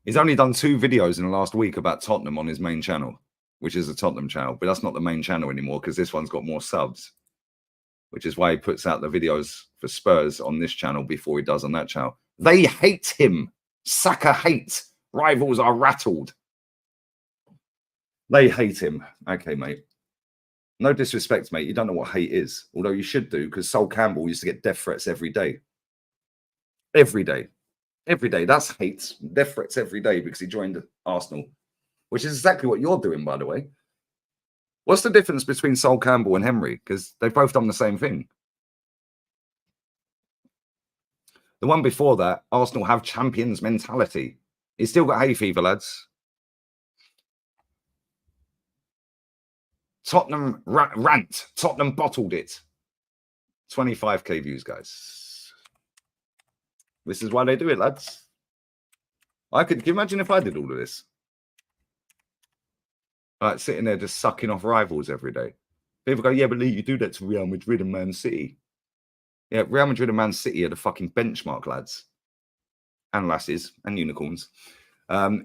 He's only done 2 videos in the last week about Tottenham on his main channel, which is a Tottenham channel. But that's not the main channel anymore because this one's got more subs, which is why he puts out the videos for Spurs on this channel before he does on that channel. They hate him. Saka hates. Rivals are rattled. They hate him. Okay, mate. No disrespect, mate. You don't know what hate is. Although you should do, because Sol Campbell used to get death threats every day. Every day. Every day. That's hate. Death threats every day because he joined Arsenal. Which is exactly what you're doing, by the way. What's the difference between Sol Campbell and Henry? Because they've both done the same thing. The one before that, Arsenal have champions mentality. He's still got hay fever, lads. Tottenham rant. Tottenham bottled it. 25k views, guys. This is why they do it, lads. Can you imagine if I did all of this? Like sitting there just sucking off rivals every day. People go, yeah, but Lee, you do that to Real Madrid and Man City. Yeah, Real Madrid and Man City are the fucking benchmark, lads. And lasses and unicorns.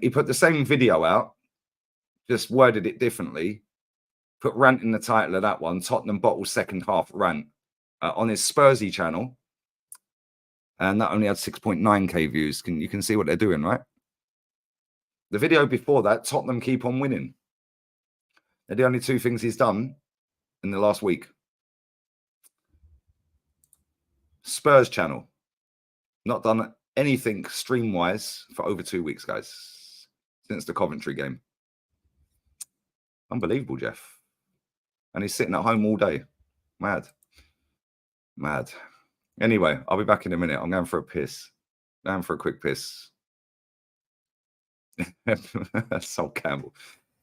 He put the same video out, just worded it differently. Put rant in the title of that one. Tottenham bottle second half rant on his Spursy channel. And that only had 6.9k views. You can see what they're doing, right? The video before that, Tottenham keep on winning. They're the only 2 things he's done in the last week. Spurs channel. Not done anything stream-wise for over 2 weeks, guys. Since the Coventry game. Unbelievable, Jeff. And he's sitting at home all day. Mad. Mad. Anyway, I'll be back in a minute. I'm going for a piss. Going for a quick piss. Sol Campbell.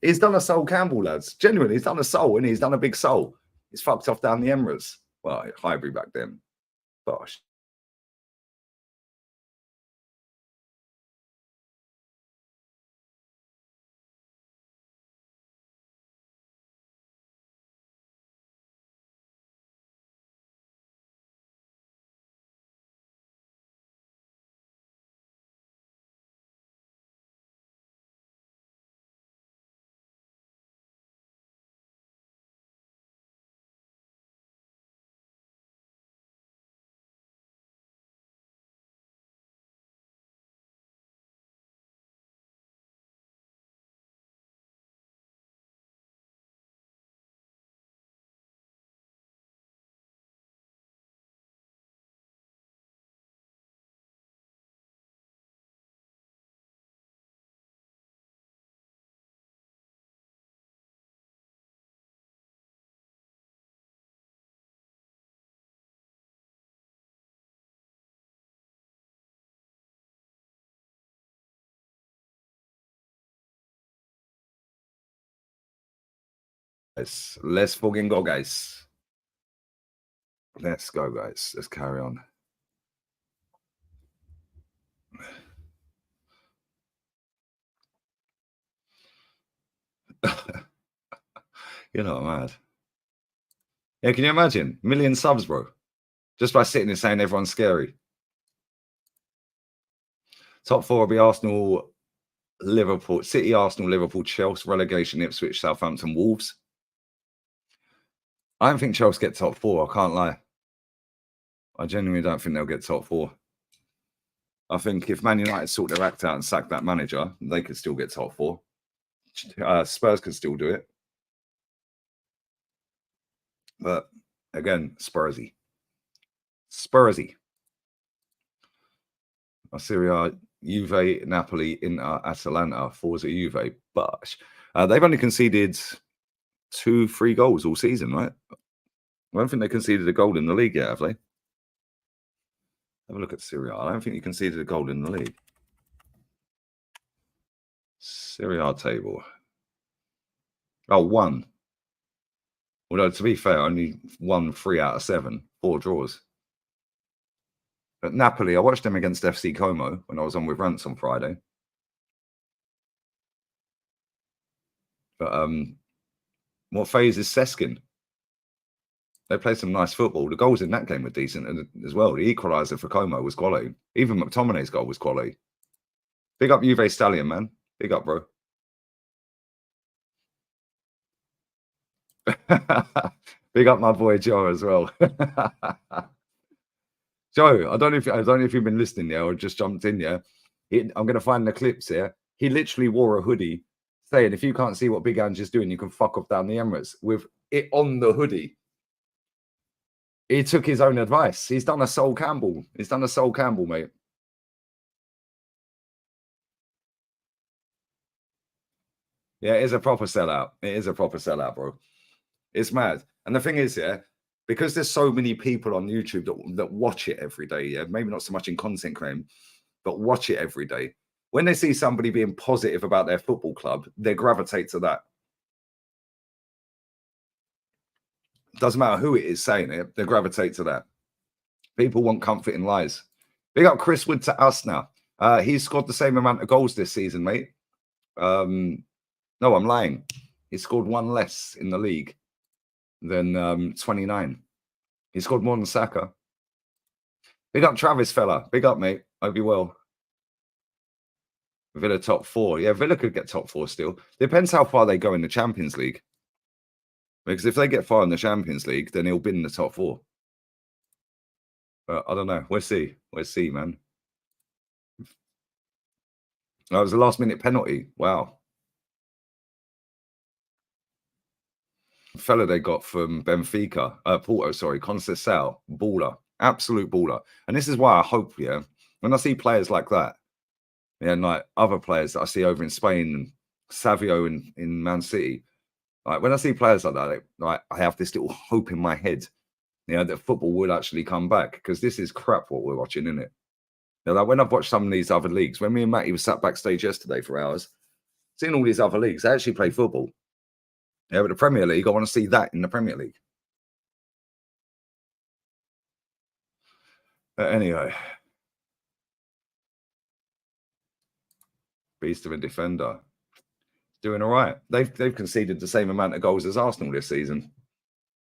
He's done a Sol Campbell, lads. Genuinely, he's done a Sol, and he's done a big Sol. He's fucked off down the Emirates. Well, Highbury back then. Gosh. Let's fucking go, guys. Let's go, guys. Let's carry on. You know, mad. Yeah, can you imagine? 1 million subs, bro. Just by sitting there saying everyone's scary. Top 4 will be Arsenal, Liverpool, City, Arsenal, Liverpool, Chelsea, relegation, Ipswich, Southampton, Wolves. I don't think Chelsea get top 4. I can't lie. I genuinely don't think they'll get top 4. I think if Man United sort their act out and sack that manager, they could still get top 4. Spurs can still do it. But again, Spursy. Serie A, Juve, Napoli, Inter, Atalanta, Forza Juve. But they've only conceded 2-3 goals all season, right? I don't think they conceded a goal in the league yet, have they? Have a look at Serie A. I don't think you conceded a goal in the league. Serie A table. Oh, 1. Although, to be fair, only won 3 out of 7. 4 draws. But Napoli, I watched them against FC Como when I was on with Rants on Friday. But what phase is Seskin? They played some nice football. The goals in that game were decent as well. The equaliser for Como was quality. Even McTominay's goal was quality. Big up Juve Stallion, man. Big up, bro. Big up my boy Joe as well. Joe, I don't know if you've been listening there or just jumped in there. I'm going to find the clips here. He literally wore a hoodie saying, if you can't see what Big Ange is doing, you can fuck off down the Emirates, with it on the hoodie. He took his own advice. He's done a Sol Campbell. He's done a Sol Campbell, mate. Yeah, it is a proper sellout. It is a proper sellout, bro. It's mad. And the thing is, yeah, because there's so many people on YouTube that watch it every day, yeah, maybe not so much in content claim, but watch it every day. When they see somebody being positive about their football club, they gravitate to that. Doesn't matter who it is saying it, they gravitate to that. People want comfort in lies. Big up Chris Wood to us now. He's scored the same amount of goals this season, mate. No, I'm lying. He scored 1 less in the league than 29. He scored more than Saka. Big up Travis, fella. Big up, mate. Hope you well. Villa top 4. Yeah, Villa could get top 4 still. Depends how far they go in the Champions League. Because if they get far in the Champions League, then he'll be in the top 4. But I don't know. We'll see. We'll see, man. That was a last-minute penalty. Wow. Fella they got from Benfica, Porto, sorry, Conceição, baller, absolute baller. And this is why I hope, yeah, when I see players like that, yeah, and like other players that I see over in Spain, Savio in Man City, like when I see players like that, like I have this little hope in my head, you know, that football will actually come back, because this is crap what we're watching, isn't it? You know, like when I've watched some of these other leagues, when me and Matty were sat backstage yesterday for hours, seeing all these other leagues, they actually play football. Yeah, but the Premier League, I want to see that in the Premier League. But anyway. Beast of a defender. Doing all right. They've conceded the same amount of goals as Arsenal this season.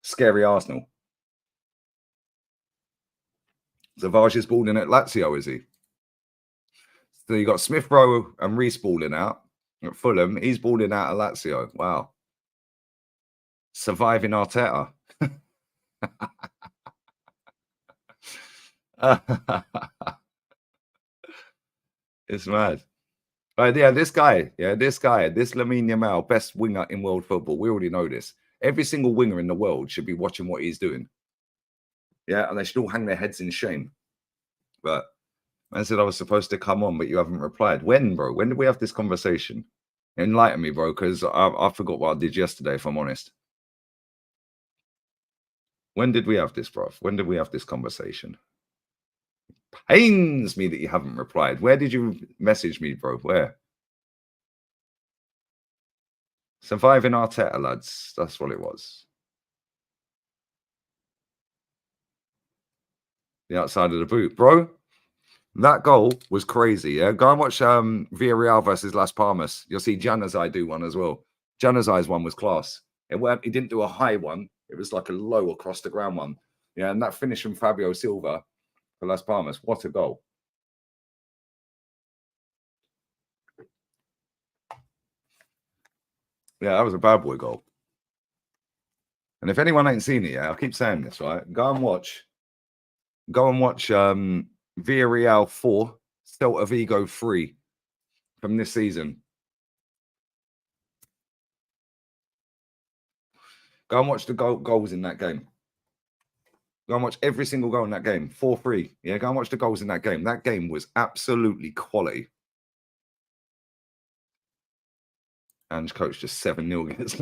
Scary Arsenal. Zavage is balling at Lazio, is he? So you got Smith Rowe and Reece balling out at Fulham. He's balling out at Lazio. Wow. Surviving Arteta. It's mad. Yeah, this Lamine Yamal, best winger in world football. We already know this. Every single winger in the world should be watching what he's doing. Yeah, and they should all hang their heads in shame. But I said I was supposed to come on, but you haven't replied. When, bro? When did we have this conversation? Enlighten me, bro, because I forgot what I did yesterday, if I'm honest. When did we have this, bro? When did we have this conversation? Pains me that you haven't replied. Where did you message me, bro? Where? Surviving Arteta, lads. That's what it was. The outside of the boot. Bro, that goal was crazy, yeah? Go and watch Villarreal versus Las Palmas. You'll see Januzaj do one as well. Januzaj's one was class. He didn't do a high one. It was like a low across the ground one. Yeah, and that finish from Fabio Silva for Las Palmas. What a goal. Yeah, that was a bad boy goal. And if anyone ain't seen it yet, I keep saying this, right? Go and watch Villarreal 4, Celta Vigo 3 from this season. Go and watch the goals in that game. Go and watch every single goal in that game. 4-3. Yeah, go and watch the goals in that game. That game was absolutely quality. And coach just 7-0 against.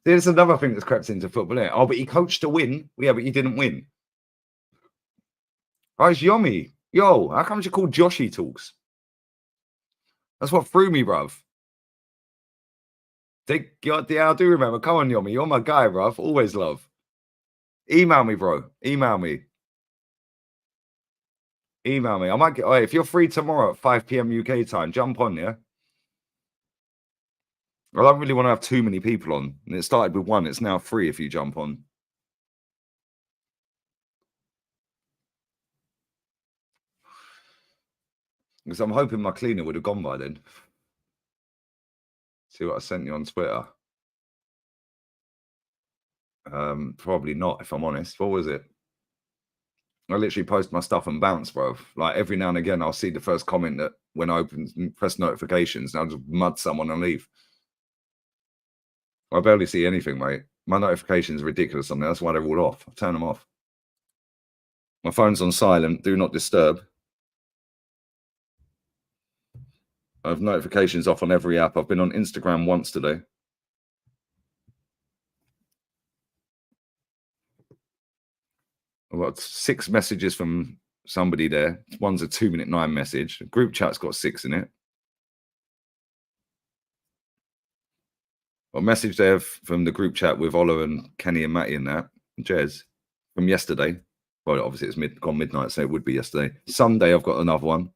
There's another thing that's crept into football. Isn't it? Oh, but he coached to win. Yeah, but he didn't win. Oh, it's Yomi. Yo, how come you call Joshy talks? That's what threw me, bruv. Yeah, I do remember. Come on, Yomi. You're my guy, bruv. Always love. Email me, bro. Email me. Email me. I might get. Oh, if you're free tomorrow at 5 p.m. UK time, jump on, yeah? I don't really want to have too many people on. And it started with 1. It's now 3 if you jump on. Because I'm hoping my cleaner would have gone by then. See what I sent you on Twitter. Probably not, if I'm honest. What was it? I literally post my stuff and bounce, bro. Like every now and again, I'll see the first comment that when I open and press notifications, and I'll just mud someone and leave. I barely see anything, mate. My notifications are ridiculous on there. That's why they're all off. I turn them off. My phone's on silent. Do not disturb. I have notifications off on every app. I've been on Instagram once today. I've got 6 messages from somebody there. One's a 2:09 message. The group chat's got 6 in it. A message there from the group chat with Ola and Kenny and Matty and that. Jez from yesterday. Well, obviously it's gone midnight, so it would be yesterday. Sunday, I've got another one.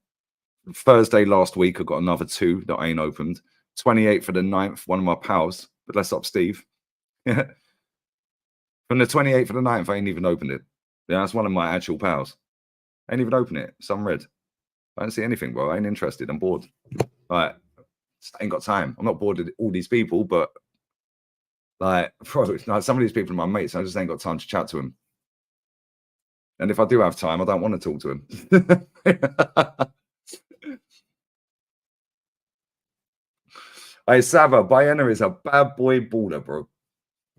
Thursday last week, I've got another 2 that I ain't opened. 28th for the 9th, one of my pals. But bless up, Steve. From the 28th for the 9th, I ain't even opened it. Yeah, that's one of my actual pals. I ain't even opened it. Some red. I don't see anything, bro. I ain't interested. I'm bored. Like, just ain't got time. I'm not bored with all these people, but like, bro, like some of these people are my mates. I just ain't got time to chat to them. And if I do have time, I don't want to talk to them. Hey, Sava, Bayena is a bad boy baller, bro.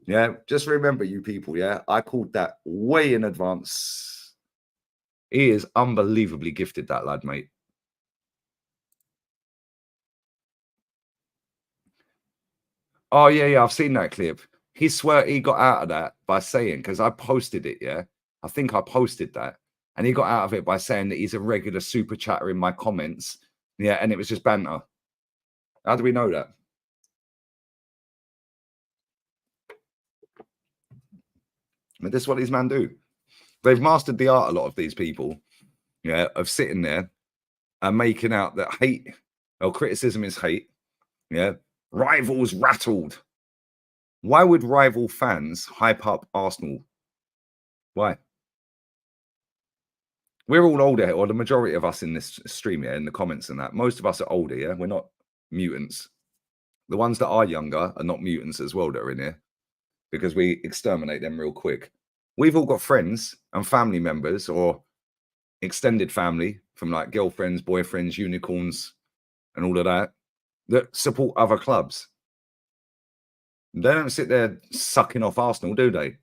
Yeah, just remember, you people, yeah, I called that way in advance. He is unbelievably gifted, that lad, mate. Oh, yeah, I've seen that clip. He swear he got out of that by saying, because I posted it, yeah. I think I posted that. And he got out of it by saying that he's a regular super chatter in my comments. Yeah, and it was just banter. How do we know that? But this is what these men do. They've mastered the art, a lot of these people, yeah, of sitting there and making out that hate or criticism is hate. Yeah. Rivals rattled. Why would rival fans hype up Arsenal? Why? We're all older, or the majority of us in this stream here, in the comments and that. Most of us are older, yeah? We're not mutants. The ones that are younger are not mutants as well that are in here, because we exterminate them real quick. We've all got friends and family members or extended family from like girlfriends, boyfriends, unicorns, and all of that support other clubs. They don't sit there sucking off Arsenal, do they?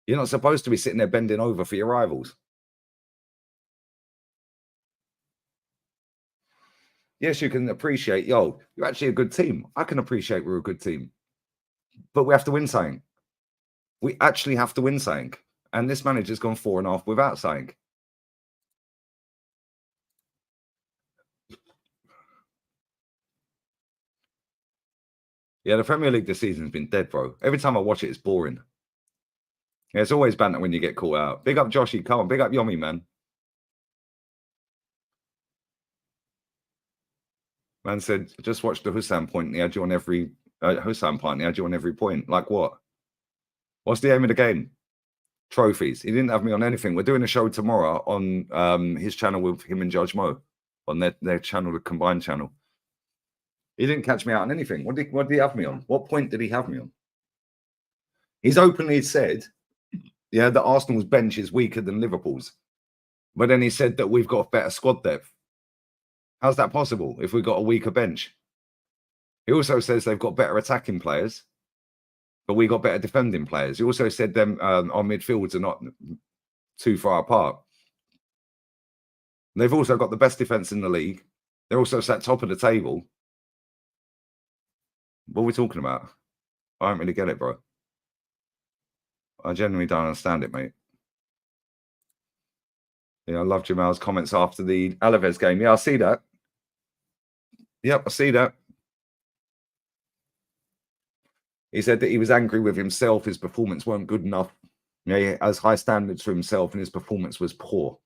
You're not supposed to be sitting there bending over for your rivals. Yes, you can appreciate, yo, you're actually a good team. I can appreciate we're a good team. But we have to win something. We actually have to win something. And this manager's gone 4.5 without something. Yeah, the Premier League this season's been dead, bro. Every time I watch it, it's boring. Yeah, it's always banter when you get caught out. Big up Joshy. Come on, big up Yomi, man. Man said, just watch the Hussam point and he had you on every Hussam point and he had you on every point. Like what? What's the aim of the game? Trophies. He didn't have me on anything. We're doing a show tomorrow on his channel with him and Judge Mo on their channel, the combined channel. He didn't catch me out on anything. What did he have me on? What point did he have me on? He's openly said, yeah, that Arsenal's bench is weaker than Liverpool's. But then he said that we've got better squad depth. How's that possible if we've got a weaker bench? He also says they've got better attacking players, but we got better defending players. He also said them our midfields are not too far apart. They've also got the best defense in the league. They're also sat top of the table. What are we talking about? I don't really get it, bro. I genuinely don't understand it, mate. Yeah, I love Jamal's comments after the Alaves game. Yeah, I see that. Yep, I see that. He said that he was angry with himself. His performance weren't good enough. Yeah, he has high standards for himself, and his performance was poor.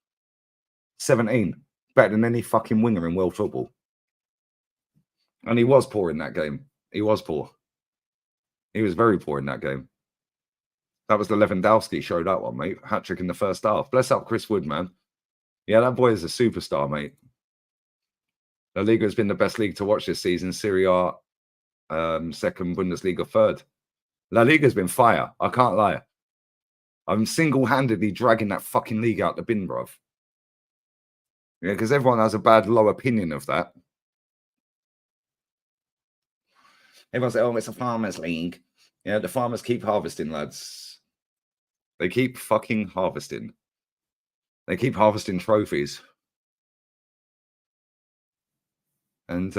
17, better than any fucking winger in world football. And he was poor in that game. He was poor. He was very poor in that game. That was the Lewandowski show, that one, mate. Hat-trick in the first half. Bless up Chris Wood, man. Yeah, that boy is a superstar, mate. La Liga has been the best league to watch this season. Serie A, second, Bundesliga, third. La Liga has been fire. I can't lie. I'm single-handedly dragging that fucking league out the bin, bruv. Yeah, because everyone has a bad, low opinion of that. Everyone says, oh, it's a farmers' league. Yeah, the farmers keep harvesting, lads. They keep fucking harvesting. They keep harvesting trophies. And,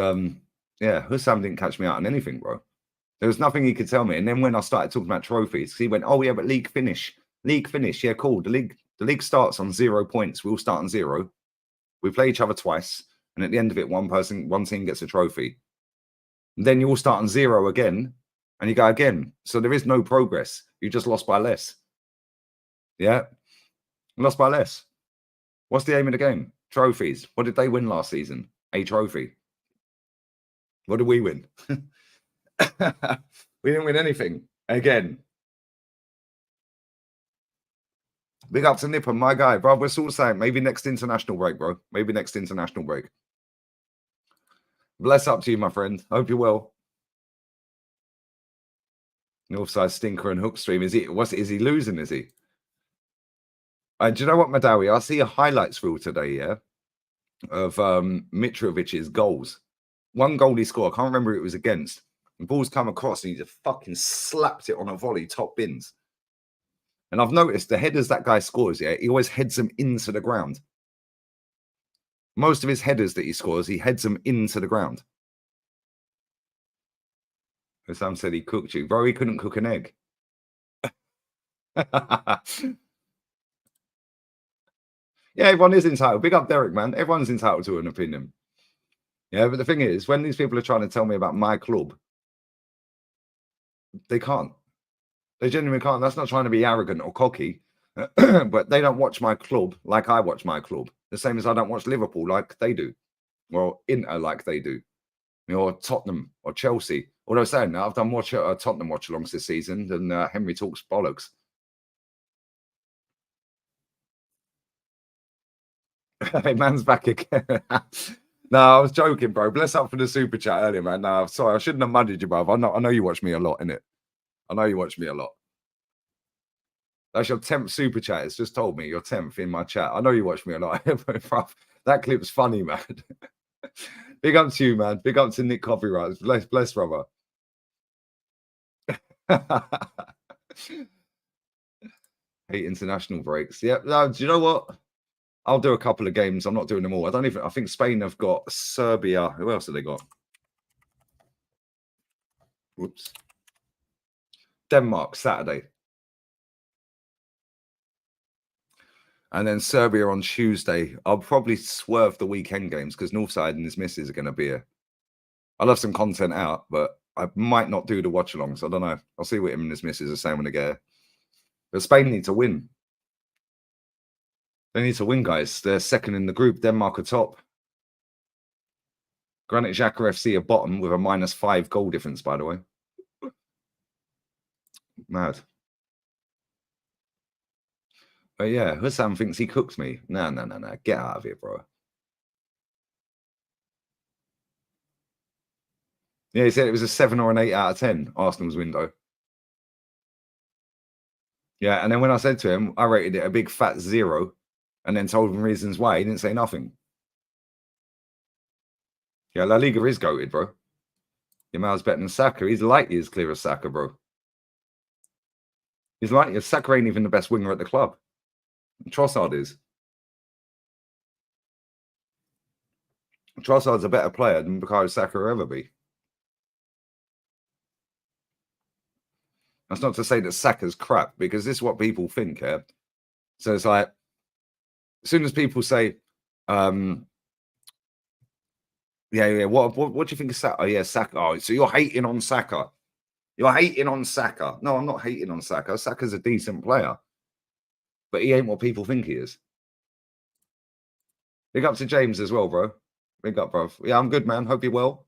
yeah, Hussam didn't catch me out on anything, bro. There was nothing he could tell me. And then when I started talking about trophies, he went, oh, yeah, but league finish. League finish. Yeah, cool. The league starts on 0 points. We all start on 0. We play each other twice. And at the end of it, one team gets a trophy. And then you all start on 0 again. And you go again. So there is no progress. You just lost by less. Yeah. Lost by less. What's the aim of the game? Trophies. What did they win last season? A trophy. What did we win? We didn't win anything. Again. Big up to Nipper, my guy. Bro, we're sort of saying maybe next international break, bro. Maybe next international break. Bless up to you, my friend. Hope you're well. Northside stinker and hook stream. Is he losing, is he? Do you know what, Madawi? I see a highlights reel today, yeah, of Mitrovic's goals. One goal he scored, I can't remember who it was against. The ball's come across and he just fucking slapped it on a volley, top bins. And I've noticed the headers that guy scores, yeah, he always heads them into the ground. Most of his headers that he scores, he heads them into the ground. Sam said he cooked you. Bro, he couldn't cook an egg. Yeah, everyone is entitled. Big up Derek, man. Everyone's entitled to an opinion. Yeah, but the thing is, when these people are trying to tell me about my club, they can't. They genuinely can't. That's not trying to be arrogant or cocky, but they don't watch my club like I watch my club. The same as I don't watch Liverpool like they do, or Inter like they do, or Tottenham or Chelsea. Although saying that, I've done more Tottenham watch-alongs this season than Henry talks bollocks. Hey, man's back again. No, I was joking, bro. Bless up for the super chat earlier, man. No, sorry, I shouldn't have mudded you, bro. I know you watch me a lot, innit? I know you watch me a lot. That's your 10th super chat. It's just told me your 10th in my chat. I know you watch me a lot. That clip's funny, man. Big up to you, man. Big up to Nick Copyrights. Bless, brother. Hate international breaks. Yeah, no, do you know what? I'll do a couple of games. I'm not doing them all. I think Spain have got Serbia. Who else have they got? Whoops. Denmark, Saturday. And then Serbia on Tuesday. I'll probably swerve the weekend games because Northside and his missus are going to be here. I'll have some content out, but I might not do the watch-alongs. I don't know. I'll see what him and his missus are saying when they get here. But Spain need to win. They need to win, guys. They're second in the group. Denmark are top. Granit Xhaka FC are bottom with a -5 goal difference, by the way. Mad. But yeah, Hussam thinks he cooks me. No. Get out of here, bro. Yeah, he said it was a 7 or an 8 out of 10, Arsenal's window. Yeah, and then when I said to him, I rated it a big fat 0. And then told him reasons why. He didn't say nothing. Yeah, La Liga is goated, bro. Your man's better than Saka. He's lightly as clear as Saka, bro. He's like, Saka ain't even the best winger at the club. Trossard is. Trossard's a better player than Bukayo Saka will ever be. That's not to say that Saka's crap, because this is what people think, yeah? So it's like, as soon as people say, what do you think of Saka? Oh, yeah, Saka. Oh, so you're hating on Saka. You're hating on Saka. No, I'm not hating on Saka. Saka's a decent player. But he ain't what people think he is. Big up to James as well, bro. Big up, bro. Yeah, I'm good, man. Hope you're well.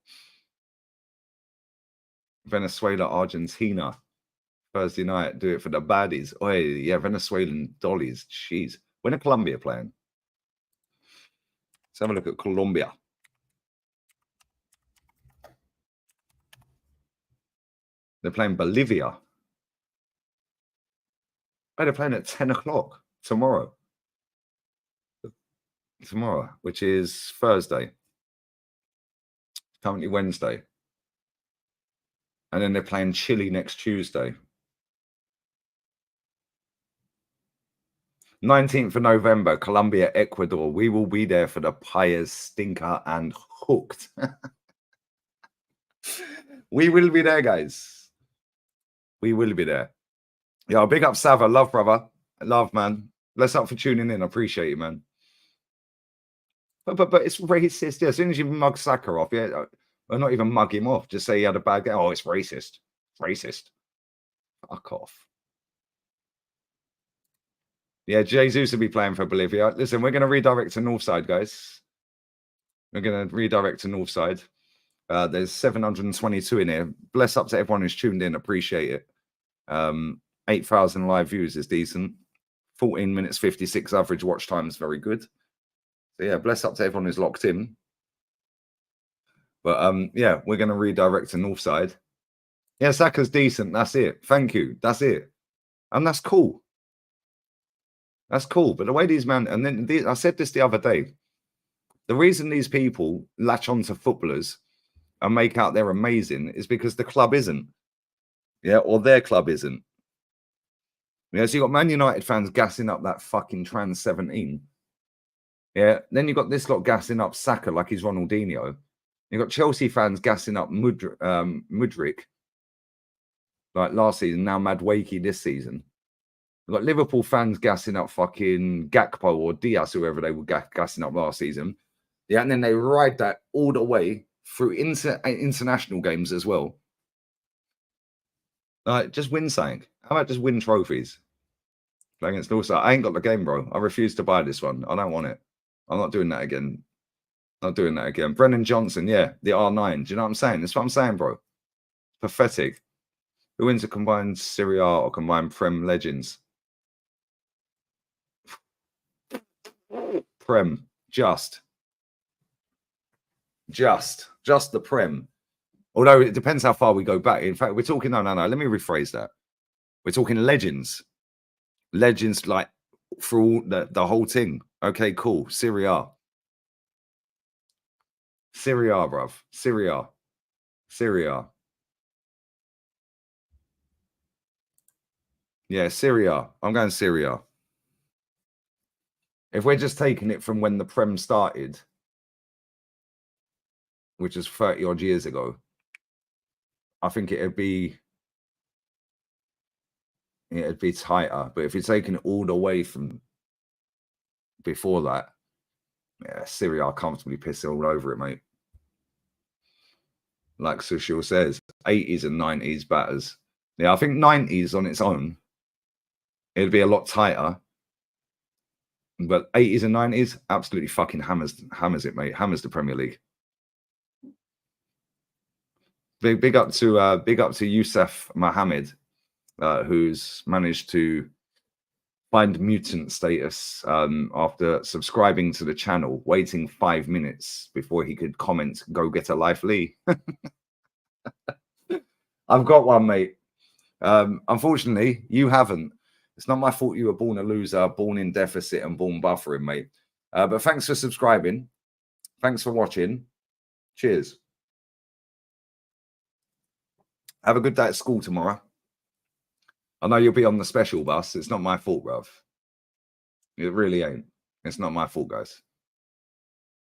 Venezuela, Argentina. Thursday night, do it for the baddies. Oh, yeah, Venezuelan dollies. Jeez. When are Colombia playing? Let's have a look at Colombia. They're playing Bolivia. Oh, they're playing at 10 o'clock tomorrow. Tomorrow, which is Thursday. Currently Wednesday. And then they're playing Chile next Tuesday. 19th of November, Colombia, Ecuador. We will be there for the Piers Stinker and Hooked. We will be there, guys. We will be there. Yo, big up Sava. Love, brother. Love, man. Bless up for tuning in. I appreciate you, man. But it's racist. Yeah, as soon as you mug Saka off, yeah, or not even mug him off, just say he had a bad game. Oh, it's racist. Racist. Fuck off. Yeah, Jesus will be playing for Bolivia. Listen, we're going to redirect to Northside, guys. We're going to redirect to Northside. There's 722 in here. Bless up to everyone who's tuned in. Appreciate it. 8,000 live views is decent. 14 minutes 56 average watch time is very good. So yeah, bless up to everyone who's locked in. But yeah, we're going to redirect to Northside. Yeah, Saka's decent. That's it. Thank you. That's it. And that's cool. That's cool. But the way these men, and then I said this the other day, the reason these people latch on to footballers and make out they're amazing is because the club isn't. Yeah, or their club isn't. Yeah, so you got Man United fans gassing up that fucking Trans 17. Yeah, then you got this lot gassing up Saka like he's Ronaldinho. You got Chelsea fans gassing up Mudryk like last season, now Madueke this season. We've got Liverpool fans gassing up fucking Gakpo or Diaz, whoever they were gassing up last season. Yeah, and then they ride that all the way through international games as well. Like, just win something. How about just win trophies? Playing against Northside. I ain't got the game, bro. I refuse to buy this one. I don't want it. I'm not doing that again. Not doing that again. Brennan Johnson, yeah, the R9. Do you know what I'm saying? That's what I'm saying, bro. Pathetic. Who wins a combined Serie A or combined Prem Legends? Prem. Just the Prem. Although it depends how far we go back. In fact, we're talking, no. Let me rephrase that. We're talking legends. Legends like through the whole thing. Okay, cool. Serie A. Serie A, bruv. Serie A. Serie A. Yeah, Serie A. I'm going Serie A. If we're just taking it from when the Prem started, which is 30 odd years ago, I think it'd be tighter. But if you're taking it all the way from before that, yeah, Serie A comfortably pissing all over it, mate. Like Sushil says, 80s and 90s batters. Yeah, I think 90s on its own, it'd be a lot tighter. But 80s and 90s, absolutely fucking hammers it, mate. Hammers the Premier League. Big up to Youssef Mohammed, who's managed to find mutant status after subscribing to the channel, waiting 5 minutes before he could comment, "Go get a life, Lee." I've got one, mate. Unfortunately, you haven't. It's not my fault you were born a loser, born in deficit, and born buffering, mate. But thanks for subscribing. Thanks for watching. Cheers. Have a good day at school tomorrow. I know you'll be on the special bus. It's not my fault, bruv. It really ain't. It's not my fault, guys.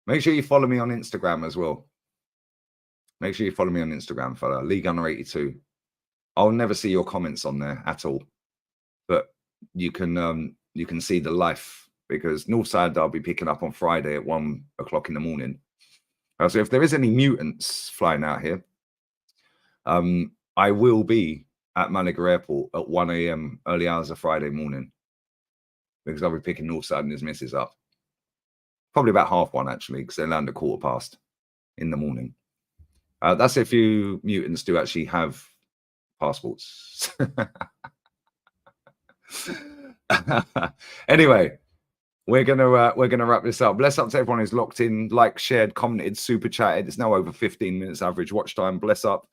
Make sure you follow me on Instagram as well. Make sure you follow me on Instagram, fella. League Under 82. I'll never see your comments on there at all, but you can see the life, because Northside I'll be picking up on Friday at 1 o'clock in the morning. So if there is any mutants flying out here, I will be at Malaga Airport at 1 a.m. early hours of Friday morning, because I'll be picking Northside and his missus up. Probably about 1:30 actually, because they land at 1:15 in the morning. That's if you mutants do actually have passports. Anyway, we're gonna wrap this up. Bless up to everyone who's locked in, like, shared, commented, super chatted. It's now over 15 minutes average watch time. Bless up.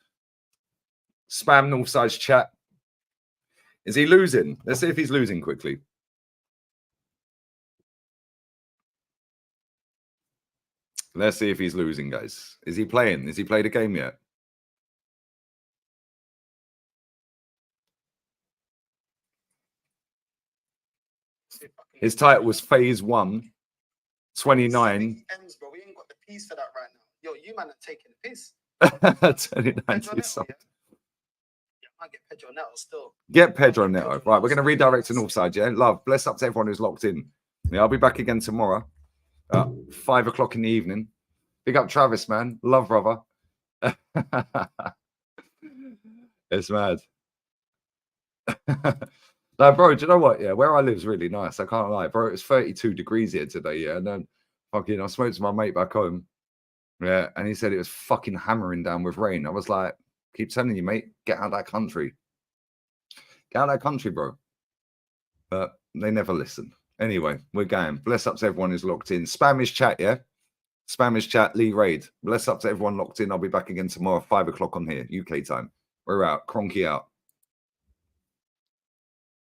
Spam Northside's chat. Is he losing? Let's see if he's losing quickly. Let's see if he's losing, guys. Is he playing? Has he played a game yet? His title was Phase 1, 29. Bro, we ain't got the piece for that right now. Yo, you man are taking the piss. 29. I get Pedro Neto still. Get Pedro Neto. Right, we're going to redirect to Northside, yeah? Love. Bless up to everyone who's locked in. Yeah, I'll be back again tomorrow at 5 o'clock in the evening. Big up Travis, man. Love, brother. It's mad. No, bro, do you know what? Yeah, where I live is really nice. I can't lie, bro. It's 32 degrees here today, yeah. And then fucking, I spoke to my mate back home. Yeah, and he said it was fucking hammering down with rain. I was like, keep telling you, mate, get out of that country. Get out of that country, bro. But they never listen. Anyway, we're going. Bless up to everyone who's locked in. Spam his chat, yeah? Spam his chat, Lee Raid. Bless up to everyone locked in. I'll be back again tomorrow, 5 o'clock on here, UK time. We're out. Cronky out.